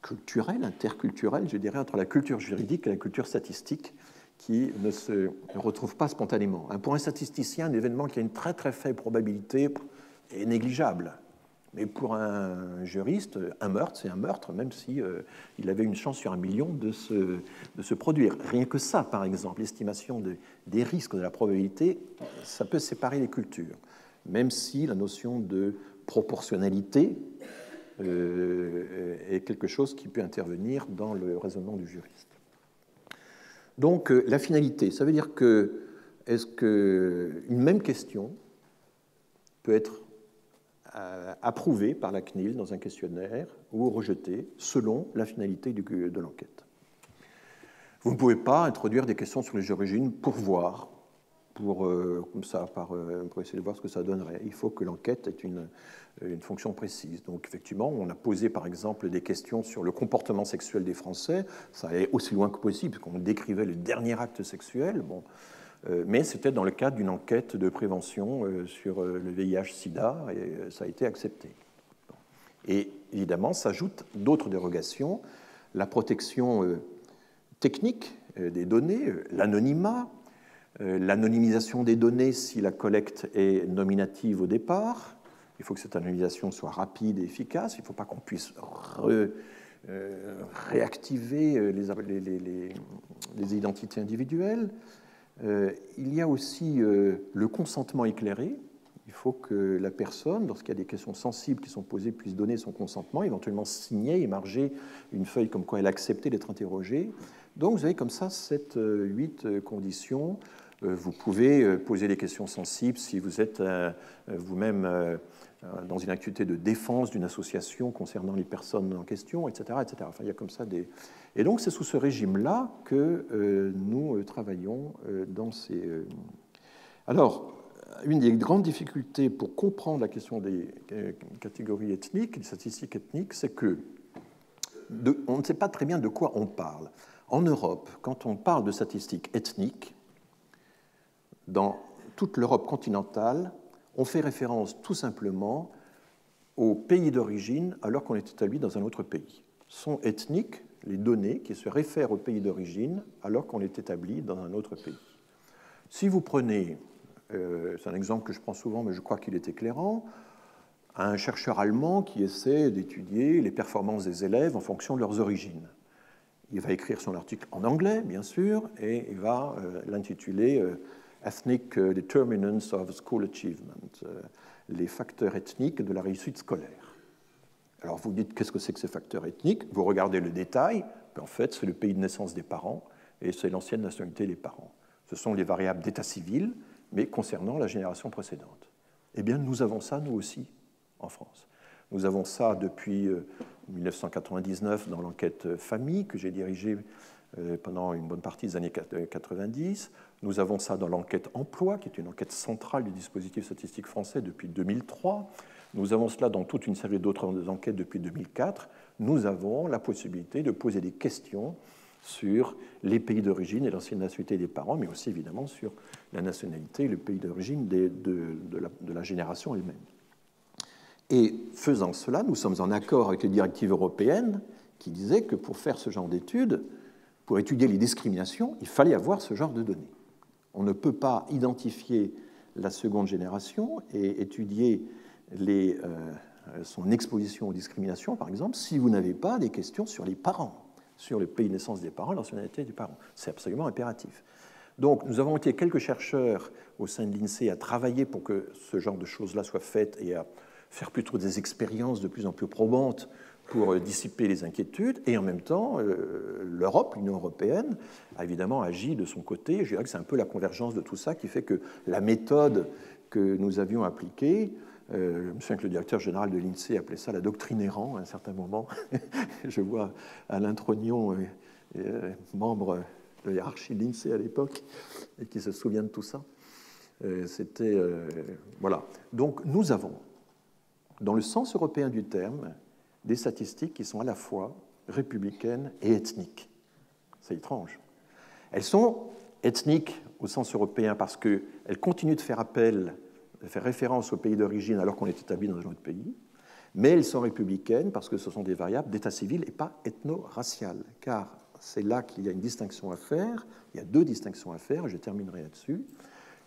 culturel, interculturel, je dirais, entre la culture juridique et la culture statistique, qui ne se retrouve pas spontanément. Pour un statisticien, un événement qui a une très très faible probabilité est négligeable. Mais pour un juriste, un meurtre, c'est un meurtre, même si il avait une chance sur 1 million de se produire. Rien que ça, par exemple, l'estimation des risques de la probabilité, ça peut séparer les cultures, même si la notion de proportionnalité est quelque chose qui peut intervenir dans le raisonnement du juriste. Donc, la finalité, ça veut dire que est-ce qu'une même question peut être approuvée par la CNIL dans un questionnaire ou rejetée selon la finalité de l'enquête? Vous ne pouvez pas introduire des questions sur les origines pour voir, comme ça, pour essayer de voir ce que ça donnerait. Il faut que l'enquête ait une fonction précise. Donc, effectivement, on a posé, par exemple, des questions sur le comportement sexuel des Français. Ça allait aussi loin que possible, parce qu'on décrivait le dernier acte sexuel. Bon. Mais c'était dans le cadre d'une enquête de prévention sur le VIH-Sida, et ça a été accepté. Et évidemment, s'ajoutent d'autres dérogations, la protection technique des données, l'anonymat, l'anonymisation des données si la collecte est nominative au départ. Il faut que cette anonymisation soit rapide et efficace. Il ne faut pas qu'on puisse réactiver les identités individuelles. Il y a aussi le consentement éclairé. Il faut que la personne, lorsqu'il y a des questions sensibles qui sont posées, puisse donner son consentement, éventuellement signer et marger une feuille comme quoi elle a accepté d'être interrogée. Donc vous avez comme ça 7-8 conditions. Vous pouvez poser des questions sensibles si vous êtes vous-même dans une activité de défense d'une association concernant les personnes en question, etc., etc. Enfin, il y a comme ça des... Et donc, c'est sous ce régime-là que nous travaillons dans ces... Alors, une des grandes difficultés pour comprendre la question des catégories ethniques, des statistiques ethniques, c'est que on ne sait pas très bien de quoi on parle. En Europe, quand on parle de statistiques ethniques, dans toute l'Europe continentale, on fait référence tout simplement au pays d'origine alors qu'on est établi dans un autre pays. Sont ethniques les données qui se réfèrent au pays d'origine alors qu'on est établi dans un autre pays. Si vous prenez, c'est un exemple que je prends souvent, mais je crois qu'il est éclairant, un chercheur allemand qui essaie d'étudier les performances des élèves en fonction de leurs origines. Il va écrire son article en anglais, bien sûr, et il va l'intituler Ethnic Determinants of School Achievement, les facteurs ethniques de la réussite scolaire. Alors vous dites, qu'est-ce que c'est que ces facteurs ethniques? Vous regardez le détail, en fait, c'est le pays de naissance des parents et c'est l'ancienne nationalité des parents. Ce sont les variables d'état civil, mais concernant la génération précédente. Eh bien, nous avons ça, nous aussi, en France. Nous avons ça depuis 1999 dans l'enquête famille que j'ai dirigée pendant une bonne partie des années 90. Nous avons ça dans l'enquête emploi, qui est une enquête centrale du dispositif statistique français depuis 2003. Nous avons cela dans toute une série d'autres enquêtes depuis 2004. Nous avons la possibilité de poser des questions sur les pays d'origine et l'ancienne nationalité des parents, mais aussi évidemment sur la nationalité et le pays d'origine de la génération elle-même. Et faisant cela, nous sommes en accord avec les directives européennes qui disaient que pour faire ce genre d'études, pour étudier les discriminations, il fallait avoir ce genre de données. On ne peut pas identifier la seconde génération et étudier son exposition aux discriminations, par exemple, si vous n'avez pas des questions sur les parents, sur le pays de naissance des parents, l'ancienneté des parents. C'est absolument impératif. Donc, nous avons été quelques chercheurs au sein de l'INSEE à travailler pour que ce genre de choses-là soit faites et à faire plutôt des expériences de plus en plus probantes pour dissiper les inquiétudes. Et en même temps, l'Europe, l'Union européenne, a évidemment agi de son côté. Je dirais que c'est un peu la convergence de tout ça qui fait que la méthode que nous avions appliquée, je me souviens que le directeur général de l'INSEE appelait ça la doctrine errant à un certain moment. Je vois Alain Trognon, membre de la hiérarchie de l'INSEE à l'époque, et qui se souvient de tout ça. C'était... voilà. Donc nous avons, dans le sens européen du terme, des statistiques qui sont à la fois républicaines et ethniques. C'est étrange. Elles sont ethniques au sens européen parce qu'elles continuent de faire référence au pays d'origine alors qu'on est établi dans un autre pays, mais elles sont républicaines parce que ce sont des variables d'état civil et pas ethno-raciales, car c'est là qu'il y a une distinction à faire. Il y a deux distinctions à faire, je terminerai là-dessus.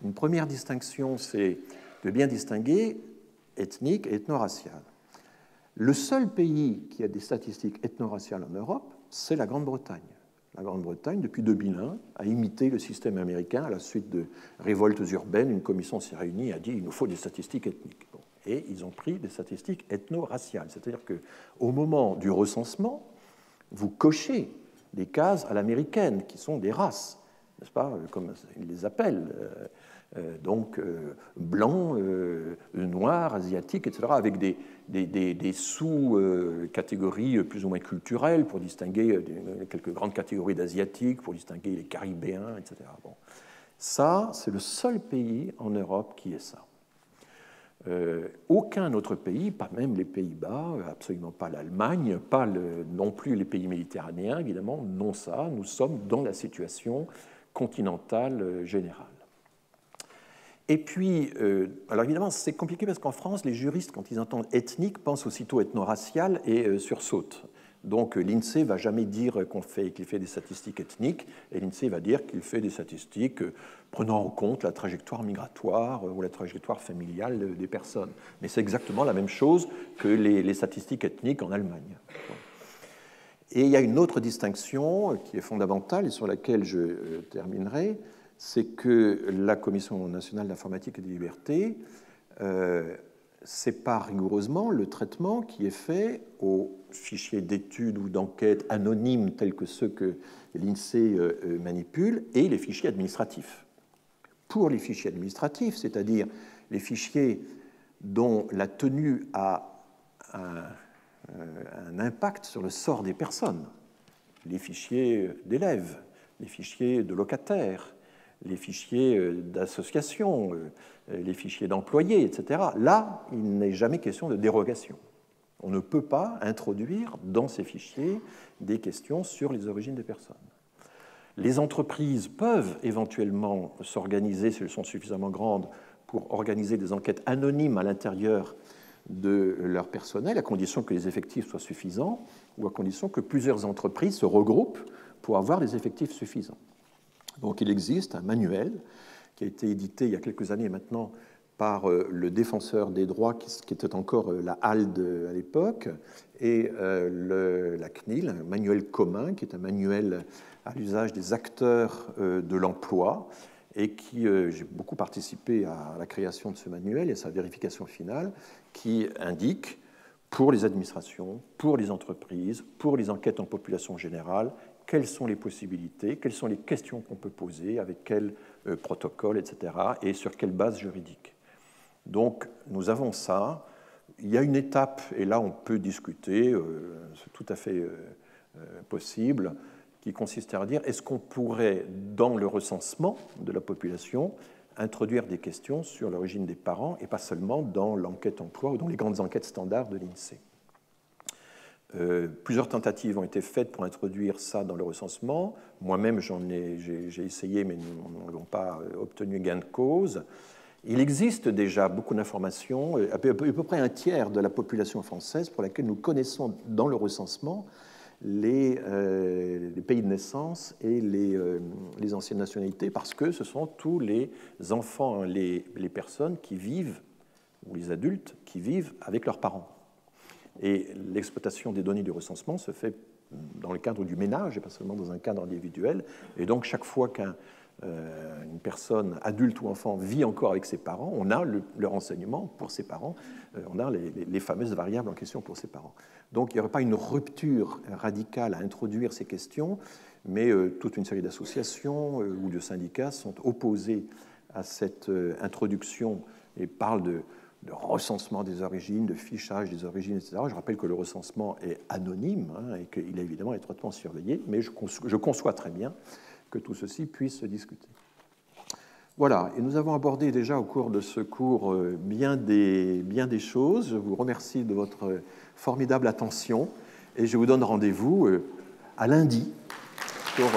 Une première distinction, c'est de bien distinguer ethnique et ethno-racial. Le seul pays qui a des statistiques ethno-raciales en Europe, c'est la Grande-Bretagne. La Grande-Bretagne, depuis 2001, a imité le système américain à la suite de révoltes urbaines. Une commission s'est réunie et a dit qu'il nous faut des statistiques ethniques. Bon. Et ils ont pris des statistiques ethno-raciales. C'est-à-dire qu'au moment du recensement, vous cochez des cases à l'américaine, qui sont des races, n'est-ce pas, comme ils les appellent, donc blancs, noirs, asiatiques, etc., avec des sous-catégories plus ou moins culturelles pour distinguer quelques grandes catégories d'asiatiques, pour distinguer les caribéens, etc. Bon. Ça, c'est le seul pays en Europe qui est ça. Aucun autre pays, pas même les Pays-Bas, absolument pas l'Allemagne, pas non plus les pays méditerranéens, évidemment, non ça. Nous sommes dans la situation continentale générale. Et puis, alors évidemment, c'est compliqué parce qu'en France, les juristes, quand ils entendent ethnique, pensent aussitôt ethno-racial et sursautent. Donc l'INSEE ne va jamais dire qu'il fait des statistiques ethniques, et l'INSEE va dire qu'il fait des statistiques prenant en compte la trajectoire migratoire ou la trajectoire familiale des personnes. Mais c'est exactement la même chose que les statistiques ethniques en Allemagne. Et il y a une autre distinction qui est fondamentale et sur laquelle je terminerai, c'est que la Commission nationale d'informatique et des libertés sépare rigoureusement le traitement qui est fait aux fichiers d'études ou d'enquêtes anonymes tels que ceux que l'INSEE manipule et les fichiers administratifs. Pour les fichiers administratifs, c'est-à-dire les fichiers dont la tenue a un impact sur le sort des personnes, les fichiers d'élèves, les fichiers de locataires, les fichiers d'associations, les fichiers d'employés, etc. Là, il n'est jamais question de dérogation. On ne peut pas introduire dans ces fichiers des questions sur les origines des personnes. Les entreprises peuvent éventuellement s'organiser, si elles sont suffisamment grandes, pour organiser des enquêtes anonymes à l'intérieur de leur personnel, à condition que les effectifs soient suffisants ou à condition que plusieurs entreprises se regroupent pour avoir des effectifs suffisants. Donc il existe un manuel qui a été édité il y a quelques années maintenant par le défenseur des droits, qui était encore la HALD à l'époque, et la CNIL, un manuel commun, qui est un manuel à l'usage des acteurs de l'emploi, et qui, j'ai beaucoup participé à la création de ce manuel et à sa vérification finale, qui indique pour les administrations, pour les entreprises, pour les enquêtes en population générale, quelles sont les possibilités, quelles sont les questions qu'on peut poser, avec quel protocole, etc., et sur quelle base juridique. Donc, nous avons ça. Il y a une étape, et là on peut discuter, c'est tout à fait possible, qui consiste à dire, est-ce qu'on pourrait, dans le recensement de la population, introduire des questions sur l'origine des parents, et pas seulement dans l'enquête emploi ou dans les grandes enquêtes standards de l'INSEE. Plusieurs tentatives ont été faites pour introduire ça dans le recensement. Moi-même, j'ai essayé, mais nous n'avons pas obtenu gain de cause. Il existe déjà beaucoup d'informations, à peu près un tiers de la population française pour laquelle nous connaissons dans le recensement les pays de naissance et les anciennes nationalités, parce que ce sont tous les enfants, les personnes qui vivent, ou les adultes qui vivent avec leurs parents. Et l'exploitation des données du recensement se fait dans le cadre du ménage, et pas seulement dans un cadre individuel. Et donc, chaque fois qu'une personne, adulte ou enfant, vit encore avec ses parents, on a le renseignement pour ses parents, on a les fameuses variables en question pour ses parents. Donc, il n'y aurait pas une rupture radicale à introduire ces questions, mais toute une série d'associations ou de syndicats sont opposés à cette introduction et parlent de recensement des origines, de fichage des origines, etc. Je rappelle que le recensement est anonyme et qu'il est évidemment étroitement surveillé, mais je conçois très bien que tout ceci puisse se discuter. Voilà, et nous avons abordé déjà au cours de ce cours bien des choses. Je vous remercie de votre formidable attention et je vous donne rendez-vous à lundi pour